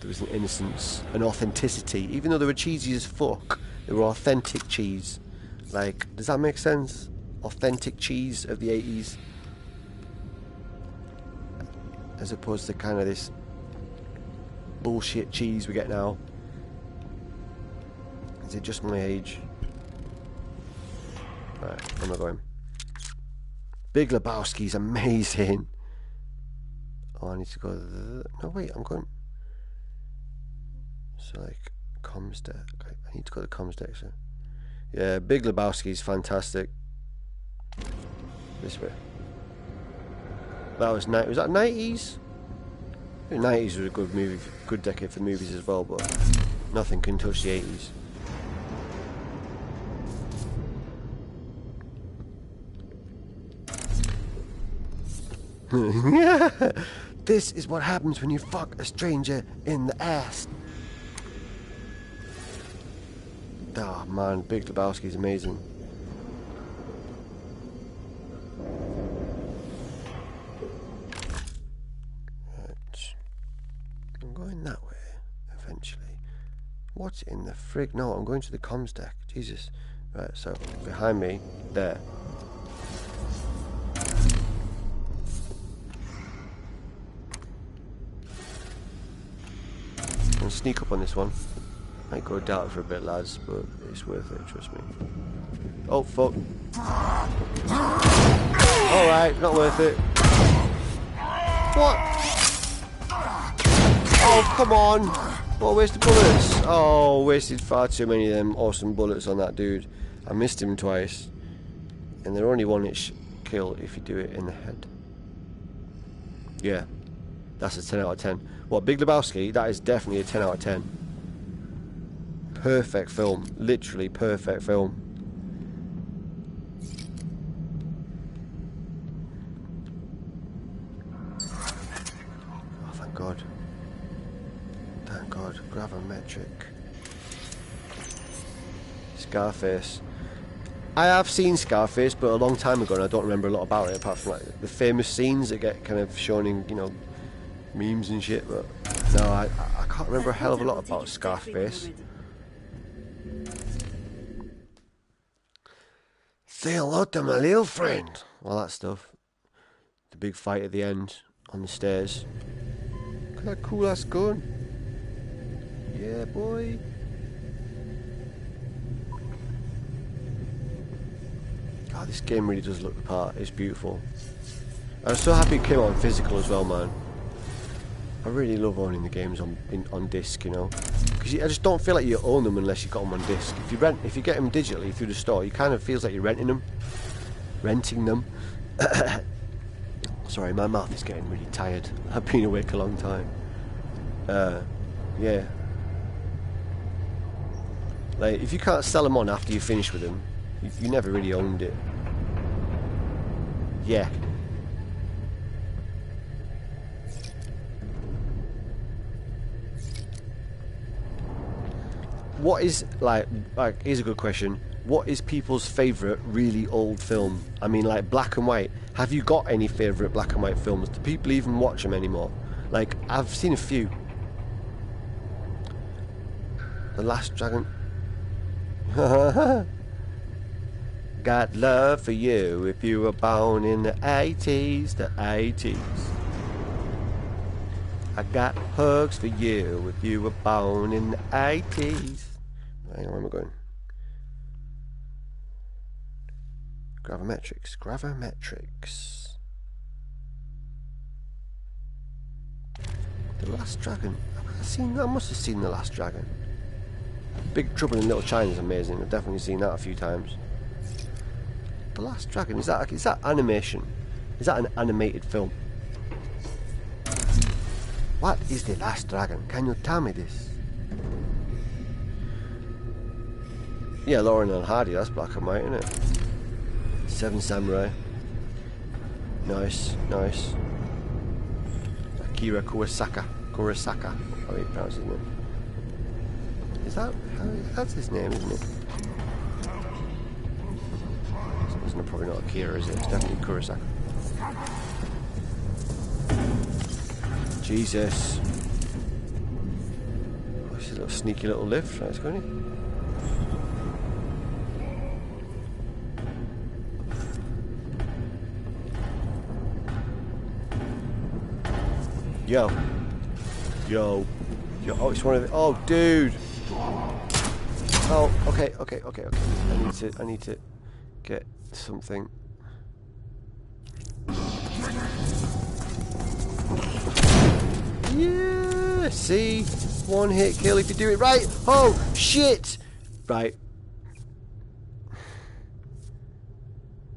was an innocence, an authenticity. Even though they were cheesy as fuck, they were authentic cheese. Like, does that make sense? Authentic cheese of the 80s. As opposed to kind of this bullshit cheese we get now. Is it just my age? Right, where am I going? Big Lebowski's amazing. Oh, I need to go to the... No, wait, I'm going... So, like, comms deck. Okay, I need to go to the comms deck, so... Yeah, Big Lebowski is fantastic. This way. That was was that 90s? The 90s was a good movie, good decade for movies as well, but nothing can touch the 80s. This is what happens when you fuck a stranger in the ass. Oh man, Big Lebowski is amazing. Right. I'm going that way, eventually. What's in the frig? No, I'm going to the comms deck. Jesus. Right, so, behind me, there. I'm going to sneak up on this one. Might go dark for a bit, lads, but it's worth it, trust me. Oh, fuck. Alright, not worth it. What? Oh, come on. Oh, wasted bullets. Oh, wasted far too many of them awesome bullets on that dude. I missed him twice. And they're only one each kill if you do it in the head. Yeah. That's a 10 out of 10. What, Big Lebowski? That is definitely a 10 out of 10. Perfect film. Literally perfect film. Oh, thank God. Thank God. Gravimetric. Scarface. I have seen Scarface, but a long time ago, and I don't remember a lot about it, apart from like the famous scenes that get kind of shown in, you know, memes and shit. But no, I can't remember a hell of a lot about Scarface. Say hello to my little friend. All that stuff. The big fight at the end on the stairs. Look at that cool ass gun. Yeah, boy. God, this game really does look the part. It's beautiful. I'm so happy it came out on physical as well, man. I really love owning the games on disc, you know, because I just don't feel like you own them unless you got them on disc. If you get them digitally through the store, you kind of feels like you're renting them. Sorry, my mouth is getting really tired. I've been awake a long time. Yeah. Like, if you can't sell them on after you finish with them, you never really owned it. Yeah. What is, like, here's a good question. What is people's favourite really old film? I mean, like, black and white. Have you got any favourite black and white films? Do people even watch them anymore? Like, I've seen a few. The Last Dragon. Got love for you if you were born in the 80s, the 80s. I got hugs for you if you were born in the 80s. Hang on, where am I going? Gravimetrics. Gravimetrics. The Last Dragon. I must have seen The Last Dragon. Big Trouble in Little China is amazing. I've definitely seen that a few times. The Last Dragon, is that animation? Is that an animated film? What is The Last Dragon? Can you tell me this? Yeah, Lauren and Hardy, that's black and white, isn't it? Seven Samurai. Nice, nice. Akira Kurosaka. How do you pronounce his name? That's his name, isn't it? It's probably not Akira, is it? It's definitely Kurosaka. Jesus. Oh, it's a little sneaky little lift. Right, let's go in. Yo. Oh, it's one of the... Oh, dude. Oh, okay. I need to get something. Yeah, see? One hit kill if you do it right. Oh, shit. Right.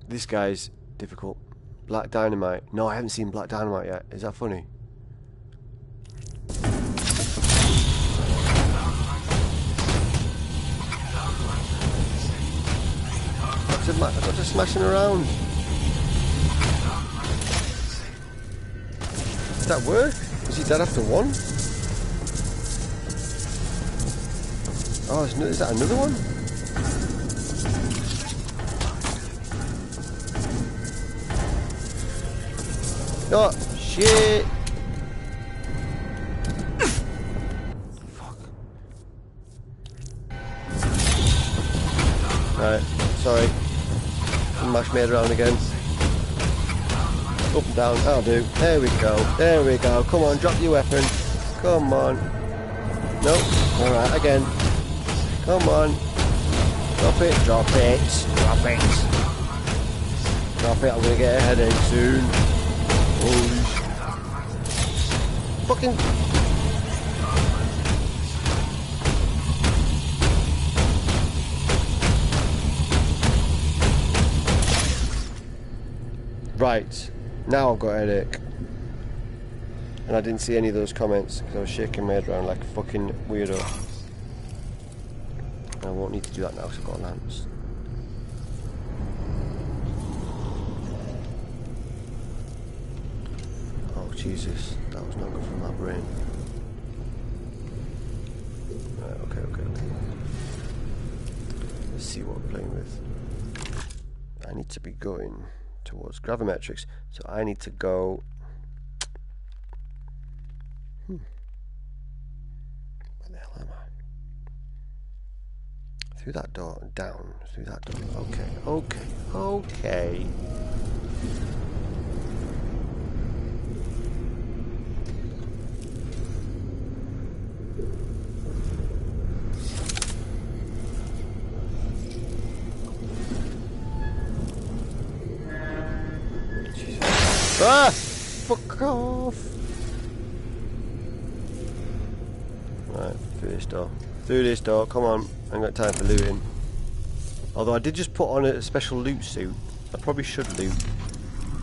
This guy's difficult. Black Dynamite. No, I haven't seen Black Dynamite yet. Is that funny? I got to smashing around. Did that work? Was he dead after one? Oh, is that another one? Oh, shit! Fuck. Right, sorry. Mash made around again. Up and down, that'll do. There we go. Come on, drop your weapon. Come on. Nope. Alright, again. Come on. Drop it. Drop it, I'm gonna get a headache soon. Holy fucking... Right, now I've got a headache. And I didn't see any of those comments because I was shaking my head around like a fucking weirdo. And I won't need to do that now because I've got a lance. Oh Jesus, that was not good for my brain. Right, okay. Let's see what we're playing with. I need to be going towards gravimetrics, so I need to go. Where the hell am I? Through that door, down, through that door. Okay. Jesus. Ah! Fuck off! Right, through this door, come on, I ain't got time for looting. Although I did just put on a special loot suit. I probably should loot,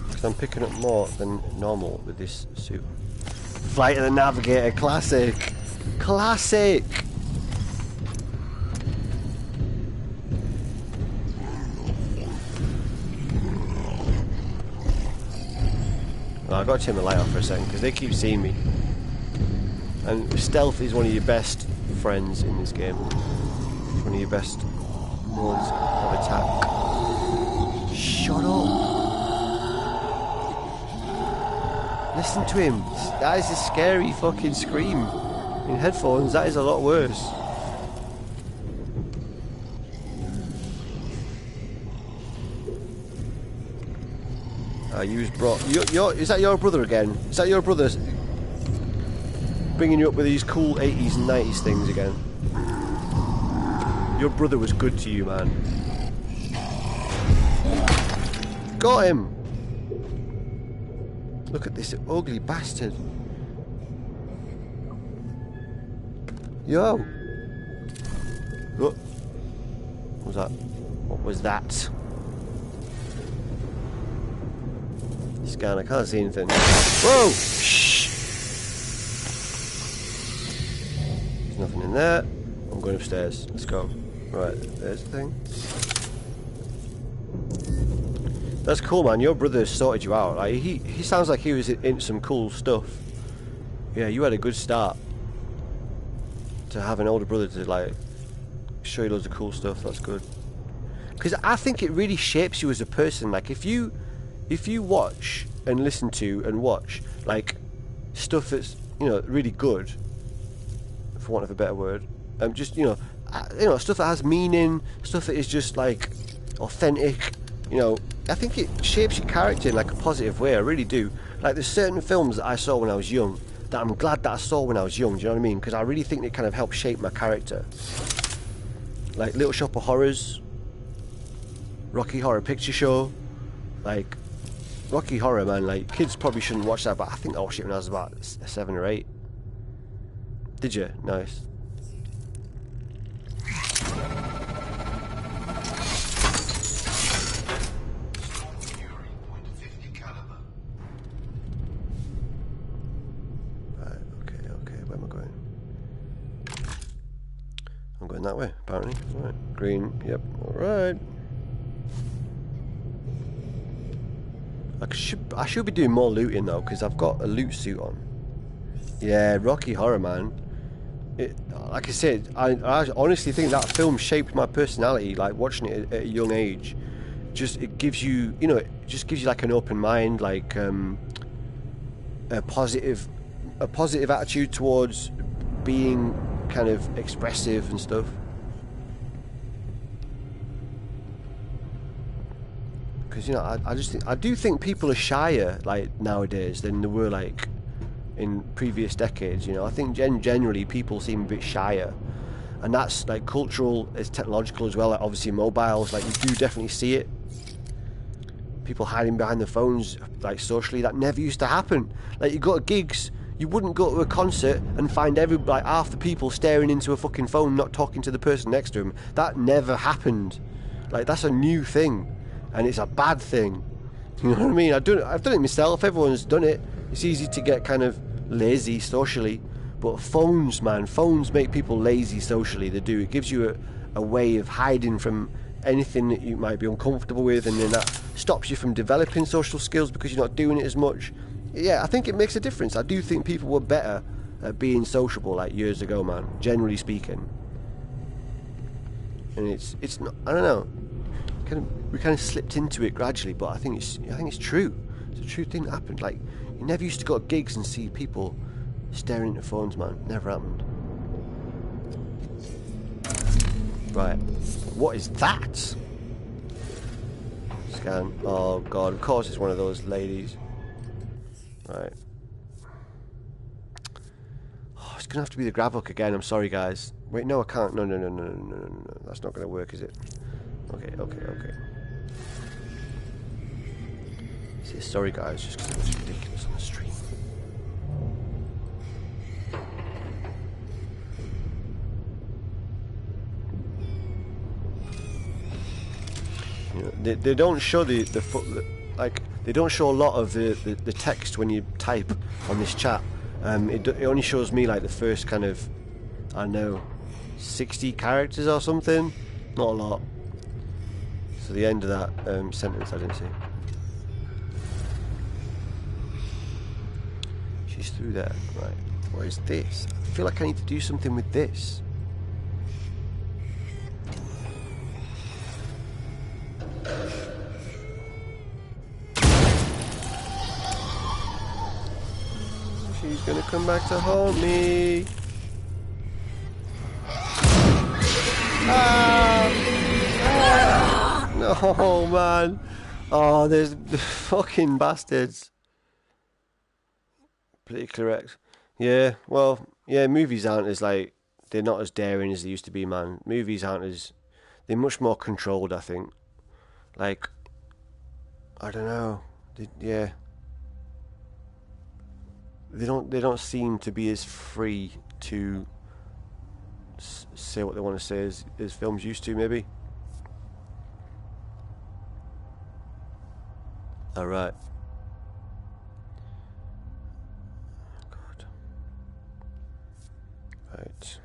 because I'm picking up more than normal with this suit. Flight of the Navigator, classic! Classic! Oh, I've got to turn the light off for a second, because they keep seeing me. And stealth is one of your best friends in this game. One of your best modes of attack. Shut up! Listen to him. That is a scary fucking scream. In headphones, that is a lot worse. You was brought. Is that your brother again? Is that your brother? Bringing you up with these cool 80s and 90s things again. Your brother was good to you, man. Got him! Look at this ugly bastard. Yo! What was that? What was that? Scan, I can't see anything. Whoa! Shh! There's nothing in there. I'm going upstairs. Let's go. Right, there's the thing. That's cool, man. Your brother sorted you out. Like he sounds like he was in some cool stuff. Yeah, you had a good start. To have an older brother to like show you loads of cool stuff. That's good. Because I think it really shapes you as a person. Like if you watch and listen to and watch like stuff that's really good, for want of a better word, just stuff that has meaning, stuff that is just like authentic. I think it shapes your character in like a positive way. I really do. Like there's certain films that I saw when I was young that I'm glad that I saw when I was young. Do you know what I mean? Because I really think they kind of help shape my character. Like Little Shop of Horrors, Rocky Horror Picture Show, like Rocky Horror, man. Like kids probably shouldn't watch that, but I think I watched it when I was about 7 or 8. Did you? Nice. That way, apparently. Right, green, yep, alright. I should be doing more looting though, because I've got a loot suit on. Yeah, Rocky Horror, man. Like I said, I honestly think that film shaped my personality, like watching it at a young age. It gives you, it just gives you like an open mind, like a positive attitude towards being kind of expressive and stuff. Because I do think people are shyer like nowadays than they were like in previous decades. I think generally people seem a bit shyer, and that's like cultural, it's technological as well. Like obviously mobiles, like you do definitely see it. People hiding behind the phones, like socially, that never used to happen. Like you go to gigs. You wouldn't go to a concert and find half the people staring into a fucking phone, not talking to the person next to them. That never happened. Like that's a new thing, and it's a bad thing. You know what I mean? I've done it myself. Everyone's done it. It's easy to get kind of lazy socially, but phones, man, phones make people lazy socially. They do. It gives you a way of hiding from anything that you might be uncomfortable with, and then that stops you from developing social skills because you're not doing it as much. Yeah, I think it makes a difference. I do think people were better at being sociable like years ago, man, generally speaking. And it's not, I don't know, we kind of slipped into it gradually, but I think it's true. It's a true thing that happened. Like, you never used to go to gigs and see people staring into phones, man. Never happened. Right, what is that? Scan. Oh god, of course it's one of those ladies. Right. Oh, it's gonna have to be the grab hook again. I'm sorry, guys. Wait, no, I can't. No. That's not gonna work, is it? Okay. See, sorry, guys, just because it looks ridiculous on the stream. You know, they don't show like they don't show a lot of the text when you type on this chat. It only shows me like the first kind of, I don't know, 60 characters or something. Not a lot. So the end of that sentence I didn't see. She's through there. Right. What is this? I feel like I need to do something with this. She's gonna come back to haunt me. No, man. Oh, there's the fucking bastards. Pretty correct. Yeah, well, yeah, movies aren't as, like, they're not as daring as they used to be, man. Movies aren't as, they're much more controlled, I think. Like, I don't know. Yeah. They don't seem to be as free to say what they want to say as films used to, maybe. All right. God. Right.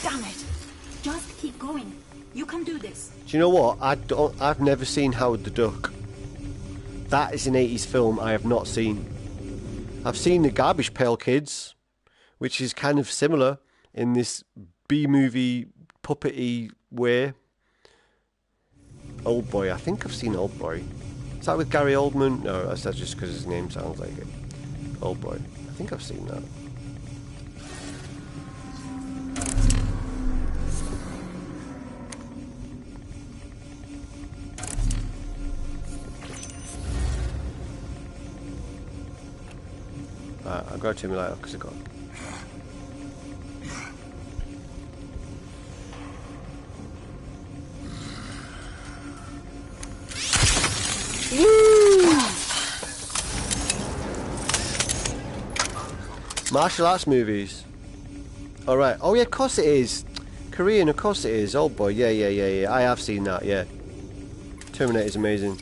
Damn it! Just keep going. You can do this. Do you know what? I've never seen Howard the Duck. That is an 80s film I have not seen. I've seen The Garbage Pail Kids, which is kind of similar in this B-movie puppety way. Old Boy. I think I've seen Old Boy. Is that with Gary Oldman? No, that's just because his name sounds like it. Old Boy. I think I've seen that. I'll go to me later because I got. Woo! Martial arts movies. All right. Oh yeah, of course it is. Korean, of course it is. Old Boy. Yeah. I have seen that. Yeah. Terminator's amazing.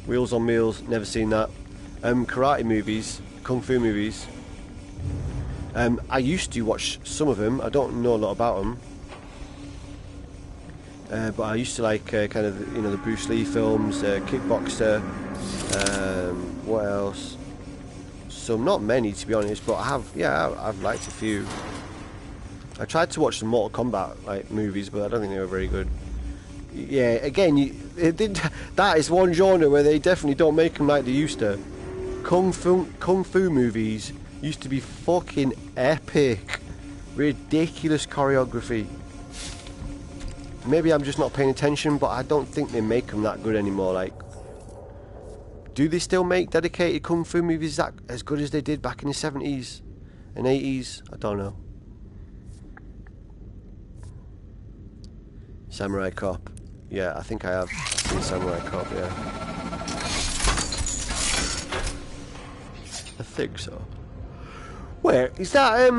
Wheels on Meals. Never seen that. Karate movies. Kung Fu movies. I used to watch some of them. I don't know a lot about them. But I used to like kind of, you know, the Bruce Lee films, Kickboxer. What else? Some, not many to be honest, but I've liked a few. I tried to watch some Mortal Kombat like movies, but I don't think they were very good. Yeah, again, that is one genre where they definitely don't make them like they used to. Kung Fu movies used to be fucking epic. Ridiculous choreography. Maybe I'm just not paying attention, but I don't think they make them that good anymore. Like, do they still make dedicated Kung Fu movies that as good as they did back in the 70s and 80s? I don't know. Samurai Cop. Yeah, I think I have seen Samurai Cop, yeah. I think so. Where is that?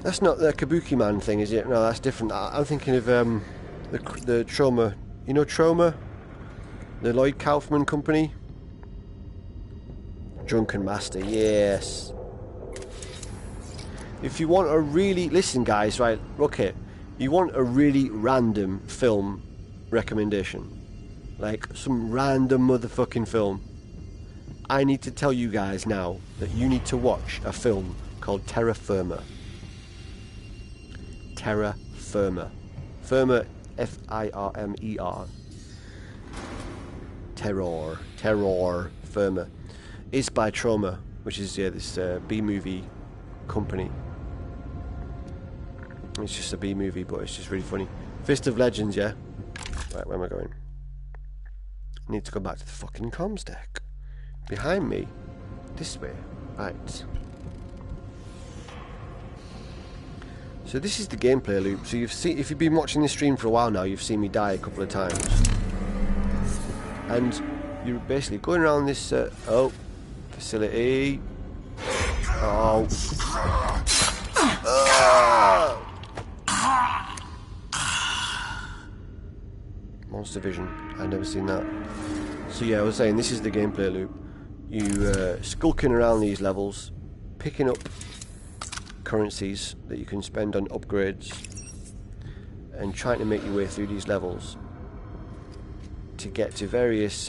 That's not the Kabuki Man thing, is it? No, that's different. I'm thinking of the Trauma. You know Trauma? The Lloyd Kaufman company? Drunken Master, yes. If you want a really... Listen, guys, right, okay. You want a really random film recommendation. Like, some random motherfucking film. I need to tell you guys now that you need to watch a film called Terra Firma. Terra Firma. Firma, F-I-R-M-E-R. Terror Firma. It's by Trauma, which is this B-movie company. It's just a B-movie, but it's just really funny. Fist of Legends, yeah? Right, where am I going? I need to go back to the fucking comms deck. Behind me. This way. Right. So this is the gameplay loop. So you've seen, if you've been watching this stream for a while now, you've seen me die a couple of times. And you're basically going around this, facility. Oh. Monster Vision. I'd never seen that. So yeah, I was saying this is the gameplay loop. You skulking around these levels, picking up currencies that you can spend on upgrades, and trying to make your way through these levels to get to various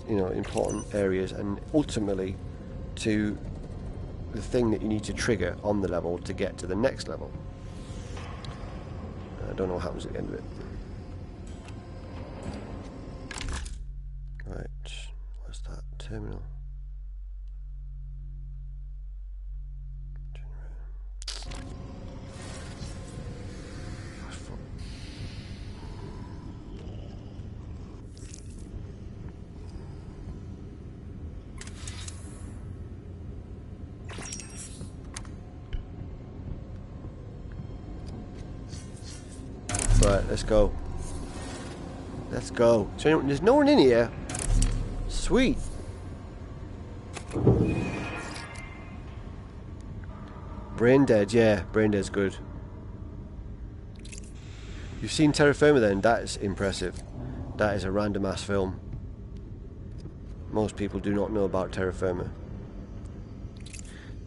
important areas, and ultimately to the thing that you need to trigger on the level to get to the next level. I don't know what happens at the end of it. Right, what's that? Terminal. Right, let's go. Let's go. So there's no one in here. Sweet. Brain Dead, yeah, Brain Dead's good. You've seen Terra Firma then? That's impressive. That is a random ass film. Most people do not know about Terra Firma.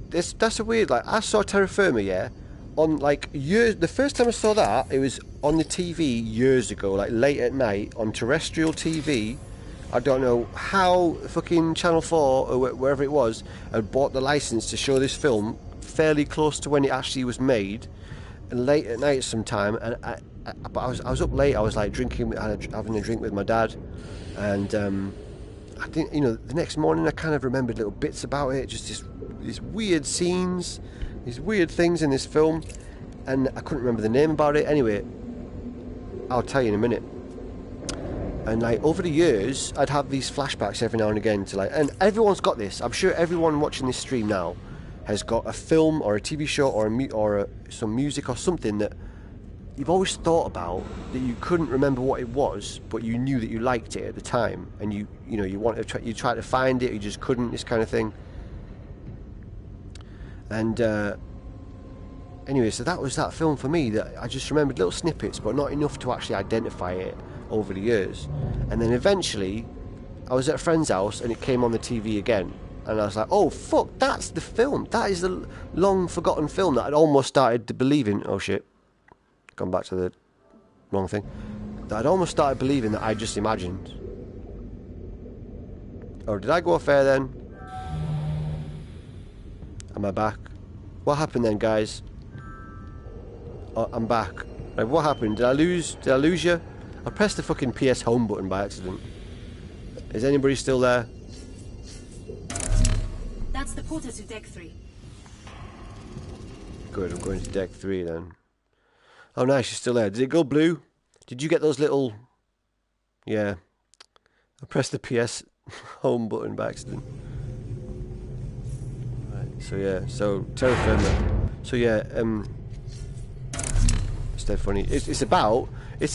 That's a weird, like, I saw Terra Firma, yeah, on like years. The first time I saw that, it was on the TV years ago, like late at night on terrestrial TV. I don't know how fucking Channel 4 or wherever it was had bought the license to show this film fairly close to when it actually was made, and late at night sometime. And but I was up late. I was like having a drink with my dad, and I think, the next morning I kind of remembered little bits about it, just these weird scenes, these weird things in this film, and I couldn't remember the name about it. Anyway, I'll tell you in a minute. And like over the years, I'd have these flashbacks every now and again to and everyone's got this. I'm sure everyone watching this stream now has got a film or a TV show or some music or something that you've always thought about, that you couldn't remember what it was, but you knew that you liked it at the time, and you tried to find it, you just couldn't. This kind of thing. And anyway, so that was that film for me, that I just remembered little snippets, but not enough to actually identify it over the years. And then eventually I was at a friend's house and it came on the TV again, and I was like, oh fuck, that's the film, that is the long forgotten film that I'd almost started to believe in. Oh shit, gone back to the wrong thing. That I'd almost started believing that I just imagined. Or did I go off air then? Am I back? What happened then, guys? Oh, I'm back. Right, what happened? Did I lose you? I pressed the fucking PS home button by accident. Is anybody still there? That's the portal to deck 3. Good, I'm going to deck 3 then. Oh nice, you're still there. Did it go blue? Did you get those little... Yeah. I pressed the PS home button by accident. Right, so yeah, so Terra Firma. So yeah, it's dead funny. It's about a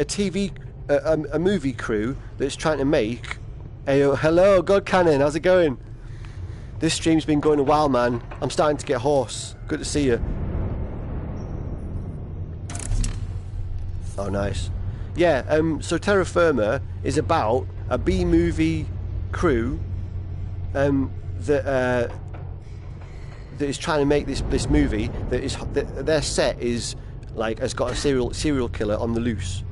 TV, a movie crew that's trying to make a... Hello, God Cannon, how's it going? This stream's been going a while, man. I'm starting to get hoarse. Good to see you. Oh, nice. Yeah, so Terra Firma is about a B-movie crew that is trying to make this movie that their set is like has got a serial killer on the loose,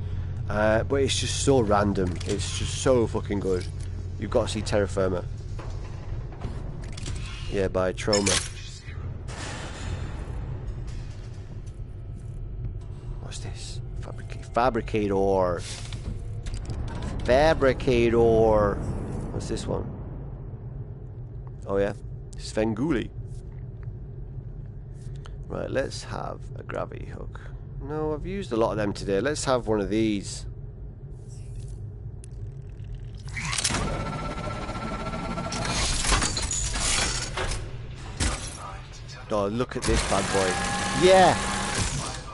but it's just so random. It's just so fucking good. You've got to see Terra Firma. Yeah, by Trauma. What's this? Fabricator. What's this one? Oh yeah, Svengoolie. Right, let's have a gravity hook. No, I've used a lot of them today. Let's have one of these. Oh, look at this bad boy. Yeah!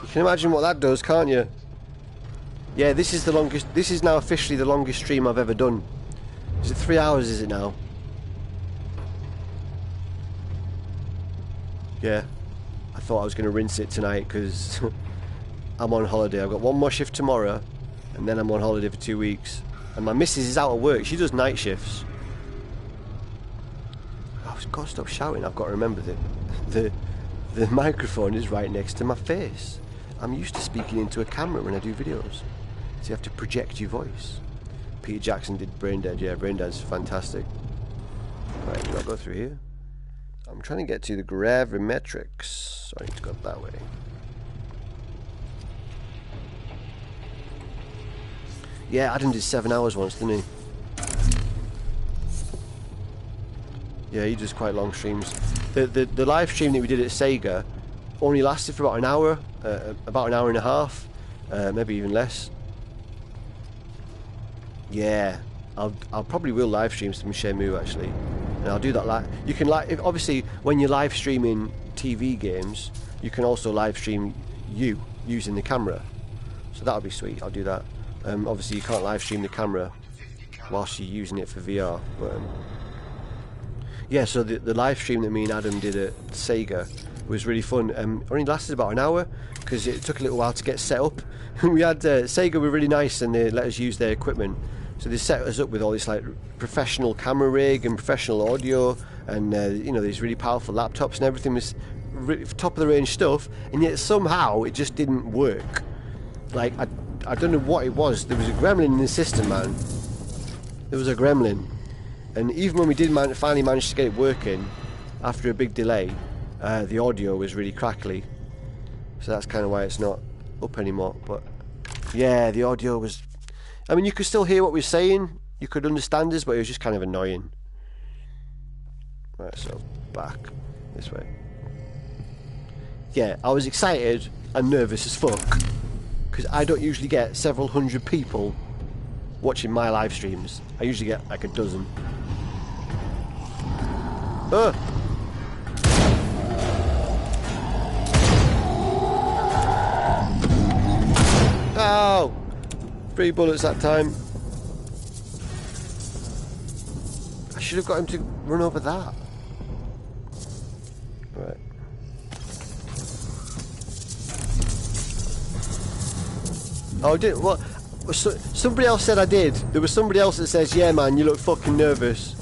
You can imagine what that does, can't you? Yeah, this is the longest. This is now officially the longest stream I've ever done. Is it 3 hours, is it now? Yeah. I thought I was going to rinse it tonight because I'm on holiday. I've got one more shift tomorrow and then I'm on holiday for 2 weeks. And my missus is out of work. She does night shifts. I've got to stop shouting. I've got to remember that the microphone is right next to my face. I'm used to speaking into a camera when I do videos. So you have to project your voice. Peter Jackson did Brain Dead. Yeah, Brain Dead's fantastic. Right, do I go through here? I'm trying to get to the gravimetrics, so I need to go that way. Yeah, Adam did 7 hours once, didn't he? Yeah, he does quite long streams. The live stream that we did at Sega only lasted for about an hour and a half, maybe even less. Yeah, I'll probably will live stream some Shenmue actually. And I'll do that live. You can obviously when you're live streaming TV games, you can also live stream you using the camera. So that'll be sweet. I'll do that. Obviously you can't live stream the camera whilst you're using it for VR. But yeah, so the live stream that me and Adam did at Sega was really fun. Only lasted about an hour because it took a little while to get set up. We had Sega were really nice and they let us use their equipment. So they set us up with all this like professional camera rig and professional audio and you know, these really powerful laptops and everything was top of the range stuff, and yet somehow it just didn't work. Like I don't know what it was. There was a gremlin in the system, man. There was a gremlin, and even when we did finally manage to get it working after a big delay, the audio was really crackly. So that's kind of why it's not up anymore. But yeah, the audio was. I mean, you could still hear what we were saying. You could understand us, but it was just kind of annoying. Right, so back this way. Yeah, I was excited and nervous as fuck because I don't usually get several hundred people watching my live streams. I usually get like a dozen. Oh! 3 bullets that time. I should have got him to run over that. Right. Oh, did what? So, somebody else said I did. There was somebody else that says, "Yeah, man, you look fucking nervous."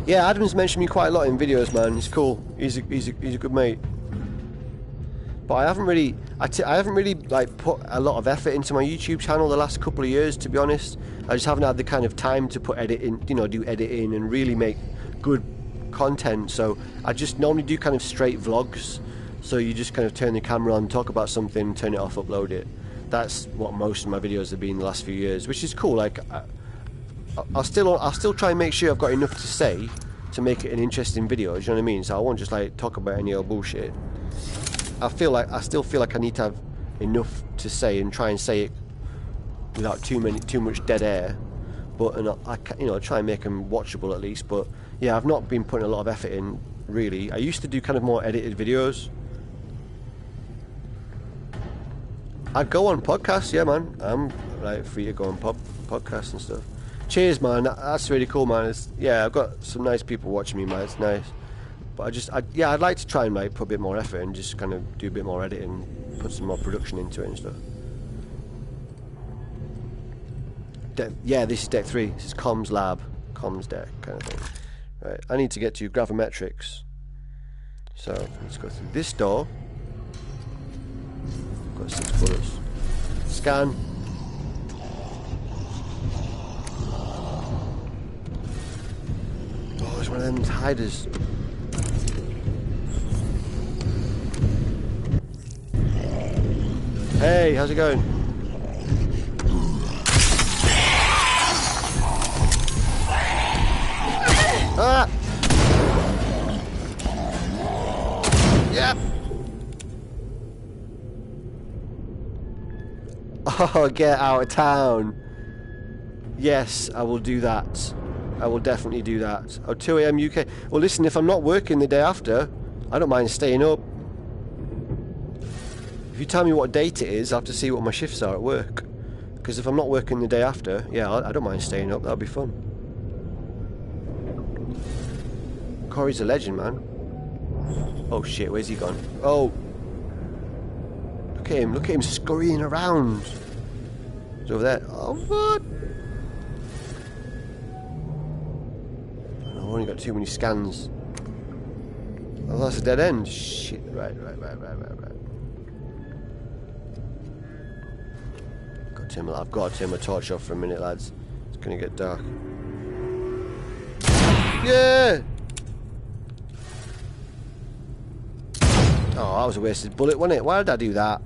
Yeah, Adam's mentioned me quite a lot in videos, man. He's cool. He's a good mate. But I haven't really, I haven't really like put a lot of effort into my YouTube channel the last couple of years, to be honest. I just haven't had the kind of time to put editing, you know, do editing and really make good content. So I just normally do kind of straight vlogs. So you just kind of turn the camera on, talk about something, turn it off, upload it. That's what most of my videos have been the last few years, which is cool. Like I'll still try and make sure I've got enough to say to make it an interesting video. Do you know what I mean? So I won't just like talk about any old bullshit. I still feel like I need to have enough to say and try and say it without too much dead air. But I you know, try and make them watchable at least. But yeah, I've not been putting a lot of effort in really. I used to do kind of more edited videos. I'd go on podcasts, yeah, man. I'm like free to go on podcasts and stuff. Cheers, man. That's really cool, man. Yeah, I've got some nice people watching me, man. It's nice. But I'd like to try and like put a bit more effort and just kind of do a bit more editing, put some more production into it and stuff. Yeah, this is deck 3. This is comms lab, comms deck kind of thing. Right, I need to get to gravimetrics. So let's go through this door. Got 6 bullets. Scan. Oh, there's one of them hiders. Hey, how's it going? Ah! Yep. Oh, get out of town. Yes, I will do that. I will definitely do that. Oh, 2 AM UK. Well, listen, if I'm not working the day after, I don't mind staying up. If you tell me what date it is, I have to see what my shifts are at work. Because if I'm not working the day after, yeah, I don't mind staying up. That'll be fun. Corey's a legend, man. Oh shit, where's he gone? Oh! Look at him scurrying around. He's over there. Oh, what? I've only got too many scans. Oh, that's a dead end. Shit, right. I've got to turn my torch off for a minute, lads. It's gonna get dark. Yeah! Oh, that was a wasted bullet, wasn't it? Why did I do that?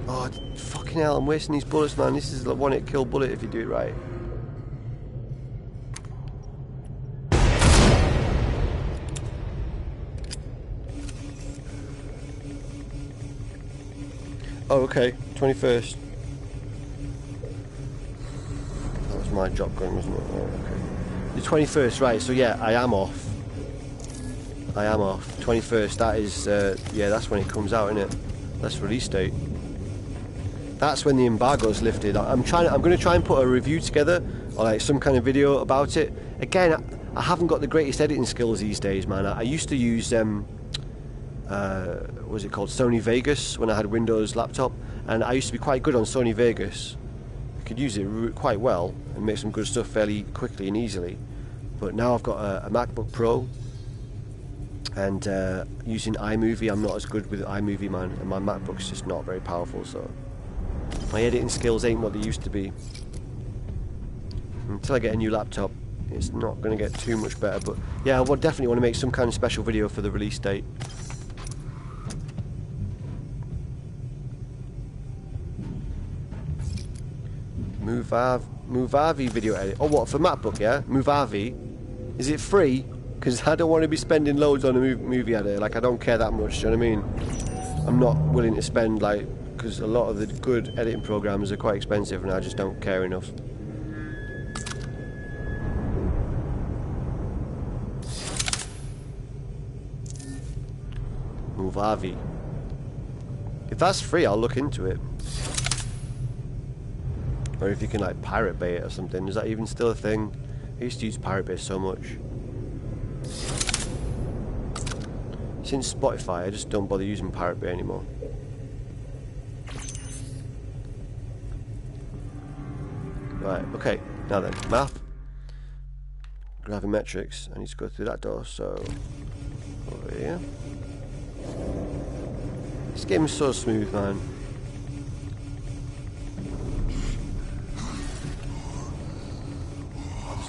Oh, fucking hell, I'm wasting these bullets, man. This is a one-hit kill bullet if you do it right. Oh, okay. 21st. That was my drop gun, wasn't it? Oh, okay. The 21st, right, so yeah, I am off. 21st, that is, yeah, that's when it comes out, isn't it? That's release date. That's when the embargo's lifted. I'm going to try and put a review together, or like some kind of video about it. Again, I haven't got the greatest editing skills these days, man. I used to use, what was it called? Sony Vegas, when I had a Windows laptop. And I used to be quite good on Sony Vegas. I could use it quite well and make some good stuff fairly quickly and easily. But now I've got a MacBook Pro, and using iMovie, I'm not as good with iMovie, man, and my MacBook's just not very powerful, so my editing skills ain't what they used to be. Until I get a new laptop, it's not going to get too much better, but yeah, I would definitely want to make some kind of special video for the release date. Movavi video edit. Oh, what, for MacBook, yeah? Movavi. Is it free? Because I don't want to be spending loads on a movie editor. Like, I don't care that much, do you know what I mean? I'm not willing to spend, like, because a lot of the good editing programs are quite expensive and I just don't care enough. Movavi. If that's free, I'll look into it. Or if you can like Pirate Bay it or something. Is that even still a thing? I used to use Pirate Bay so much. Since Spotify, I just don't bother using Pirate Bay anymore. Right, okay. Now then, map. Gravimetrics. I need to go through that door, so over here. This game is so smooth, man.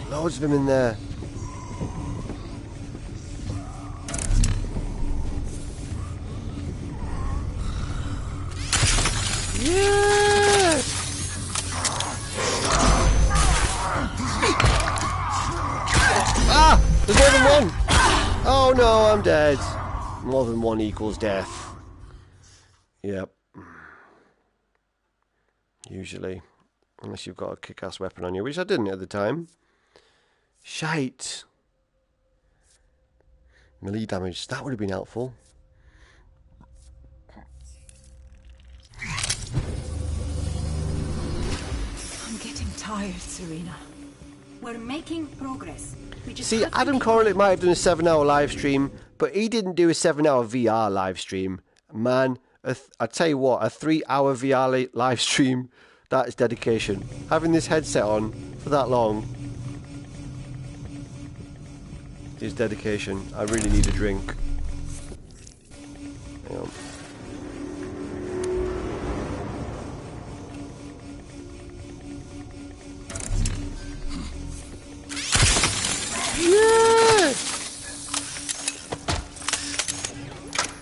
Loads of them in there. Yeah! Ah! There's more than one! Oh no, I'm dead. More than one equals death. Yep. Usually. Unless you've got a kick-ass weapon on you, which I didn't at the time. Shite. Melee damage. That would have been helpful. tired, Serena. We're making progress. We just See, have to Adam keep Corlett going. might have done a 7-hour live stream, but he didn't do a 7-hour VR live stream. Man, I tell you what, a 3-hour VR live stream, that is dedication. Having this headset on for that long is dedication. I really need a drink. Hang on. Yeah!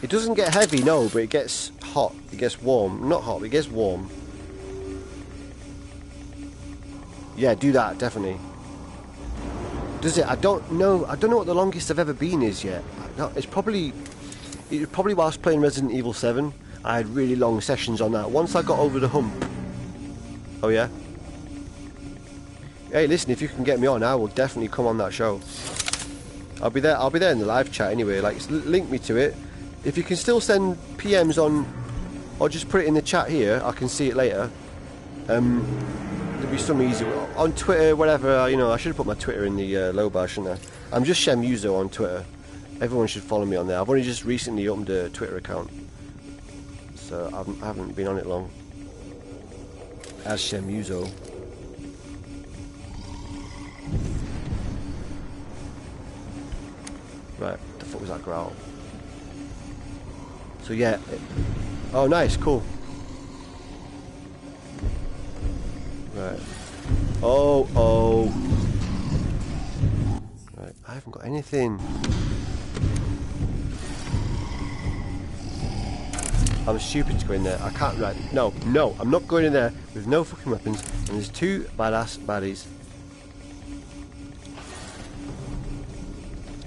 It doesn't get heavy, no, but it gets hot. It gets warm. Not hot, but it gets warm. Yeah, do that, definitely. Does it? I don't know. I don't know what the longest I've ever been is yet. It's probably whilst playing Resident Evil 7. I had really long sessions on that. Once I got over the hump. Oh yeah? Hey, listen, if you can get me on, I will definitely come on that show. I'll be there in the live chat anyway. Like, link me to it. If you can still send PMs on, or just put it in the chat here, I can see it later. There'll be some easy on Twitter, whatever. You know, I should have put my Twitter in the low bar, shouldn't I? I'm just Shemuzo on Twitter. Everyone should follow me on there. I've only just recently opened a Twitter account, so I haven't been on it long. As Shemuzo. Right, the fuck was that growl? So yeah, oh nice, cool. Right. Oh. Right, I haven't got anything. I'm stupid to go in there. I can't, right, no, I'm not going in there with no fucking weapons. And there's two badass baddies.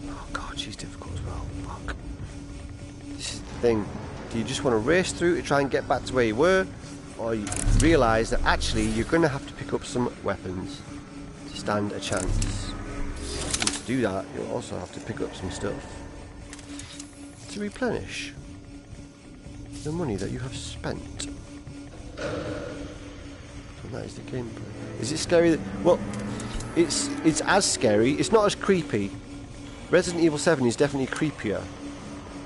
Oh god, she's difficult as well. Fuck. This is the thing. Do you just want to race through to try and get back to where you were? Or you realise that actually you're going to have to pick up some weapons to stand a chance. And to do that, you'll also have to pick up some stuff to replenish the money that you have spent. And that is the gameplay. Is it scary? Well, it's as scary. It's not as creepy. Resident Evil 7 is definitely creepier.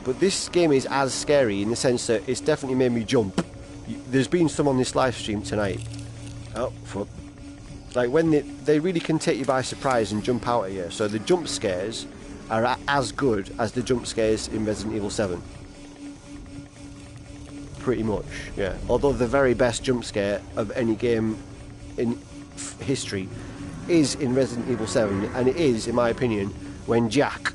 But this game is as scary in the sense that it's definitely made me jump. There's been some on this live stream tonight. Oh, fuck. Like when they really can take you by surprise and jump out at you. So the jump scares are as good as the jump scares in Resident Evil 7. Pretty much, yeah. Although the very best jump scare of any game in history is in Resident Evil 7. And it is, in my opinion, when Jack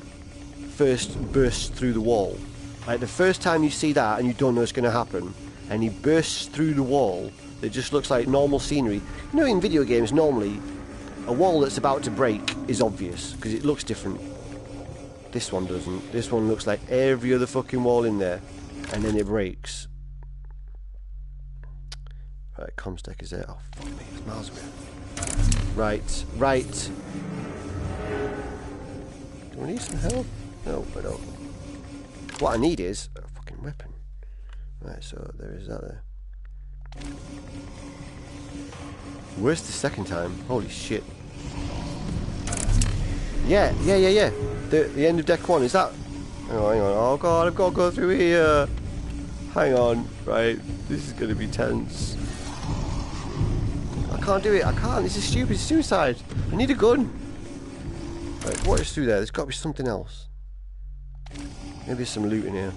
first bursts through the wall. Like the first time you see that and you don't know what's going to happen, and he bursts through the wall that just looks like normal scenery. You know, in video games, normally a wall that's about to break is obvious because it looks different. This one doesn't. This one looks like every other fucking wall in there, and then it breaks. Right, Comstack is there. Oh fuck me, it's miles away. Right. Do I need some help? No, I don't. What I need is a fucking weapon. Right, so there is that there. Where's the second time? Holy shit. Yeah. The end of deck 1, is that... Hang on. Oh god, I've got to go through here. Hang on. Right, this is going to be tense. I can't do it. I can't. This is stupid. It's suicide. I need a gun. Right, what is through there? There's got to be something else. Maybe some loot in here.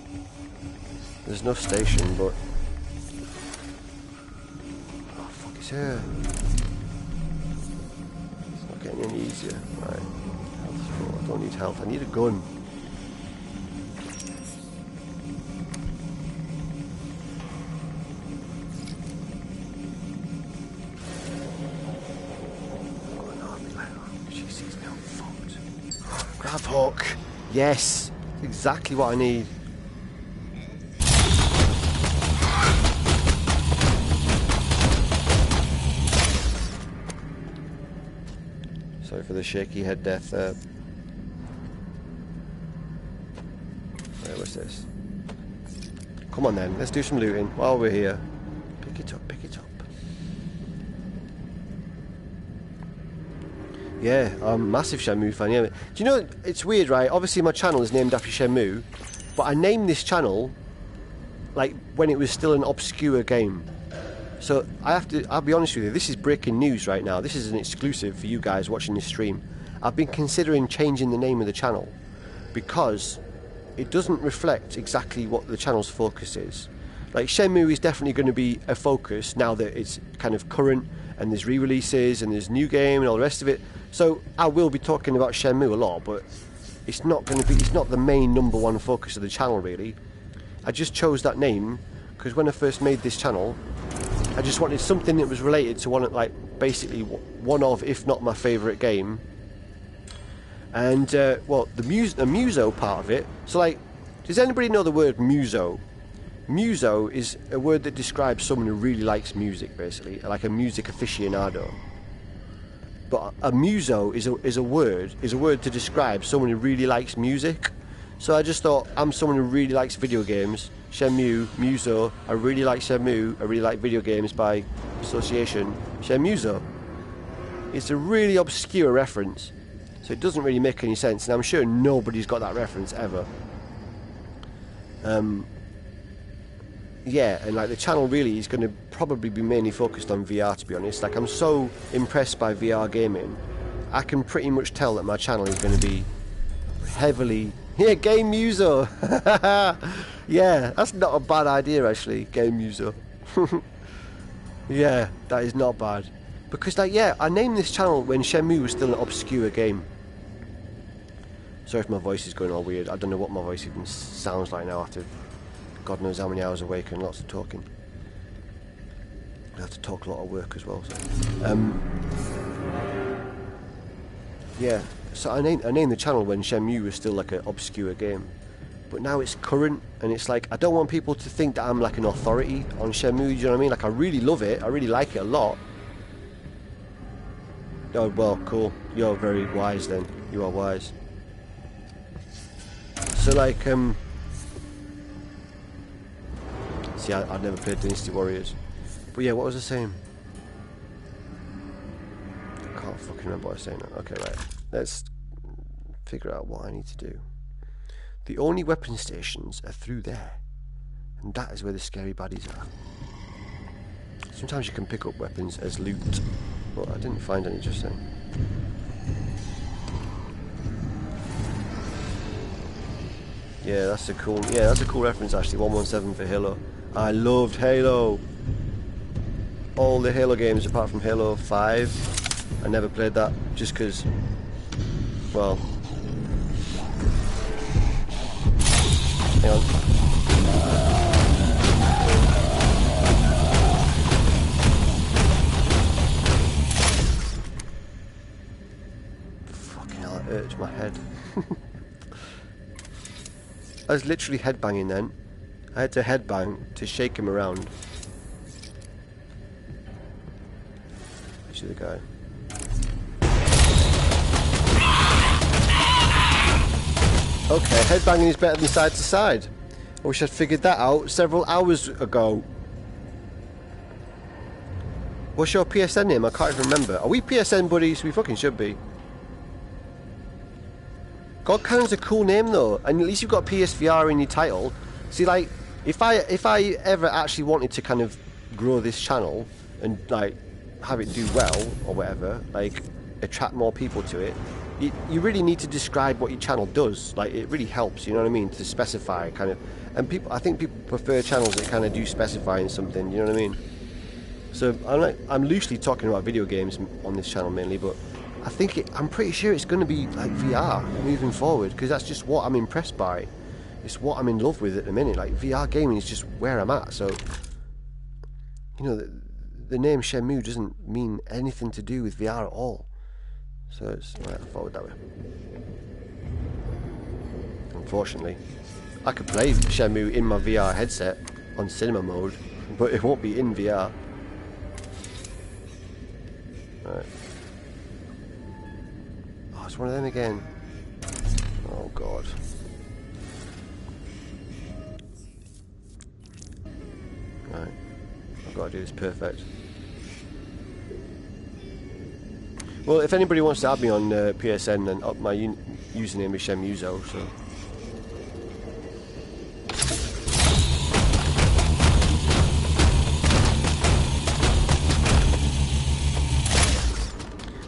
There's no station, but... Oh, fuck, it's here. It's not getting any easier. Right. Health full. I don't need health. I need a gun. She sees me. I'm fucked. Grab hook. Yes. Exactly what I need. Sorry for the shaky head death there. Wait, what's this? Come on then, let's do some looting while we're here. Pick it up, pick it up. Yeah, I'm a massive Shenmue fan, yeah. Do you know, it's weird, right? Obviously my channel is named after Shenmue, but I named this channel, like, when it was still an obscure game. So, I'll be honest with you, this is breaking news right now. This is an exclusive for you guys watching this stream. I've been considering changing the name of the channel, because it doesn't reflect exactly what the channel's focus is. Like, Shenmue is definitely going to be a focus now that it's kind of current, and there's re-releases, and there's new game, and all the rest of it. So I will be talking about Shenmue a lot, but it's not the main #1 focus of the channel, really. I just chose that name because when I first made this channel, I just wanted something that was related to basically one of, if not my favourite game. And well, the muso part of it. So, like, does anybody know the word muso? Muso is a word that describes someone who really likes music, basically, like a music aficionado. But a muso is a word to describe someone who really likes music. So I just thought, I'm someone who really likes video games. Shenmue, muso. I really like Shenmue. I really like video games by association. Shenmuso. It's a really obscure reference, so it doesn't really make any sense, and I'm sure nobody's got that reference ever. Yeah, and like the channel really is going to probably be mainly focused on VR, to be honest. Like, I'm so impressed by VR gaming, I can pretty much tell that my channel is going to be heavily... Yeah, Game Muso! Yeah, that's not a bad idea, actually, Game Muso. Yeah, that is not bad. Because, like, yeah, I named this channel when Shenmue was still an obscure game. Sorry if my voice is going all weird. I don't know what my voice even sounds like now after God knows how many hours awake and lots of talking. I have to talk a lot of work as well. So. Yeah, so I named the channel when Shenmue was still like an obscure game. But now it's current, and it's like, I don't want people to think that I'm like an authority on Shenmue, you know what I mean? Like, I really love it, I really like it a lot. Oh, well, cool. You're very wise then. You are wise. So, like, see, I've never played Dynasty Warriors. But yeah, what was I saying? I can't fucking remember what I was saying now. Okay, right. Let's figure out what I need to do. The only weapon stations are through there. And that is where the scary baddies are. Sometimes you can pick up weapons as loot. But I didn't find any just then. Yeah, that's a cool reference actually. 117 for Halo. I loved Halo. All the Halo games apart from Halo 5. I never played that just because, well, hang on. Fucking hell, it hurts my head. I was literally headbanging then. I had to headbang to shake him around. Actually, the guy. Okay, headbanging is better than side to side. I wish I'd figured that out several hours ago. What's your PSN name? I can't even remember. Are we PSN buddies? We fucking should be. God Cannon's a cool name though, and at least you've got PSVR in your title. See, like, if I ever actually wanted to kind of grow this channel and like have it do well or whatever, like attract more people to it, you really need to describe what your channel does. Like, it really helps, you know what I mean, to specify kind of. And I think people prefer channels that kind of do specify in something, you know what I mean. So I'm loosely talking about video games on this channel mainly, but I think I'm pretty sure it's going to be like VR moving forward, because that's just what I'm impressed by. It's what I'm in love with at the minute. Like, VR gaming is just where I'm at. So, you know, the name Shenmue doesn't mean anything to do with VR at all. So it's right forward that way. Unfortunately, I could play Shenmue in my VR headset on cinema mode, but it won't be in VR. Right. Oh, it's one of them again. Oh god. Right. I've got to do this perfect. Well, if anybody wants to add me on PSN, then my username is Shemuzo, so...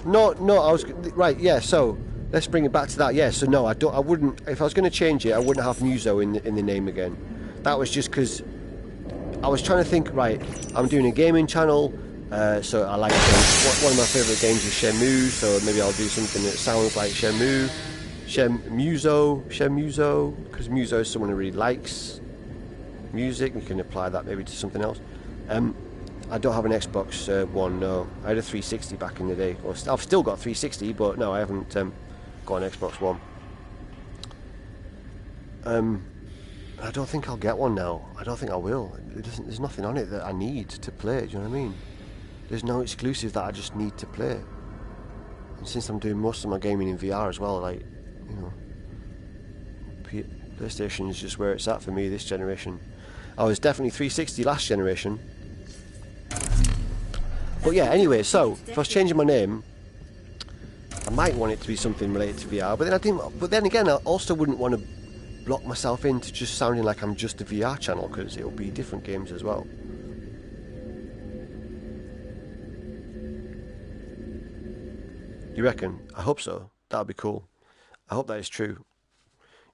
No, I was... Right, yeah, so... Let's bring it back to that. Yeah, so no, I wouldn't... If I was going to change it, I wouldn't have Muzo in the name again. That was just because... I was trying to think, right, I'm doing a gaming channel, so I like games. One of my favourite games is Shenmue, so maybe I'll do something that sounds like Shenmue. Shemuzo, because Muzo is someone who really likes music. You can apply that maybe to something else. I don't have an Xbox One, no. I had a 360 back in the day. Well, I've still got 360, but no, I haven't got an Xbox One. I don't think I'll get one now. I don't think I will. There's nothing on it that I need to play, do you know what I mean? There's no exclusive that I just need to play. And since I'm doing most of my gaming in VR as well, like, you know, PlayStation is just where it's at for me this generation. I was definitely 360 last generation. But yeah, anyway, so if I was changing my name, I might want it to be something related to VR, but then I didn't. But then again, I also wouldn't want to block myself into just sounding like I'm just a VR channel, because it'll be different games as well. You reckon? I hope so. That'll be cool. I hope that is true.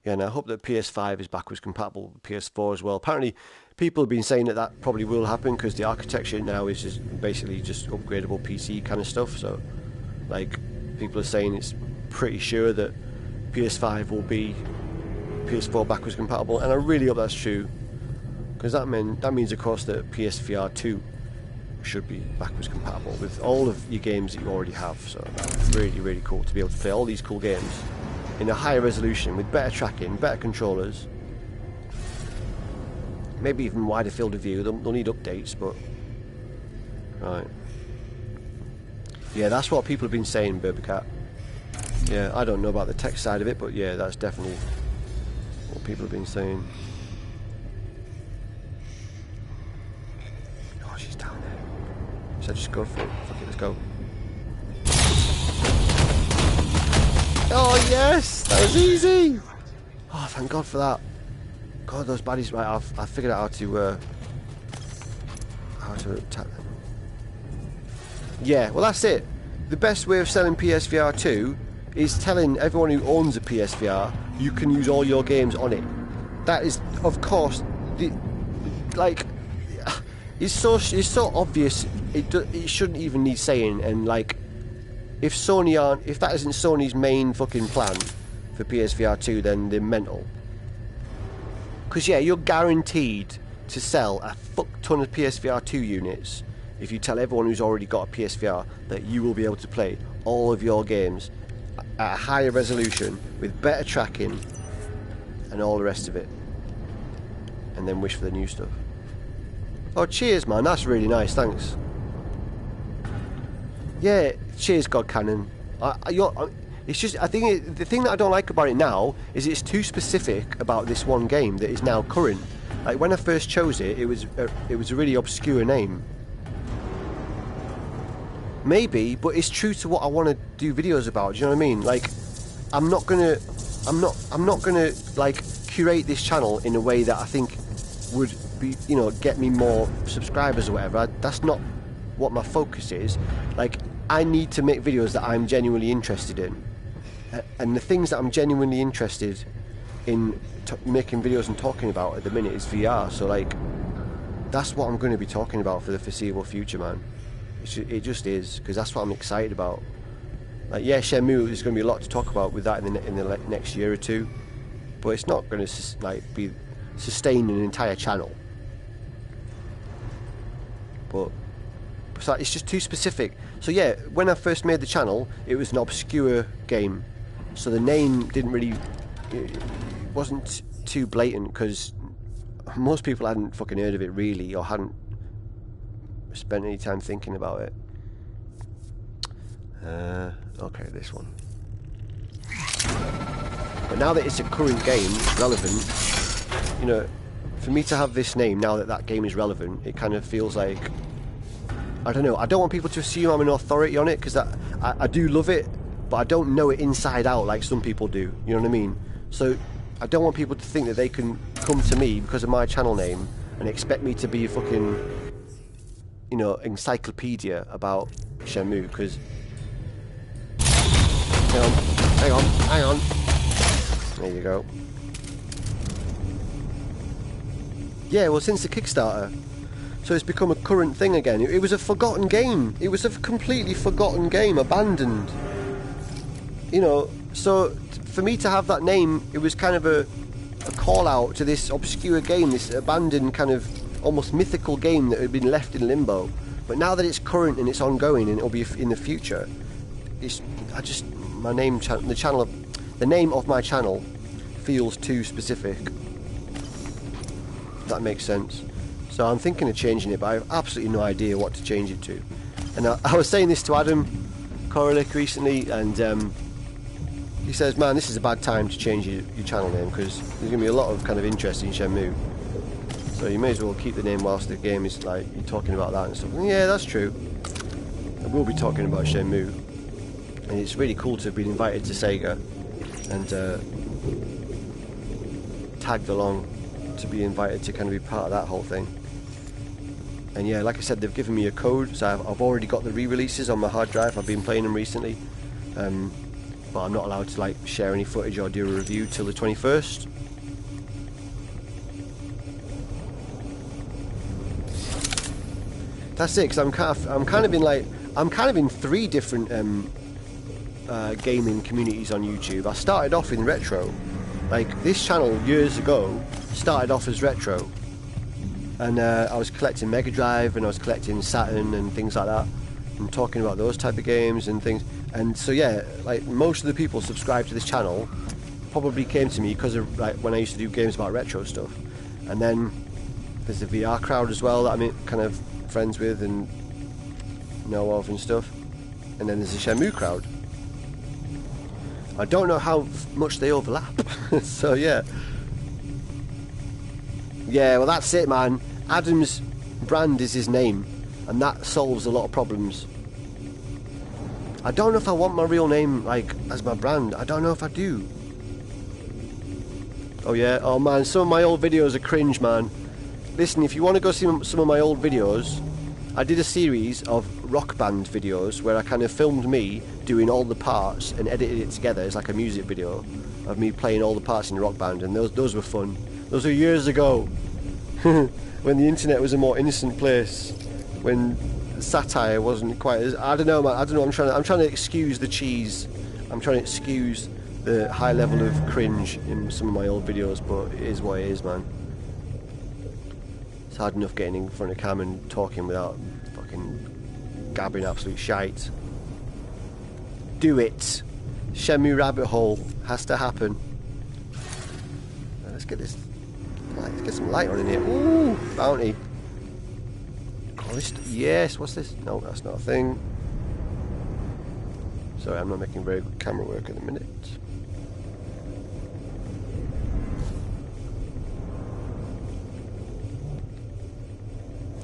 Yeah, and I hope that PS5 is backwards compatible with PS4 as well. Apparently, people have been saying that that probably will happen because the architecture now is just basically just upgradable PC kind of stuff. So, like, people are saying it's pretty sure that PS5 will be PS4 backwards compatible, and I really hope that's true, because that means, of course, that PSVR 2 should be backwards compatible with all of your games that you already have. So that's really, really cool to be able to play all these cool games in a higher resolution with better tracking, better controllers, maybe even wider field of view. They'll need updates, but right. Yeah, that's what people have been saying, Burbercat. Yeah, I don't know about the tech side of it, but yeah, that's definitely what people have been saying. Oh, she's down there. Should I just go for it? Fuck it, let's go. Oh yes, that was easy. Oh, thank God for that. God, those baddies. Right, I figured out how to attack them. Yeah, well that's it. The best way of selling PSVR 2 is telling everyone who owns a PSVR you can use all your games on it. That is, of course, like, it's so obvious. It shouldn't even need saying. And like, if that isn't Sony's main fucking plan for PSVR 2, then they're mental. Because yeah, you're guaranteed to sell a fuck ton of PSVR 2 units if you tell everyone who's already got a PSVR that you will be able to play all of your games at a higher resolution with better tracking and all the rest of it, and then wish for the new stuff. Oh, cheers, man, that's really nice, thanks. Yeah, cheers, God Cannon. It's just, I think the thing that I don't like about it now is it's too specific about this one game that is now current. Like, when I first chose it, it was a really obscure name. Maybe, but it's true to what I want to do videos about. Do you know what I mean? Like, I'm not gonna like curate this channel in a way that I think would be, you know, get me more subscribers or whatever. That's not what my focus is. Like, I need to make videos that I'm genuinely interested in, and the things that I'm genuinely interested in making videos and talking about at the minute is VR. So like, that's what I'm going to be talking about for the foreseeable future, man. It just is, because that's what I'm excited about. Like, yeah, Shenmue, there's going to be a lot to talk about with that in the next year or two, but it's not going to like be sustain an entire channel. But so it's just too specific. So yeah, when I first made the channel, it was an obscure game, so the name didn't really, it wasn't too blatant, because most people hadn't fucking heard of it really, or hadn't spent any time thinking about it. Okay, this one. But now that it's a current game, relevant, you know, for me to have this name now that that game is relevant, it kind of feels like, I don't know, I don't want people to assume I'm an authority on it, because I do love it, but I don't know it inside out like some people do. You know what I mean? So I don't want people to think that they can come to me because of my channel name and expect me to be a fucking, you know, encyclopedia about Shenmue, because... Hang on. There you go. Yeah, well, since the Kickstarter. So it's become a current thing again. It was a forgotten game. It was a completely forgotten game, abandoned. You know, so for me to have that name, it was kind of a call out to this obscure game, this abandoned kind of almost mythical game that had been left in limbo. But now that it's current and it's ongoing and it'll be in the future, the name of my channel feels too specific. If that makes sense. So I'm thinking of changing it, but I have absolutely no idea what to change it to. And I was saying this to Adam Koralik recently, and he says, man, this is a bad time to change your channel name, because there's going to be a lot of kind of interest in Shenmue. So you may as well keep the name whilst the game is, like, you're talking about that and stuff. And yeah, that's true. I will be talking about Shenmue. And it's really cool to have been invited to Sega and tagged along to be invited to kind of be part of that whole thing. And yeah, like I said, they've given me a code, so I've already got the re-releases on my hard drive. I've been playing them recently, but I'm not allowed to like share any footage or do a review till the 21st. That's it, because I'm kind of in 3 different gaming communities on YouTube. I started off in retro. Like, this channel years ago started off as retro, and I was collecting Mega Drive and I was collecting Saturn and things like that, and talking about those type of games and things. And so yeah, like, most of the people subscribed to this channel probably came to me because of, like, when I used to do games about retro stuff. And then there's the VR crowd as well that I'm kind of friends with and know of and stuff. And then there's the Shenmue crowd. I don't know how much they overlap. So yeah. Yeah, well, that's it, man. Adam's brand is his name, and that solves a lot of problems. I don't know if I want my real name, like, as my brand. I don't know if I do. Oh yeah, oh man, some of my old videos are cringe, man. Listen, if you want to go see some of my old videos, I did a series of rock band videos where I kind of filmed me doing all the parts and edited it together as like a music video of me playing all the parts in the rock band, and those were fun. Those were years ago, when the internet was a more innocent place, when satire wasn't quite as... I don't know, man. I don't know. I'm trying to excuse the cheese. I'm trying to excuse the high level of cringe in some of my old videos, but it is what it is, man. It's hard enough getting in front of cam and talking without fucking gabbing absolute shite. Do it. Shenmue rabbit hole has to happen. Let's get this. Let's get some light on in here. Ooh, bounty. Oh, this. Yes. What's this? No, that's not a thing. Sorry, I'm not making very good camera work at the minute.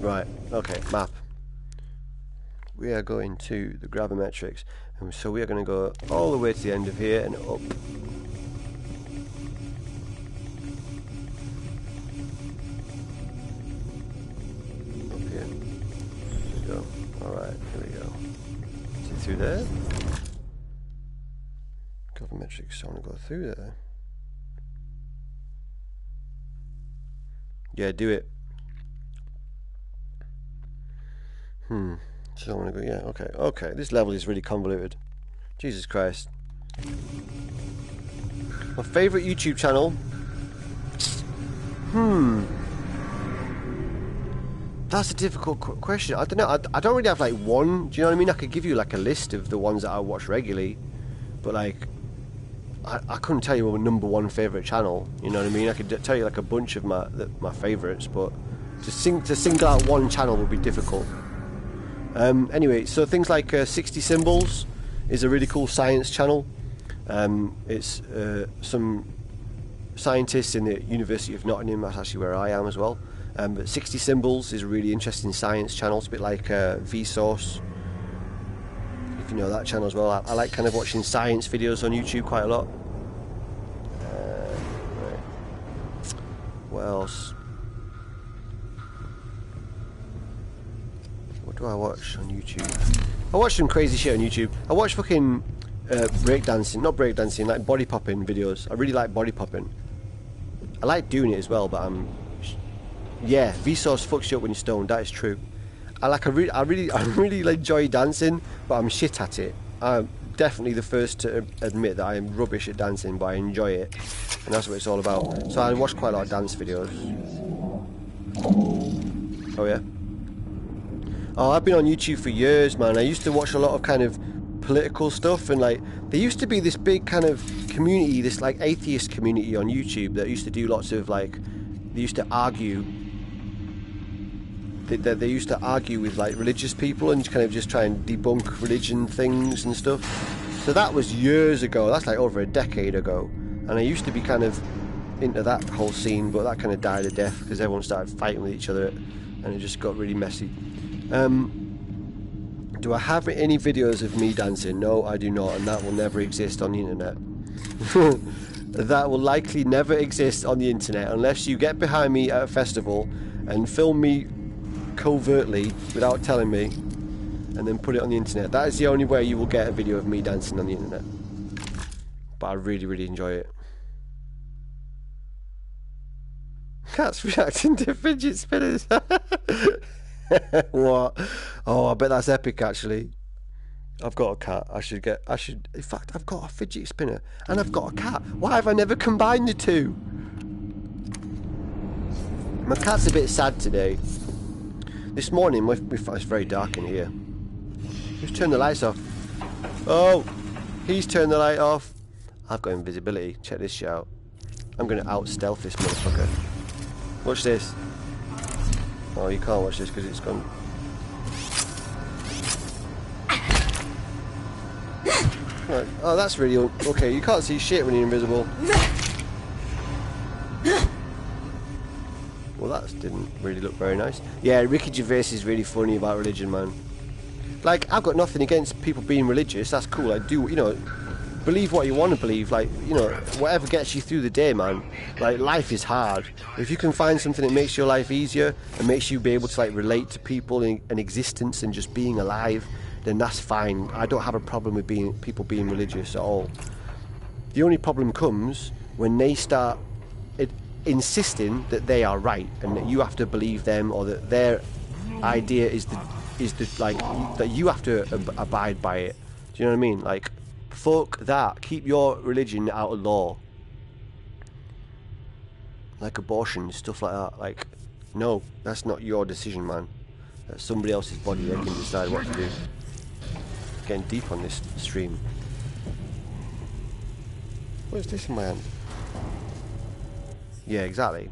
Right. Okay. Map. We are going to the gravimetrics, and so we are going to go all the way to the end of here and up. Alright, here we go. Is it through there? Gravimetrics, I want to go through there. Yeah, do it. So I want to go, yeah, okay. This level is really convoluted. Jesus Christ. My favourite YouTube channel? That's a difficult question. I don't know. I don't really have like one. Do you know what I mean? I could give you like a list of the ones that I watch regularly, but like I couldn't tell you a #1 favorite channel. You know what I mean? I could tell you like a bunch of my favorites, but to single out one channel would be difficult. Anyway, so things like 60 Symbols is a really cool science channel. It's some scientists in the University of Nottingham. That's actually where I am as well. But 60 Symbols is a really interesting science channel. It's a bit like Vsauce. if you know that channel as well. I like kind of watching science videos on YouTube quite a lot. Right. What else? What do I watch on YouTube? I watch some crazy shit on YouTube. I watch fucking breakdancing, not breakdancing, like body popping videos. I really like body popping. I like doing it as well, but yeah, Vsauce fucks you up when you're stoned. That is true. I really enjoy dancing, but I'm shit at it. I'm definitely the first to admit that I am rubbish at dancing, but I enjoy it, and that's what it's all about. So I watch quite a lot of dance videos. Oh yeah. Oh, I've been on YouTube for years, man. I used to watch a lot of kind of political stuff, and like there used to be this big kind of community, this like atheist community on YouTube that used to do lots of like, they used to argue. They used to argue with like religious people and kind of just try and debunk religion things and stuff. So that was years ago. That's like over a decade ago. And I used to be kind of into that whole scene, but that kind of died a death because everyone started fighting with each other, and it just got really messy. Do I have any videos of me dancing? No, I do not, and that will never exist on the internet. That will likely never exist on the internet unless you get behind me at a festival and film me covertly without telling me and then put it on the internet. That is the only way you will get a video of me dancing on the internet. But I really enjoy it. Cats reacting to fidget spinners. What? Oh, I bet that's epic actually. I've got a cat. In fact, I've got a fidget spinner and I've got a cat. Why have I never combined the two? My cat's a bit sad today. This morning, it's very dark in here. Just turn the lights off. Oh, he's turned the light off. I've got invisibility. Check this shit out. I'm going to out-stealth this motherfucker. Watch this. Oh, you can't watch this because it's gone. Right. Oh, that's really... Okay, you can't see shit when you're invisible. Well, that didn't really look very nice. Yeah, Ricky Gervais is really funny about religion, man. Like, I've got nothing against people being religious. That's cool. I do, you know, believe what you want to believe. Like, you know, whatever gets you through the day, man. Like, life is hard. If you can find something that makes your life easier and makes you be able to, like, relate to people and existence and just being alive, then that's fine. I don't have a problem with people being religious at all. The only problem comes when they start insisting that they are right and that you have to believe them, or that their idea is the like that you have to abide by it. Do you know what I mean? Like, fuck that. Keep your religion out of law. Like abortion, stuff like that. Like, no, that's not your decision, man. That's somebody else's body. They can decide what to do. Getting deep on this stream. What is this in my hand? Yeah, exactly.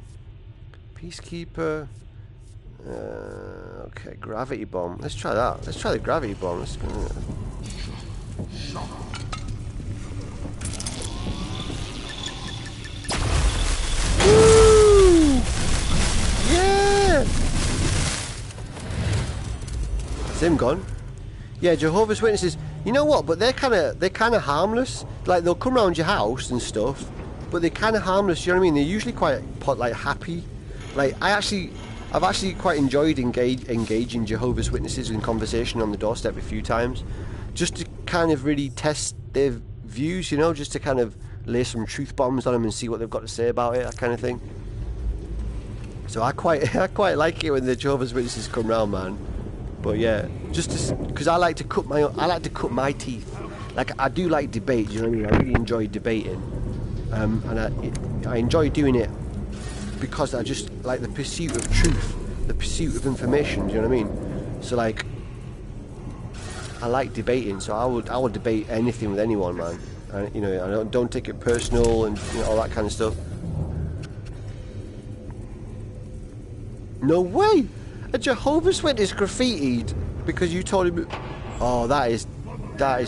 Peacekeeper. Okay, gravity bomb. Let's try that. Let's try the gravity bomb. Let's go. Woo! Yeah! That's him gone. Yeah, Jehovah's Witnesses. You know what? But they're kind of harmless. Like, they'll come around your house and stuff, but they're kind of harmless. You know what I mean? They're usually quite like happy. Like, I've actually quite enjoyed engaging Jehovah's Witnesses in conversation on the doorstep a few times, just to kind of really test their views. You know, just to kind of lay some truth bombs on them and see what they've got to say about it, that kind of thing. So I quite like it when the Jehovah's Witnesses come round, man. But yeah, just because I like to cut my teeth. Like, I do like debate. You know what I mean? I really enjoy debating, and I enjoy doing it because I just like the pursuit of truth, the pursuit of information. Do you know what I mean? So like, I like debating. So I would debate anything with anyone, man. And, you know, I don't take it personal and, you know, all that kind of stuff. No way! A Jehovah's Witness graffitied because you told him. Oh, that is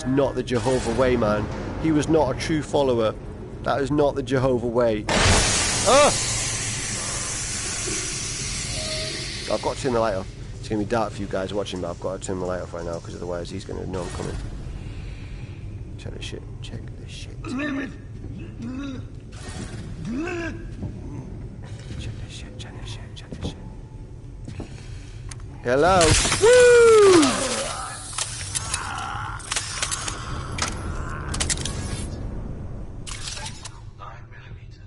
not the Jehovah way, man. He was not a true follower. That is not the Jehovah way. Ah! I've got to turn the light off. It's going to be dark for you guys watching, but I've got to turn the light off right now because otherwise he's going to know I'm coming. Check this shit. Check this shit. Check this shit. Check this shit. Check this shit. Hello. Woo! 9mm.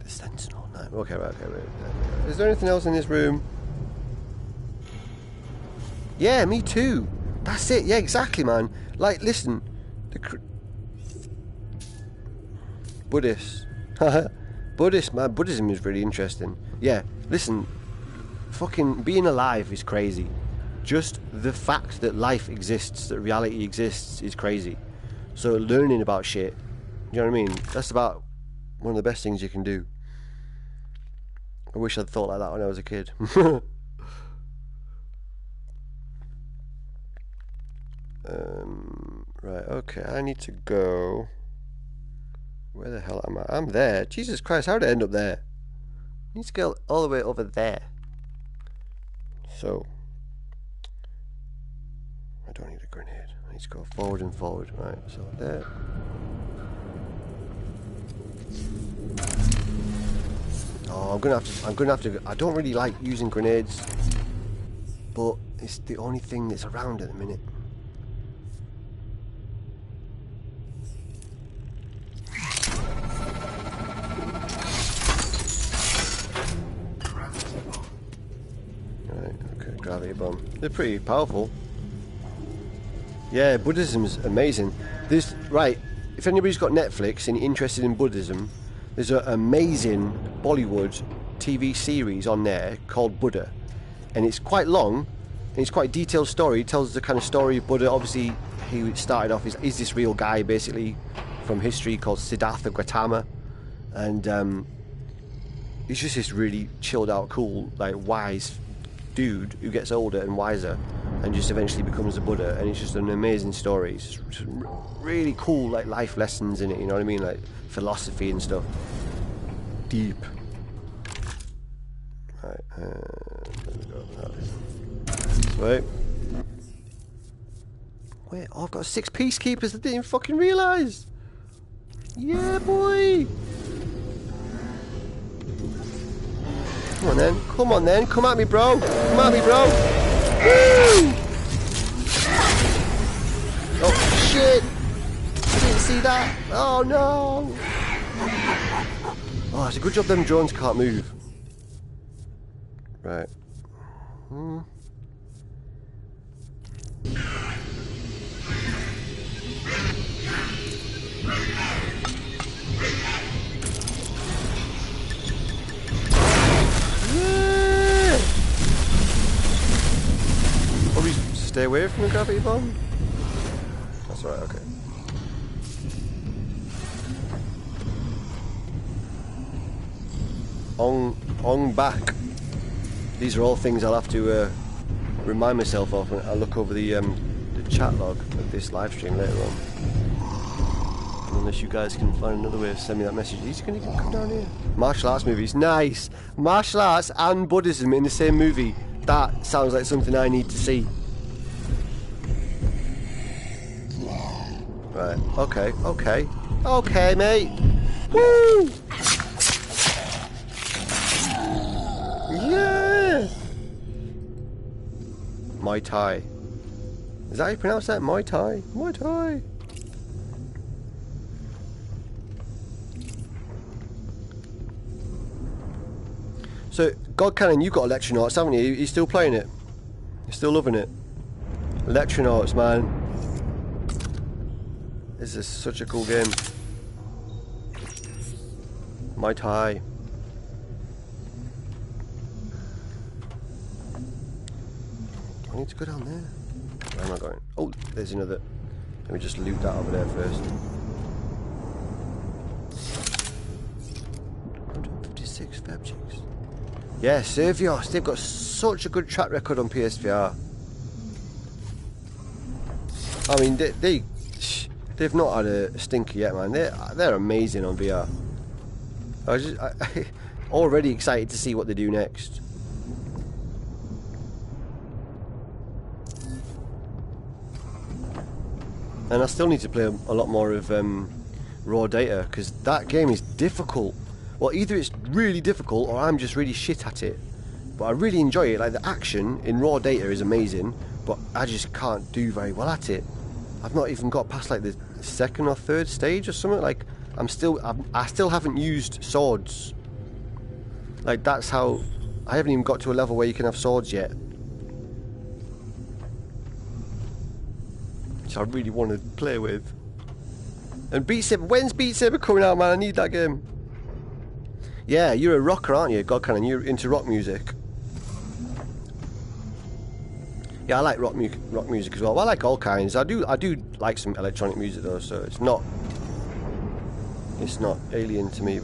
The Sentinel 9. Okay, right, okay, wait. Is there anything else in this room? Yeah, me too. That's it. Yeah, exactly, man. Like, listen. Buddhist. Buddhist, man. Buddhism is really interesting. Yeah, listen. Fucking being alive is crazy. Just the fact that life exists, that reality exists, is crazy. So learning about shit, you know what I mean? That's about one of the best things you can do. I wish I'd thought like that when I was a kid. Right, okay, I need to go. Where the hell am I? I'm there. Jesus Christ, how did I end up there? I need to go all the way over there. So, I don't need a grenade. I need to go forward and forward. Right, so there. Oh, I'm gonna have to. I don't really like using grenades, but it's the only thing that's around at the minute. Gravity bomb. They're pretty powerful. Yeah, Buddhism's amazing. There's right. If anybody's got Netflix and you're interested in Buddhism, there's an amazing Bollywood TV series on there called Buddha, and it's quite long and it's quite a detailed story. It tells the kind of story of Buddha. Obviously, he started off is this real guy basically from history called Siddhartha Gautama, and he's just this really chilled out, cool, like wise dude who gets older and wiser and just eventually becomes a Buddha, and it's just an amazing story. It's just really cool, like life lessons in it, you know what I mean, like philosophy and stuff. Deep. Right, there we go. Wait. Wait, oh, I've got 6 peacekeepers. I didn't even fucking realise. Yeah, boy. Come on then, come on then, come at me, bro. Come at me, bro. Woo! Oh shit! I didn't see that. Oh no! Oh, it's a good job them drones can't move. Right. Probably stay away from the gravity bomb. That's right, okay. On back. These are all things I'll have to remind myself of when I look over the chat log of this live stream later on. Unless you guys can find another way to send me that message. He's going to come down here. Martial arts movies, nice. Martial arts and Buddhism in the same movie. That sounds like something I need to see. Right, okay, okay. Okay, mate. Woo! Yeah! Muay Thai. Is that how you pronounce that? Muay Thai? Muay Thai. So, God Cannon, you've got Electronauts, haven't you? You're still playing it? You're still loving it? Electronauts, man. This is such a cool game. Muay Thai. I need to go down there. Where am I going? Oh, there's another. Let me just loot that over there first. 156 Fab Chicks. Yeah, Servios. They've got such a good track record on PSVR. I mean, they've not had a stinker yet, man. They're amazing on VR. I'm already excited to see what they do next. And I still need to play a lot more of Raw Data, because that game is difficult. Well, either it's really difficult or I'm just really shit at it. But I really enjoy it. Like, the action in Raw Data is amazing, but I just can't do very well at it. I've not even got past like the second or third stage or something. Like, I still haven't used swords. Like, that's how I haven't even got to a level where you can have swords yet. Which I really want to play with. And Beat Saber, when's Beat Saber coming out, man? I need that game. Yeah, you're a rocker, aren't you, Godcannon? You're into rock music. Yeah, I like rock music as well. Well, I like all kinds. I do like some electronic music though, so it's not alien to me,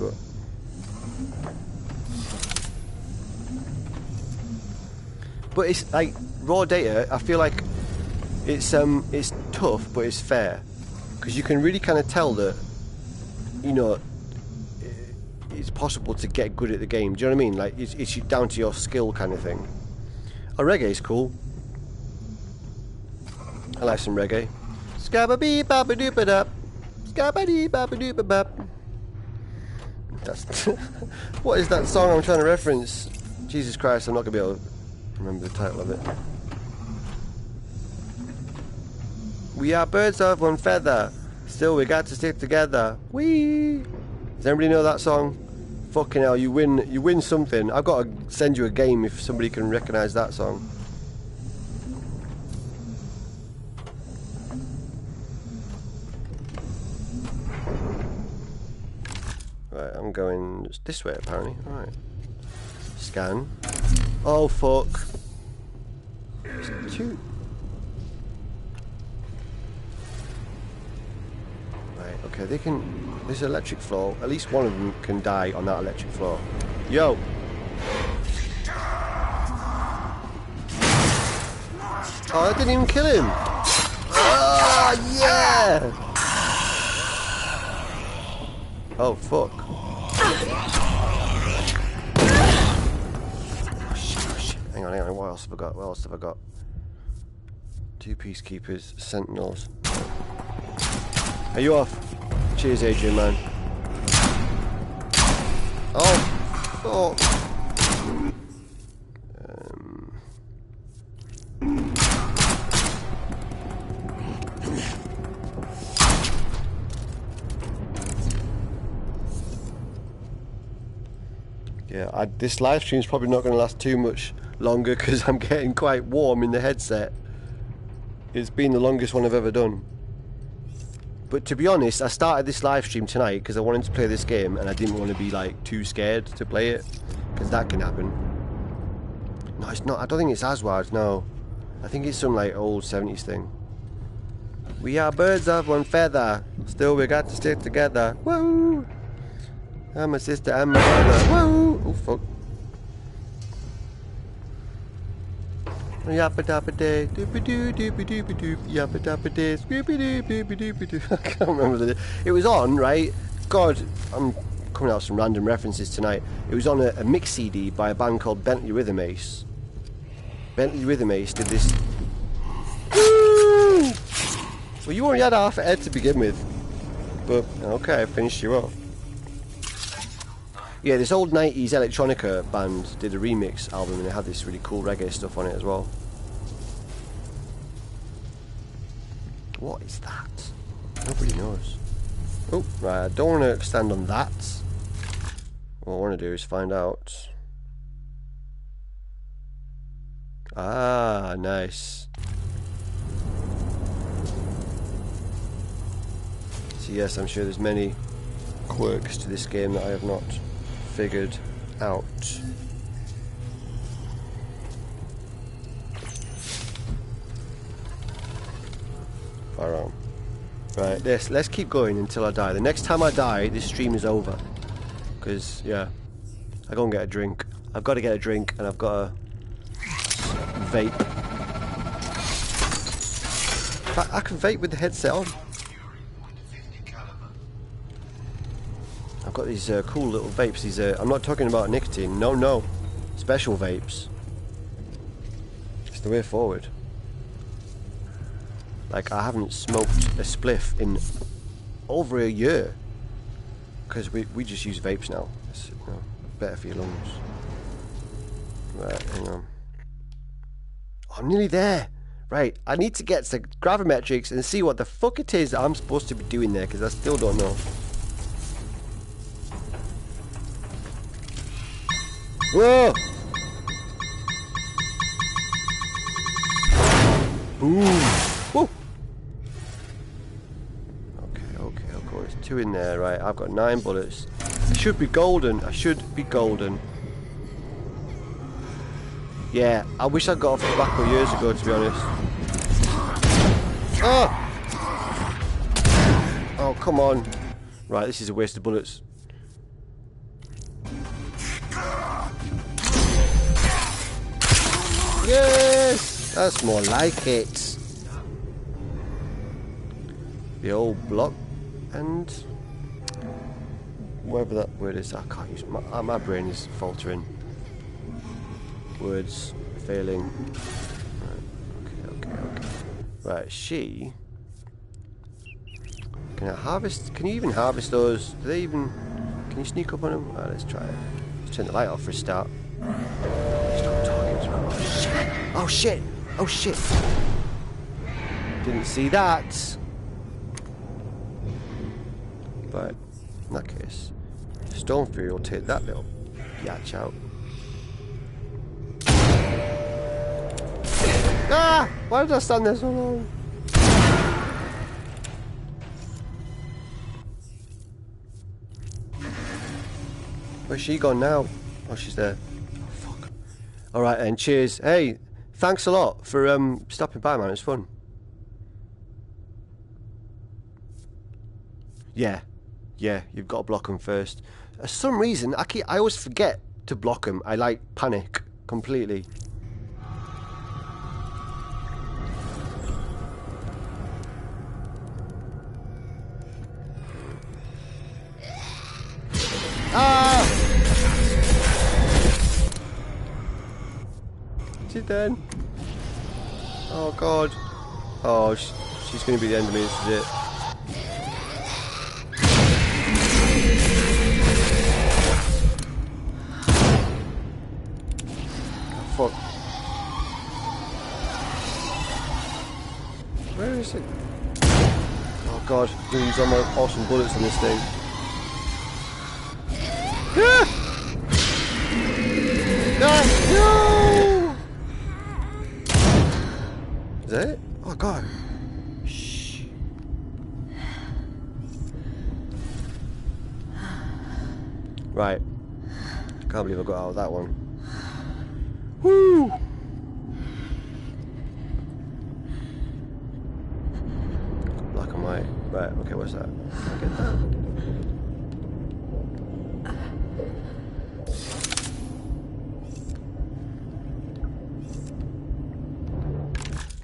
but it's like Raw Data. I feel like it's tough, but it's fair, because you can really kind of tell that, you know, it's possible to get good at the game. Do you know what I mean? Like, it's down to your skill kind of thing. Oh, reggae's cool. I like some reggae. Scabba-bee babba-doop-a-dup. Scabba-dee babba-doop-a-bup. That's what is that song I'm trying to reference? Jesus Christ, I'm not going to be able to remember the title of it. We are birds of one feather, still we got to stick together. Whee! Does anybody know that song? Fucking hell, you win something. I've got to send you a game if somebody can recognise that song. Right, I'm going this way apparently. Alright. Scan. Oh fuck. It's two. Right, okay, they can. This electric floor, at least one of them can die on that electric floor. Yo! Oh, I didn't even kill him! Ah, yeah! Oh, fuck. Oh, shit. Hang on, what else have I got? 2 peacekeepers, sentinels. Are you off? Cheers, Adrian, man. Oh! Yeah, this live stream is probably not going to last too much longer because I'm getting quite warm in the headset. It's been the longest one I've ever done. But to be honest, I started this live stream tonight because I wanted to play this game and I didn't want to be like too scared to play it, because that can happen. No, it's not. I don't think it's Aswad, no. I think it's some like old 70s thing. We are birds of one feather, still we got to stick together. Woo! I'm a sister, I'm my brother. Woo! Oh fuck. Yappa dappa day, doopy doo doopy doopy doop, yappa dappa day, scooby doopy doopy doopy doo. I can't remember the. It was on, right? God, I'm coming out with some random references tonight. It was on a mix CD by a band called Bentley Rhythm Ace. Bentley Rhythm Ace did this. Woo! Well, you already had half a head to begin with, but okay, I finished you off. Yeah, this old 90s electronica band did a remix album and it had this really cool reggae stuff on it as well. What is that? Nobody knows. Oh, right, I don't want to stand on that. What I want to do is find out. Ah, nice. So yes, I'm sure there's many quirks to this game that I have not figured out. Far on. Right, let's keep going until I die. The next time I die, this stream is over. Because, yeah, I go and get a drink. I've got to get a drink and I've got to vape. In fact, I can vape with the headset on. I've got these cool little vapes. These I'm not talking about nicotine. No. Special vapes. It's the way forward. Like, I haven't smoked a spliff in over a year. Because we just use vapes now. It's, you know, better for your lungs. Right, hang on. Oh, I'm nearly there. Right, I need to get to gravimetrics and see what the fuck it is that I'm supposed to be doing there, because I still don't know. Whoa! Boom! Whoa! Okay, there's 2 in there, right? I've got 9 bullets. I should be golden. I should be golden. Yeah, I wish I got off tobacco years ago, to be honest. Oh! Oh, come on. Right, this is a waste of bullets. Yes! That's more like it. The old block and whatever that word is. I can't use my brain is faltering. Words failing. Right. Okay. Right, she. Can I harvest? Can you even harvest those? Do they even? Can you sneak up on them? Right, let's try it. Let's turn the light off for a start. Stop talking to me. Oh shit! Oh shit! Didn't see that. But in that case, Stone Fury will take that little yatch out. Ah! Why did I stand there so long? Where's she gone now? Oh, she's there. Oh, fuck. Alright, and cheers. Hey, thanks a lot for stopping by, man. It was fun. Yeah, you've got to block them first. For some reason, I always forget to block them. I like panic completely. Ah! Is it done? Oh god. Oh, she's going to be the end of me. This is it. Fuck. Where is it? Oh god, I'm going to use all my awesome bullets on this thing. Ah! No! Is that it? Oh god. Shh. Right. Can't believe I got out of that one. Woo! Black and white. Right, okay, what's that? Can I get that?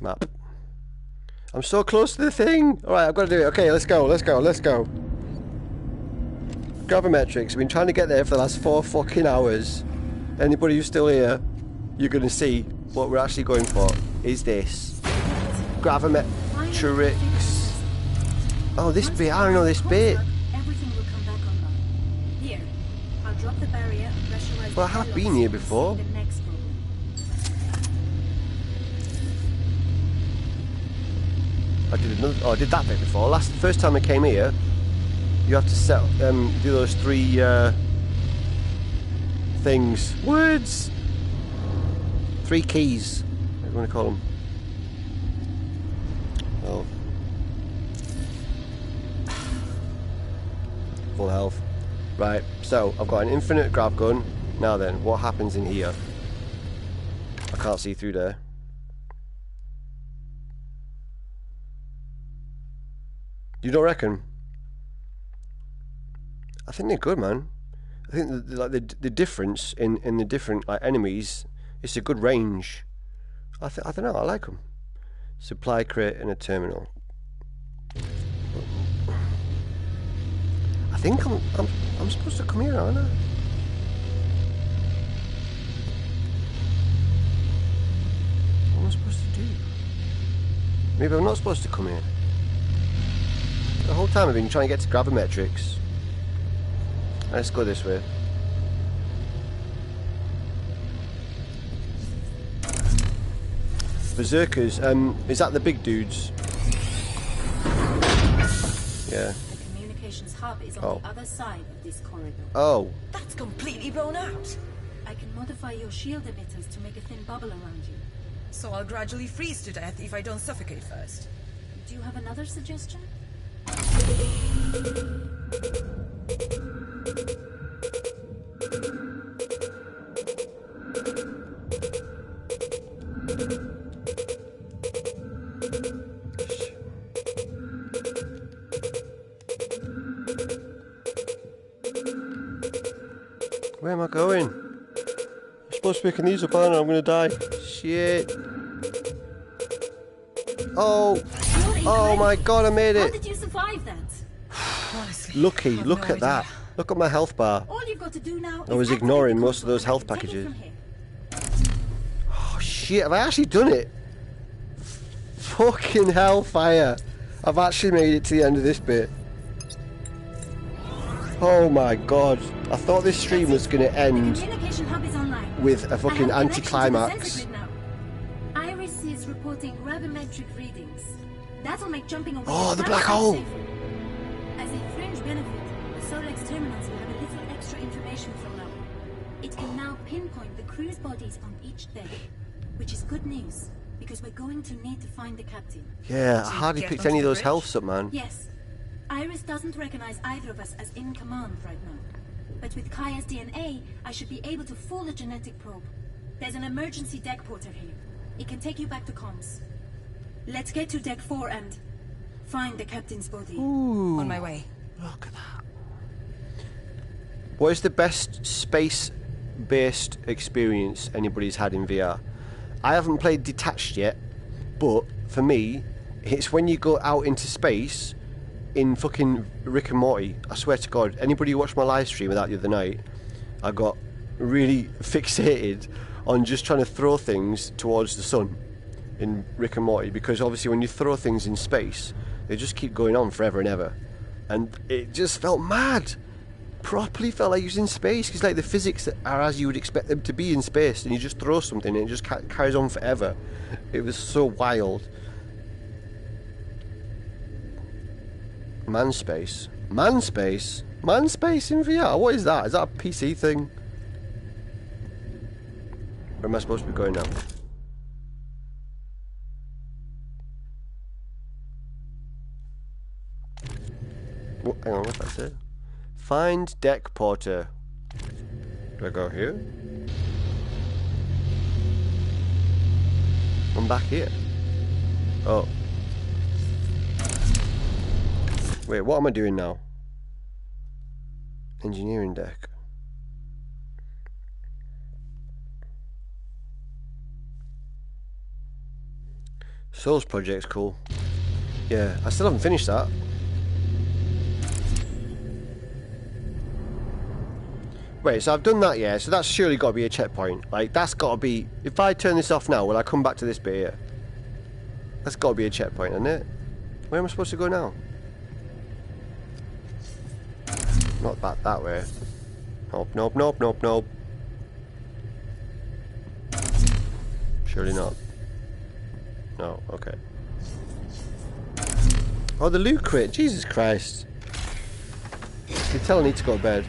Map. I'm so close to the thing! Alright, I've got to do it. Okay, let's go. Gravimetrics. I've been trying to get there for the last 4 fucking hours. Anybody who's still here, you're going to see what we're actually going for. Is this. Gravimetrics. Oh, this bit. I don't know this bit. Everything will come back online. Here, I'll drop the barrier and pressurize. Well, I have been here before. I did that bit before. First time I came here, you have to set do those 3 things. Words. 3 keys. What do you want to call them? Oh. Full health. Right. So I've got an infinite grav gun. Now then, what happens in here? I can't see through there. You don't reckon? I think they're good, man. I think the difference in the different enemies, it's a good range. I don't know. I like them. Supply crate and a terminal. I think I'm supposed to come here, aren't I? What am I supposed to do? Maybe I'm not supposed to come here. The whole time I've been trying to get to gravimetrics. Let's go this way. Berserkers, is that the big dudes? Yeah. The communications hub is on the other side of this corridor. Oh. That's completely blown out. I can modify your shield emitters to make a thin bubble around you. So I'll gradually freeze to death if I don't suffocate first. Do you have another suggestion? Where am I going? I'm supposed to be picking these up, aren't I? I'm gonna die. Shit. Oh. Oh my god, I made How it. did you survive that? Honestly, Lucky, I've look no at that. idea. Look at my health bar. All you've got to do now I was is ignoring activate the most of those console health and I can take it packages. from here. Oh shit, have I actually done it? Fucking hellfire. I've actually made it to the end of this bit. Oh my god. I thought this stream was going to The end communication hub is online. with a fucking I have a connection to the anticlimax. sensor grid now. Iris is reporting gravimetric readings. That'll make jumping away. Oh, the that black much hole. safer. As a fringe benefit, the Solex terminals will have a little extra information from now. It can now pinpoint the crew's bodies on each deck, which is good news because we're going to need to find the captain. Yeah, I you hardly get picked onto any of the those bridge? healths up, man. Yes, Iris doesn't recognize either of us as in command right now. But with Kaya's DNA, I should be able to fool the genetic probe. There's an emergency deck porter here. It can take you back to comms. Let's get to deck 4 and find the captain's body. Ooh, On my way. look at that. What is the best space-based experience anybody's had in VR? I haven't played Detached yet, but for me, it's when you go out into space in fucking Rick and Morty. I swear to God, anybody who watched my live stream of that the other night, I got really fixated on just trying to throw things towards the sun in Rick and Morty, because obviously when you throw things in space, they just keep going on forever and ever. And it just felt mad. Properly felt like you was in space, because like the physics are as you would expect them to be in space, and you just throw something and it just carries on forever. It was so wild. Man space in VR. What is that? Is that a PC thing? Where am I supposed to be going now? Oh, hang on, what's that say? Find deck porter. Do I go here? I'm back here. Oh. Wait, what am I doing now? Engineering deck. Souls project's cool. Yeah, I still haven't finished that. Wait, so I've done that, yeah, so that's surely got to be a checkpoint. Like, that's got to be... If I turn this off now, will I come back to this bit here? That's got to be a checkpoint, isn't it? Where am I supposed to go now? Not that way. Nope. Surely not. No, okay. Oh, the loot crate. Jesus Christ. You tell I need to go to bed.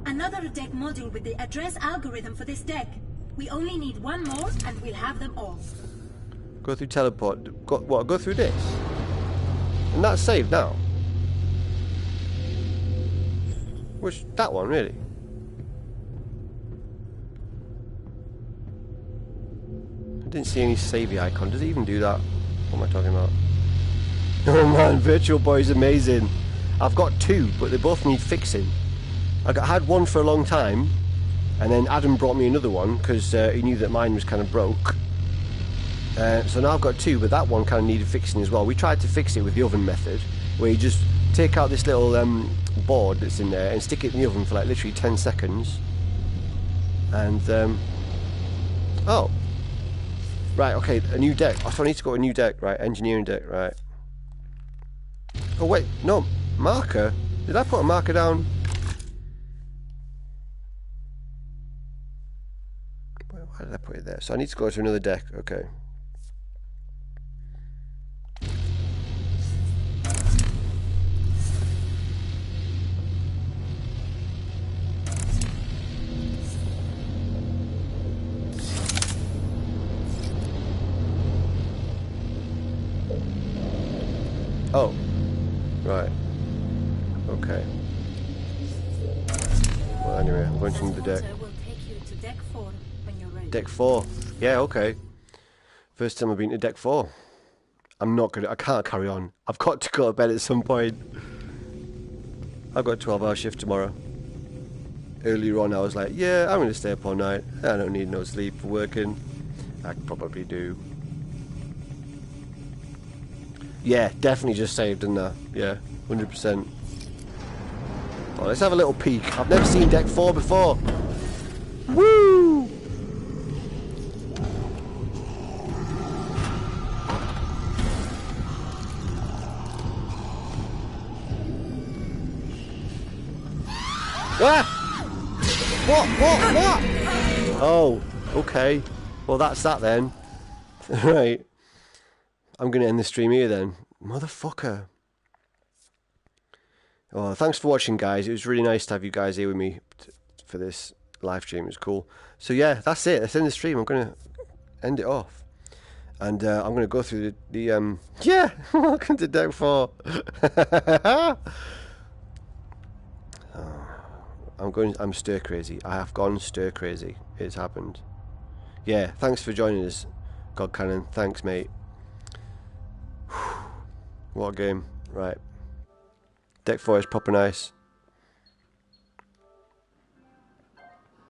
Another deck module with the address algorithm for this deck. We only need one more and we'll have them all. Go through teleport. Go through this? And that's saved now? Which, that one, really? I didn't see any savey icon. Does it even do that? What am I talking about? Oh man, Virtual Boy is amazing. I've got two, but they both need fixing. I had one for a long time, and then Adam brought me another one because he knew that mine was kind of broke. So now I've got two, but that one kind of needed fixing as well. We tried to fix it with the oven method, where you just take out this little board that's in there and stick it in the oven for like literally 10 seconds. And, oh. Right, okay, a new deck. So I need to go to a new deck, right? Engineering deck, right? Oh wait, no, marker? Did I put a marker down? Why did I put it there? So I need to go to another deck, okay. Oh, right. Okay. Well, anyway, I'm going to the deck. Will take you to deck 4 when you're ready. Deck 4. Yeah, okay. First time I've been to deck 4. I'm not gonna. I can't carry on. I've got to go to bed at some point. I've got a 12-hour shift tomorrow. Earlier on, I was like, yeah, I'm gonna stay up all night. I don't need no sleep for working. I probably do. Yeah, definitely just saved, didn't I? Yeah, 100%. Oh, let's have a little peek. I've never seen deck 4 before. Woo! Ah! What? Oh, okay. Well, that's that then. Right. I'm going to end the stream here then. Motherfucker. Oh, thanks for watching, guys. It was really nice to have you guys here with me for this live stream. It was cool. So yeah, that's it. Let's end the stream. I'm going to end it off. And I'm going to go through the yeah, welcome to deck 4. I'm stir crazy. I have gone stir crazy. It's happened. Yeah, thanks for joining us, God Cannon. Thanks, mate. What a game. Right. Deck 4 is proper nice.